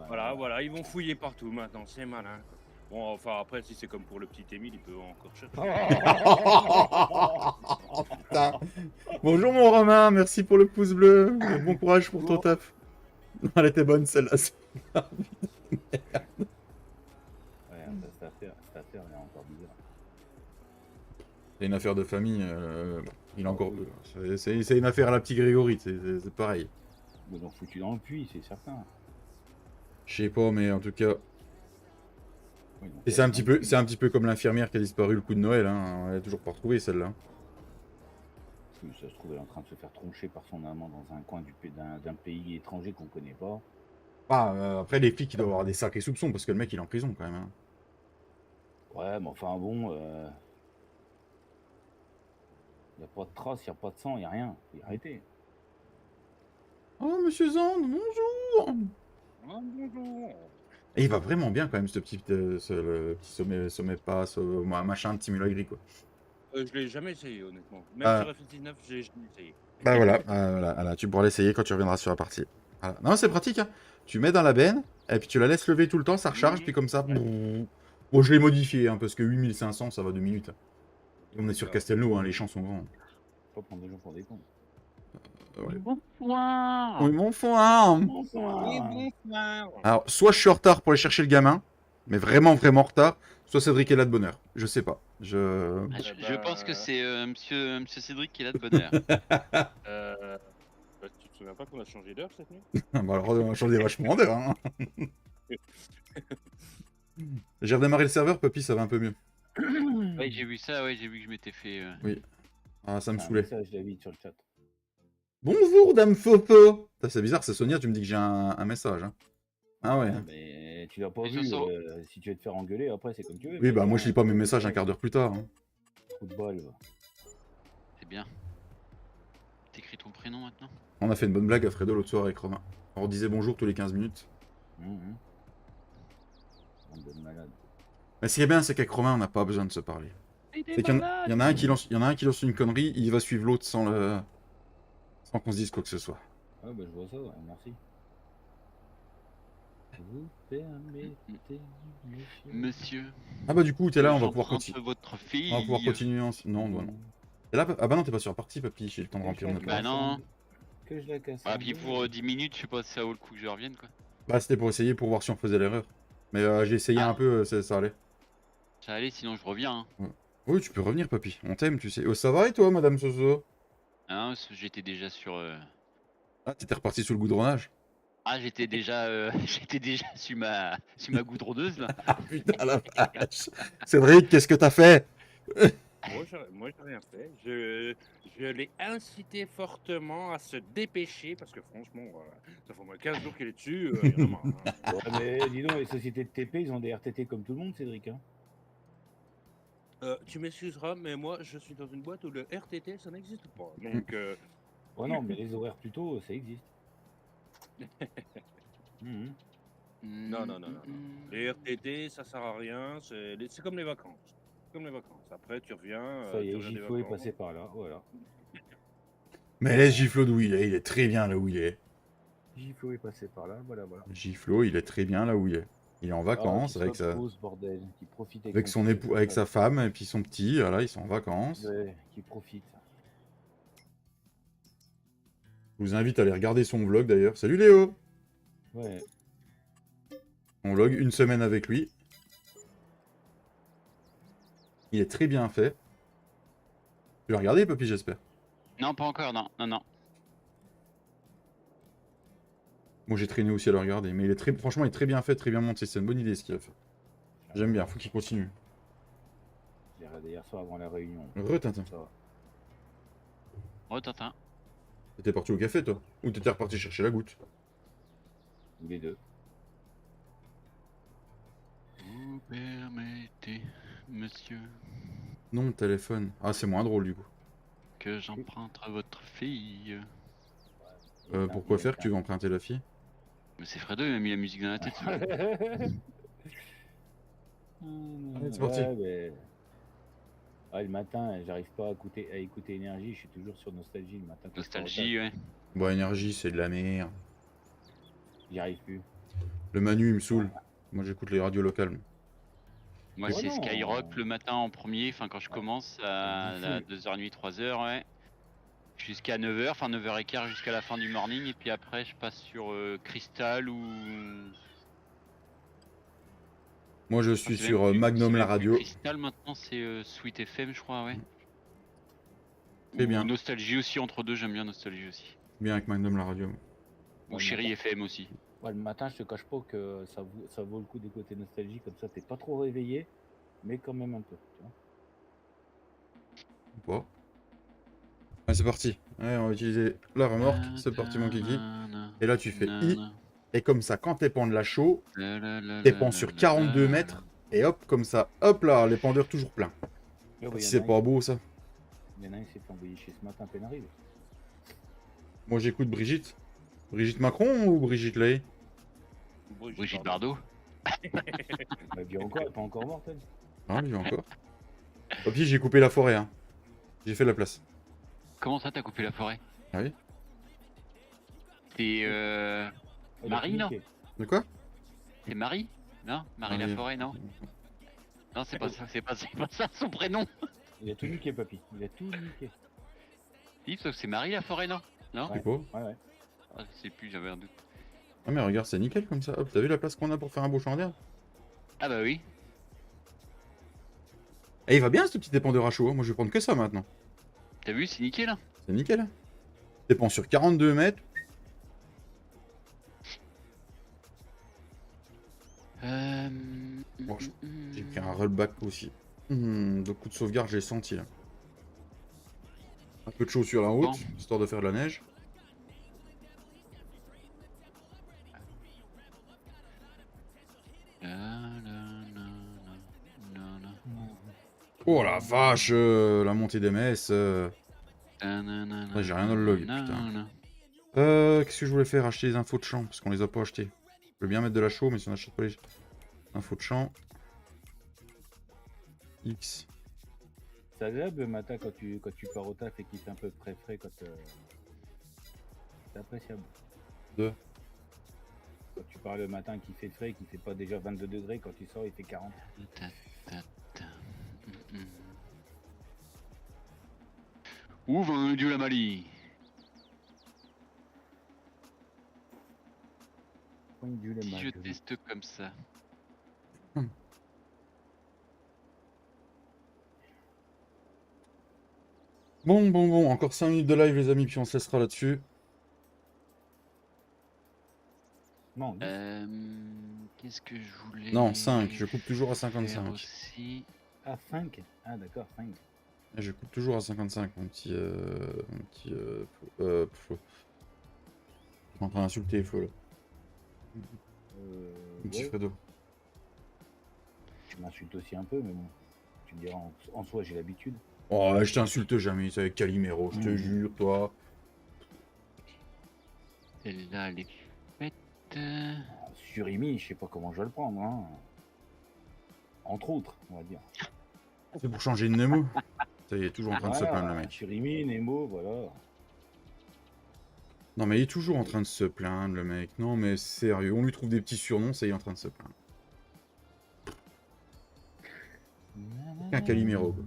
Voilà, ils vont fouiller partout maintenant, c'est malin. Quoi. Bon, enfin après, si c'est comme pour le petit Émile, il peut encore chercher. Putain. Bonjour mon Romain, merci pour le pouce bleu. Et bon courage pour ton taf. Elle était bonne celle-là. Ouais, cette affaire, elle est encore bizarre. C'est une affaire de famille. Il a encore. C'est une affaire à la petite Grégory, c'est pareil. Ils l'ont foutu dans le puits, c'est certain. Je sais pas, mais en tout cas. Et c'est un petit peu comme l'infirmière qui a disparu le coup de Noël, hein. On l'a toujours pas retrouvé celle-là. Ça se trouve, elle est en train de se faire troncher par son amant dans un coin d'un pays étranger qu'on connaît pas. Après les flics ils doivent avoir des sacrés soupçons parce que le mec il est en prison quand même. Hein. Ouais, mais enfin bon, y a pas de traces, y a pas de sang, y a rien. Faut y arrêter. Oh monsieur Zand, bonjour. Bonjour. Et il va vraiment bien quand même ce petit, le petit sommet pas, machin de simulacre quoi. Je l'ai jamais essayé honnêtement. Même sur F19, j'ai jamais essayé. Bah voilà, tu pourras l'essayer quand tu reviendras sur la partie. Voilà. Non, c'est pratique, hein. Tu mets dans la benne, et puis tu la laisses lever tout le temps, ça recharge, puis comme ça... Bon, je l'ai modifié, hein, parce que 8500, ça va 2 minutes. Et on est sur Castelnau, hein, les champs sont grands. Pas prendre des gens pour des cons. Ouais. Bonsoir. Oui, mon foin. Alors, soit je suis en retard pour aller chercher le gamin, mais vraiment en retard, soit Cédric est là de bonne heure. Je sais pas. Je pense que c'est monsieur Cédric qui est là de bonne heure. Tu te souviens pas qu'on a changé d'heure cette nuit? Bah alors, on a changé vachement d'heure. Hein. J'ai redémarré le serveur, Papy, ça va un peu mieux. Ouais, j'ai vu ça, ouais, j'ai vu que je m'étais fait... Oui. Ah, ça me saoulait. Ça, je l'ai sur le chat. Bonjour, dame Fopo. C'est bizarre, c'est Sonia, tu me dis que j'ai un message. Hein. Ah ouais. Mais tu l'as pas Mais vu, ça si tu veux te faire engueuler, après c'est comme tu veux. Oui, bah moi je lis pas mes messages un quart d'heure plus tard. Hein. Trou de balle. C'est bien. T'écris ton prénom maintenant? On a fait une bonne blague à Fredo l'autre soir avec Romain. On disait bonjour tous les 15 minutes. Bande de malades. Mais ce qui est bien, c'est qu'avec Romain, on n'a pas besoin de se parler. C'est qu'il y en a un qui lance une connerie, il va suivre l'autre sans qu'on se dise quoi que ce soit. Ah bah je vois ça, ouais, merci. Vous permettez, Monsieur. Ah bah du coup, t'es là, on va pouvoir continuer. Votre fille. On va pouvoir continuer Non, non. Et là, ah bah non, t'es pas sur la partie, Papy, j'ai le temps de remplir notre Bah non. Que je la casse. Ah puis pour 10 minutes, je sais pas si ça vaut le coup que je revienne quoi. Bah c'était pour essayer, pour voir si on faisait l'erreur. Mais j'ai essayé un peu, ça allait. Ça allait, sinon je reviens. Hein. Oui, tu peux revenir, Papy. On t'aime, tu sais. Oh, ça va et toi, Madame Soso? Ah non, j'étais déjà sur... Ah, t'étais reparti sous le goudronnage? Ah, j'étais déjà sur ma goudronneuse là. Ah putain la vache. Cédric, qu'est-ce que t'as fait? Moi, j'ai rien fait. Je l'ai incité fortement à se dépêcher parce que franchement, ça fait au moins 15 jours qu'il est dessus. Il y en a marre, hein. Ouais, mais dis donc, les sociétés de TP, ils ont des RTT comme tout le monde, Cédric. Hein. Tu m'excuseras, mais moi, je suis dans une boîte où le RTT, ça n'existe pas. Donc, ouais, non, mais les horaires plus tôt, ça existe. Non, non, non, non, non. Les RTT, ça sert à rien. C'est comme les vacances. Comme les vacances. Après, tu reviens. Ça y tu est, reviens des Giflo est vacances. passé par là, voilà. Mais laisse Giflo d'où il est très bien là où il est. Giflo est passé par là, voilà, voilà. Giflo, il est très bien là où il est. Il est en vacances Qui avec se repose, bordel, qui profite avec son fils de époux, avec pute. sa femme et puis son petit, voilà, ils sont en vacances. Ouais, qui profite. Je vous invite à aller regarder son vlog d'ailleurs. Salut Léo! Ouais. Son vlog, une semaine avec lui. Il est très bien fait. Tu l'as regardé, Papy, j'espère? Non, pas encore, non, non, non. Moi j'ai traîné aussi à le regarder, mais il est très, franchement il est très bien fait, très bien monté, c'est une bonne idée ce qu'il a fait. J'aime bien, faut qu'il continue. J'ai regardé hier soir avant la réunion. Re-Tintin. Ça va. Oh, Tintin. T'étais parti au café toi? Ou t'étais reparti chercher la goutte? Ou les deux. Vous permettez, monsieur, Non, téléphone. Ah, c'est moins drôle du coup. que j'emprunte à votre fille. Pourquoi faire que tu veux emprunter la fille? Mais c'est Fredo, il m'a mis la musique dans la tête. celui-là. Allez, c'est parti. Le matin, j'arrive pas à écouter Énergie, je suis toujours sur Nostalgie le matin. Nostalgie, ouais. Bon, énergie, c'est de la merde. J'y arrive plus. Le Manu, il me saoule. Moi, j'écoute les radios locales. Moi, Oh c'est non. Skyrock le matin en premier, enfin quand je commence à 2h30, 3h, ouais. Jusqu'à 9h, enfin 9h15 jusqu'à la fin du morning, et puis après je passe sur Crystal ou... Moi, je Enfin, suis c'est sur même plus- Magnum c'est la même plus radio. Crystal maintenant, c'est Sweet FM, je crois, ouais. Très Ou bien. Nostalgie aussi, entre deux, j'aime bien Nostalgie aussi. Bien avec Magnum la radio. Ou Ouais, Chéri d'accord. FM aussi. Ouais, le matin, je te cache pas que ça vaut le coup d'écouter Nostalgie, comme ça t'es pas trop réveillé, mais quand même un peu. Tu vois. Bon. Allez, c'est parti. Allez, on va utiliser la remorque. C'est parti, mon kiki. Et là, tu fais I. Et comme ça, quand t'es de la chaux, t'es sur 42 mètres. Et hop, comme ça, hop là, les pendeurs toujours pleins. Ouais, Si c'est pas beau, ça. Il y en a un qui s'est fait envoyer chez ce matin à peine arrivé. Moi, j'écoute Brigitte. Brigitte Macron ou Brigitte Lay? Brigitte Bardot. Bah, bien encore, elle est pas encore morte, elle. Ah, il y a encore. Oh, puis j'ai coupé la forêt, hein. J'ai fait la place. Comment ça, t'as coupé la forêt? Ah oui? C'est Elle a Marie, tout non? niqué. De quoi? C'est Marie? Non? Marie Marie. Laforêt, non? Non, c'est pas ça, c'est pas ça son prénom. Il a tout niqué, papy. Il a tout niqué. Si, sauf que c'est Marie Laforêt, non? Non? Je sais pas. Ouais. Ah, je sais plus, j'avais un doute. Ah, mais regarde, c'est nickel comme ça. Hop, t'as vu la place qu'on a pour faire un beau chandail? Ah bah oui. Eh, il va bien ce petit dépendeur à chaud, hein. Moi, je vais prendre que ça maintenant. T'as vu, c'est nickel, hein? C'est nickel, hein. Dépend sur 42 mètres. Bon, j'ai pris un rollback aussi. Le coup de sauvegarde, j'ai senti là. Un peu de chaud sur la route, Bon. histoire de faire de la neige. Oh la vache, la montée des messes. Ouais, j'ai rien dans le log, putain. Qu'est-ce que je voulais faire? Acheter les infos de champ, parce qu'on les a pas achetées. Je veux bien mettre de la chaux, mais si on n'achète pas les infos de champ. X. C'est agréable le matin quand tu pars au taf et qu'il fait un peu très frais quand c'est appréciable. Deux. Quand tu pars le matin qu'il fait frais, qu'il fait pas déjà 22 degrés, quand tu sors il fait 40. Où va du la Mali? Point du lait Si je mal. teste comme ça. Bon, encore 5 minutes de live les amis, puis on se laissera là-dessus. Non, 10. Qu'est-ce que je voulais... Non, 5, je coupe toujours à faire 55. aussi. Ah, 5. Ah, d'accord, 5. Et je coupe toujours à 55, mon petit... Je suis en train d'insulter Flo là. Mon petit Ouais, Fredo. tu m'insultes aussi un peu, mais bon. Tu me diras, en soi, j'ai l'habitude. Oh, je t'insulte jamais, c'est avec Calimero, je te jure, toi. Celle-là, elle est faite. Ah, Surimi, je sais pas comment je vais le prendre. Hein. Entre autres, on va dire. C'est pour changer de Nemo. Ça, il est toujours en train de se plaindre, le mec. Surimi, Nemo, voilà. Non, mais il est toujours en train de se plaindre, le mec. Non, mais sérieux, on lui trouve des petits surnoms, ça y est en train de se plaindre. Un Calimero. Quoi.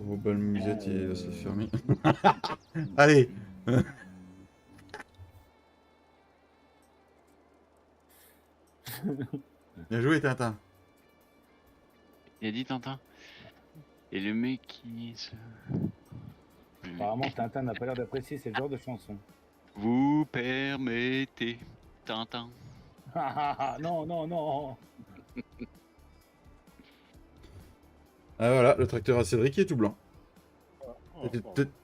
Vos belles musettes, il va se fermer. Allez. Bien joué, Tintin. Il a dit Tintin. Et le mec qui se... Apparemment, Tintin n'a pas l'air d'apprécier ce genre de chanson. Vous permettez, Tintin. Non, non, non. Ah voilà, le tracteur à Cédric est tout blanc.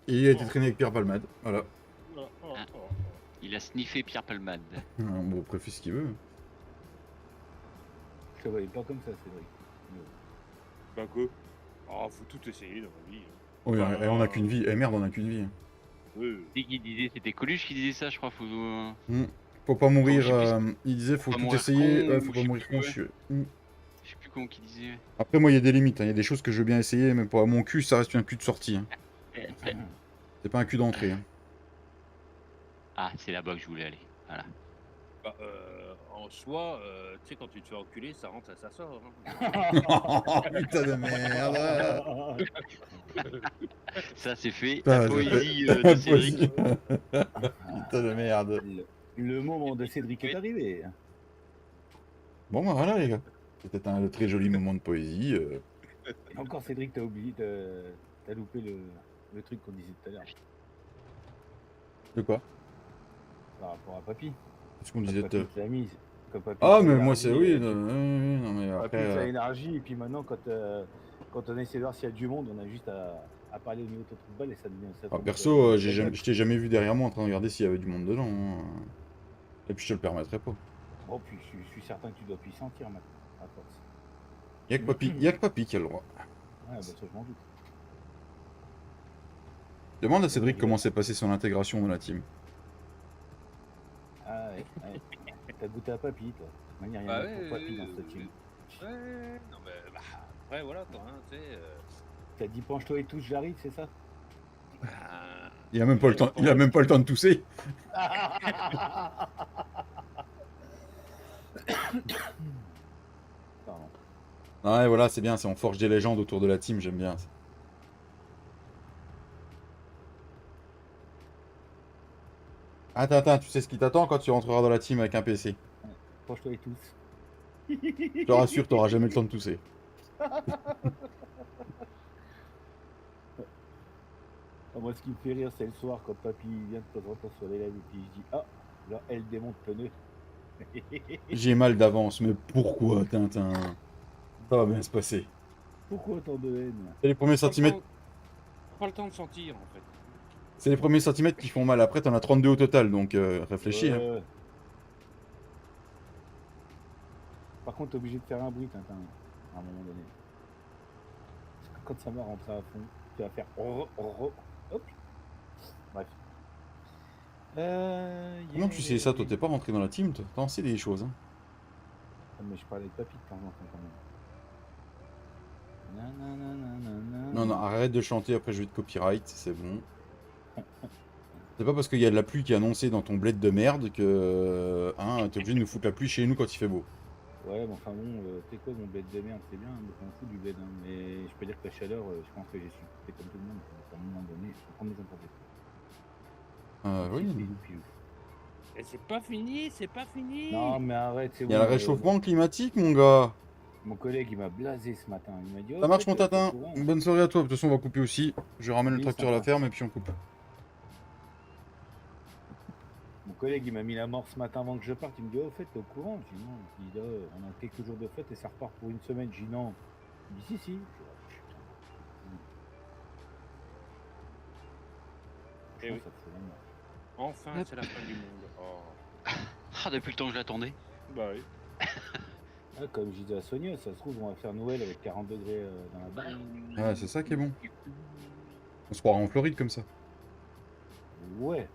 Il a été traîné avec Pierre Palmade. Voilà. Il a sniffé Pierre Palmade. Bon, après, fait ce qu'il veut. Je le voyais pas comme ça, Cédric. Bah quoi? Oh, faut tout essayer dans la vie. Oui, Bah, et on a qu'une vie. Eh merde, on a qu'une vie. Oui. C'est qui disait, c'était Coluche qui disait ça, je crois. Faut pas mourir. je sais plus Il disait, faut pas tout mourir essayer. con, Ouais, ou faut je pas sais mourir plus, conscieux. Je sais plus comment qui disait. Après, moi, il y a des limites. Hein. Il y a des choses que je veux bien essayer, mais pour mon cul, ça reste un cul de sortie. Hein. C'est pas un cul d'entrée. Hein. Ah, c'est là-bas que je voulais aller. Voilà. Bah, en soi, tu sais, quand tu te fais enculer, ça rentre et ça sort. Hein. Putain de merde. Ça, c'est fait. Putain, La poésie de Cédric. Putain de merde. Le moment de Cédric est arrivé. Bon, bah voilà, les gars. C'était un très joli moment de poésie. Et encore, Cédric, t'as oublié, t'as loupé le truc qu'on disait tout à l'heure. De quoi? Par rapport à Papy. Qu'est-ce qu'on disait tout à l'heure? Ah, mais moi, c'est oui. Non, mais Papy, après. t'as l'énergie, et puis maintenant, quand on essaie de voir s'il y a du monde, on a juste à parler au niveau de ton trou de balle et ça devient ça. Perso, je t'ai jamais vu derrière moi en train de regarder s'il y avait du monde dedans. Hein. Et puis je te le permettrai pas. Oh, puis je suis certain que tu dois plus sentir maintenant, à force. Y'a que Papy qui a le droit. Ouais, bah ça, je m'en doute. Demande à Cédric comment s'est passée son intégration dans la team. Ah ouais. T'as goûté à Papy, toi. De toute manière, il y en a pour Papy dans cette team. Ouais, non, mais bah, après, voilà, toi, hein, tu sais. T'as dit penche-toi et touche, j'arrive, c'est ça? Il a même pas le temps, il a même pas le temps de tousser. Pardon. Ouais, voilà, c'est bien, on forge des légendes autour de la team, j'aime bien. Attends, tu sais ce qui t'attend quand tu rentreras dans la team avec un PC. Penche-toi et touche. Je te rassure, t'auras jamais le temps de tousser. Moi, ce qui me fait rire, c'est le soir quand Papy vient de temps en temps sur les lives et puis je dis ah, là, elle démonte pneu. J'ai mal d'avance, mais pourquoi, Tintin? Ça va bien se passer. Pourquoi tant de haine? C'est les premiers centimètres. Pas le temps de sentir, en fait. C'est les premiers centimètres qui font mal. Après, t'en as 32 au total, donc réfléchis. Hein. Par contre, t'es obligé de faire un bruit, Tintin, à un moment donné. Parce que quand ça va rentrer à fond, tu vas faire hop. Bref. Comment tu sais ça, toi? T'es pas rentré dans la team, toi? T'en sais des choses, hein. Mais je parlais de Papy de temps en temps, quand même. Non, arrête de chanter, après je vais te copyright, c'est bon. C'est pas parce qu'il y a de la pluie qui est annoncée dans ton bled de merde que hein, t'es obligé de nous foutre la pluie chez nous quand il fait beau. Ouais, mais enfin bon, t'es quoi mon bled de merde, c'est bien, mais on fout du bled, hein. Mais je peux dire que la chaleur, je pense que j'ai supporté comme tout le monde, à un moment donné, je peux prendre des températures. Oui. Et c'est pas fini, c'est pas fini. Non, mais arrête, c'est bon. Il y a le réchauffement climatique, mon gars. Mon collègue, il m'a blasé ce matin. Il m'a dit Ça marche, mon tatin. Bonne soirée à toi. De toute façon, on va couper aussi. Je ramène le tracteur à la ferme et puis on coupe. Mon collègue, il m'a mis la mort ce matin avant que je parte. Il me dit, oh, au fait, t'es au courant? Je dis non. Il dit, oh, on a quelques jours de fête et ça repart pour une semaine. Je dis non. Il me dit, si. Je dis, oh, putain. Et oui. Ça te fout la mort. Enfin, c'est la fin du monde. Oh. Ah, depuis le temps que je l'attendais. Bah oui. Ah, comme je disais à Sonia, ça se trouve, on va faire Noël avec 40 degrés dans la barre. Ouais, c'est ça qui est bon. On se croira en Floride comme ça. Ouais.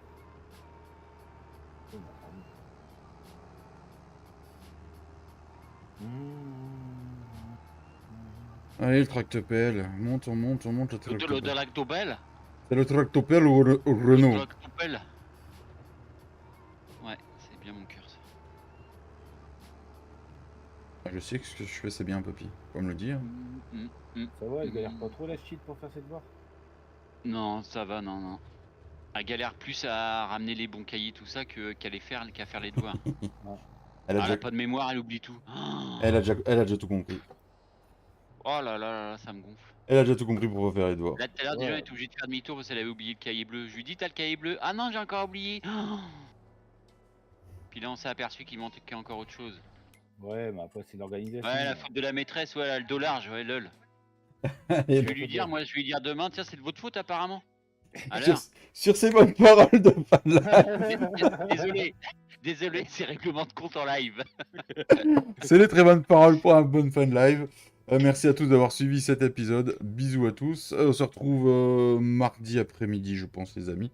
Allez, le tractopelle. Monte, on monte, on monte le De tractopelle. lactobel. C'est le tractopelle ou le Le Renault? lactopel. Ouais, c'est bien mon cœur ça. Je sais que ce que je fais, c'est bien, papy. Faut me le dire. Ça va, elle galère pas trop la shit pour faire ses devoirs? Non, ça va, non, non. Elle galère plus à ramener les bons cahiers, tout ça, qu'à faire les devoirs. Elle a, Elle déjà... a pas de mémoire, elle oublie tout. elle a déjà tout compris. Oh là là là là, ça me gonfle. Elle a déjà tout compris pour refaire les devoirs. Là, tout à l'heure, déjà, Ouais. elle était obligée de faire demi-tour parce qu'elle avait oublié le cahier bleu. Je lui dis, t'as le cahier bleu? Ah non, j'ai encore oublié. Puis là, on s'est aperçu qu'il manquait encore autre chose. Ouais, mais après, c'est l'organisation. Ouais, la faute de la maîtresse, ouais, elle a le dos large, ouais, lol. Et Je vais lui dire, moi, je vais lui dire demain, tiens, c'est de votre faute apparemment. sur, Alors, sur ces bonnes paroles de fin de live, désolé, désolé, c'est règlement de compte en live. c'est les très bonnes paroles pour un bon fin de live. Merci à tous d'avoir suivi cet épisode. Bisous à tous. On se retrouve mardi après-midi, je pense, les amis.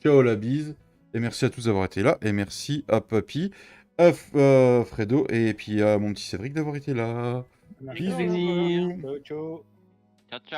Ciao la bise. Et merci à tous d'avoir été là. Et merci à Papy, à Fredo et puis à mon petit Cédric d'avoir été là. Avec plaisir. Bisous. Ciao, ciao. Ciao, ciao.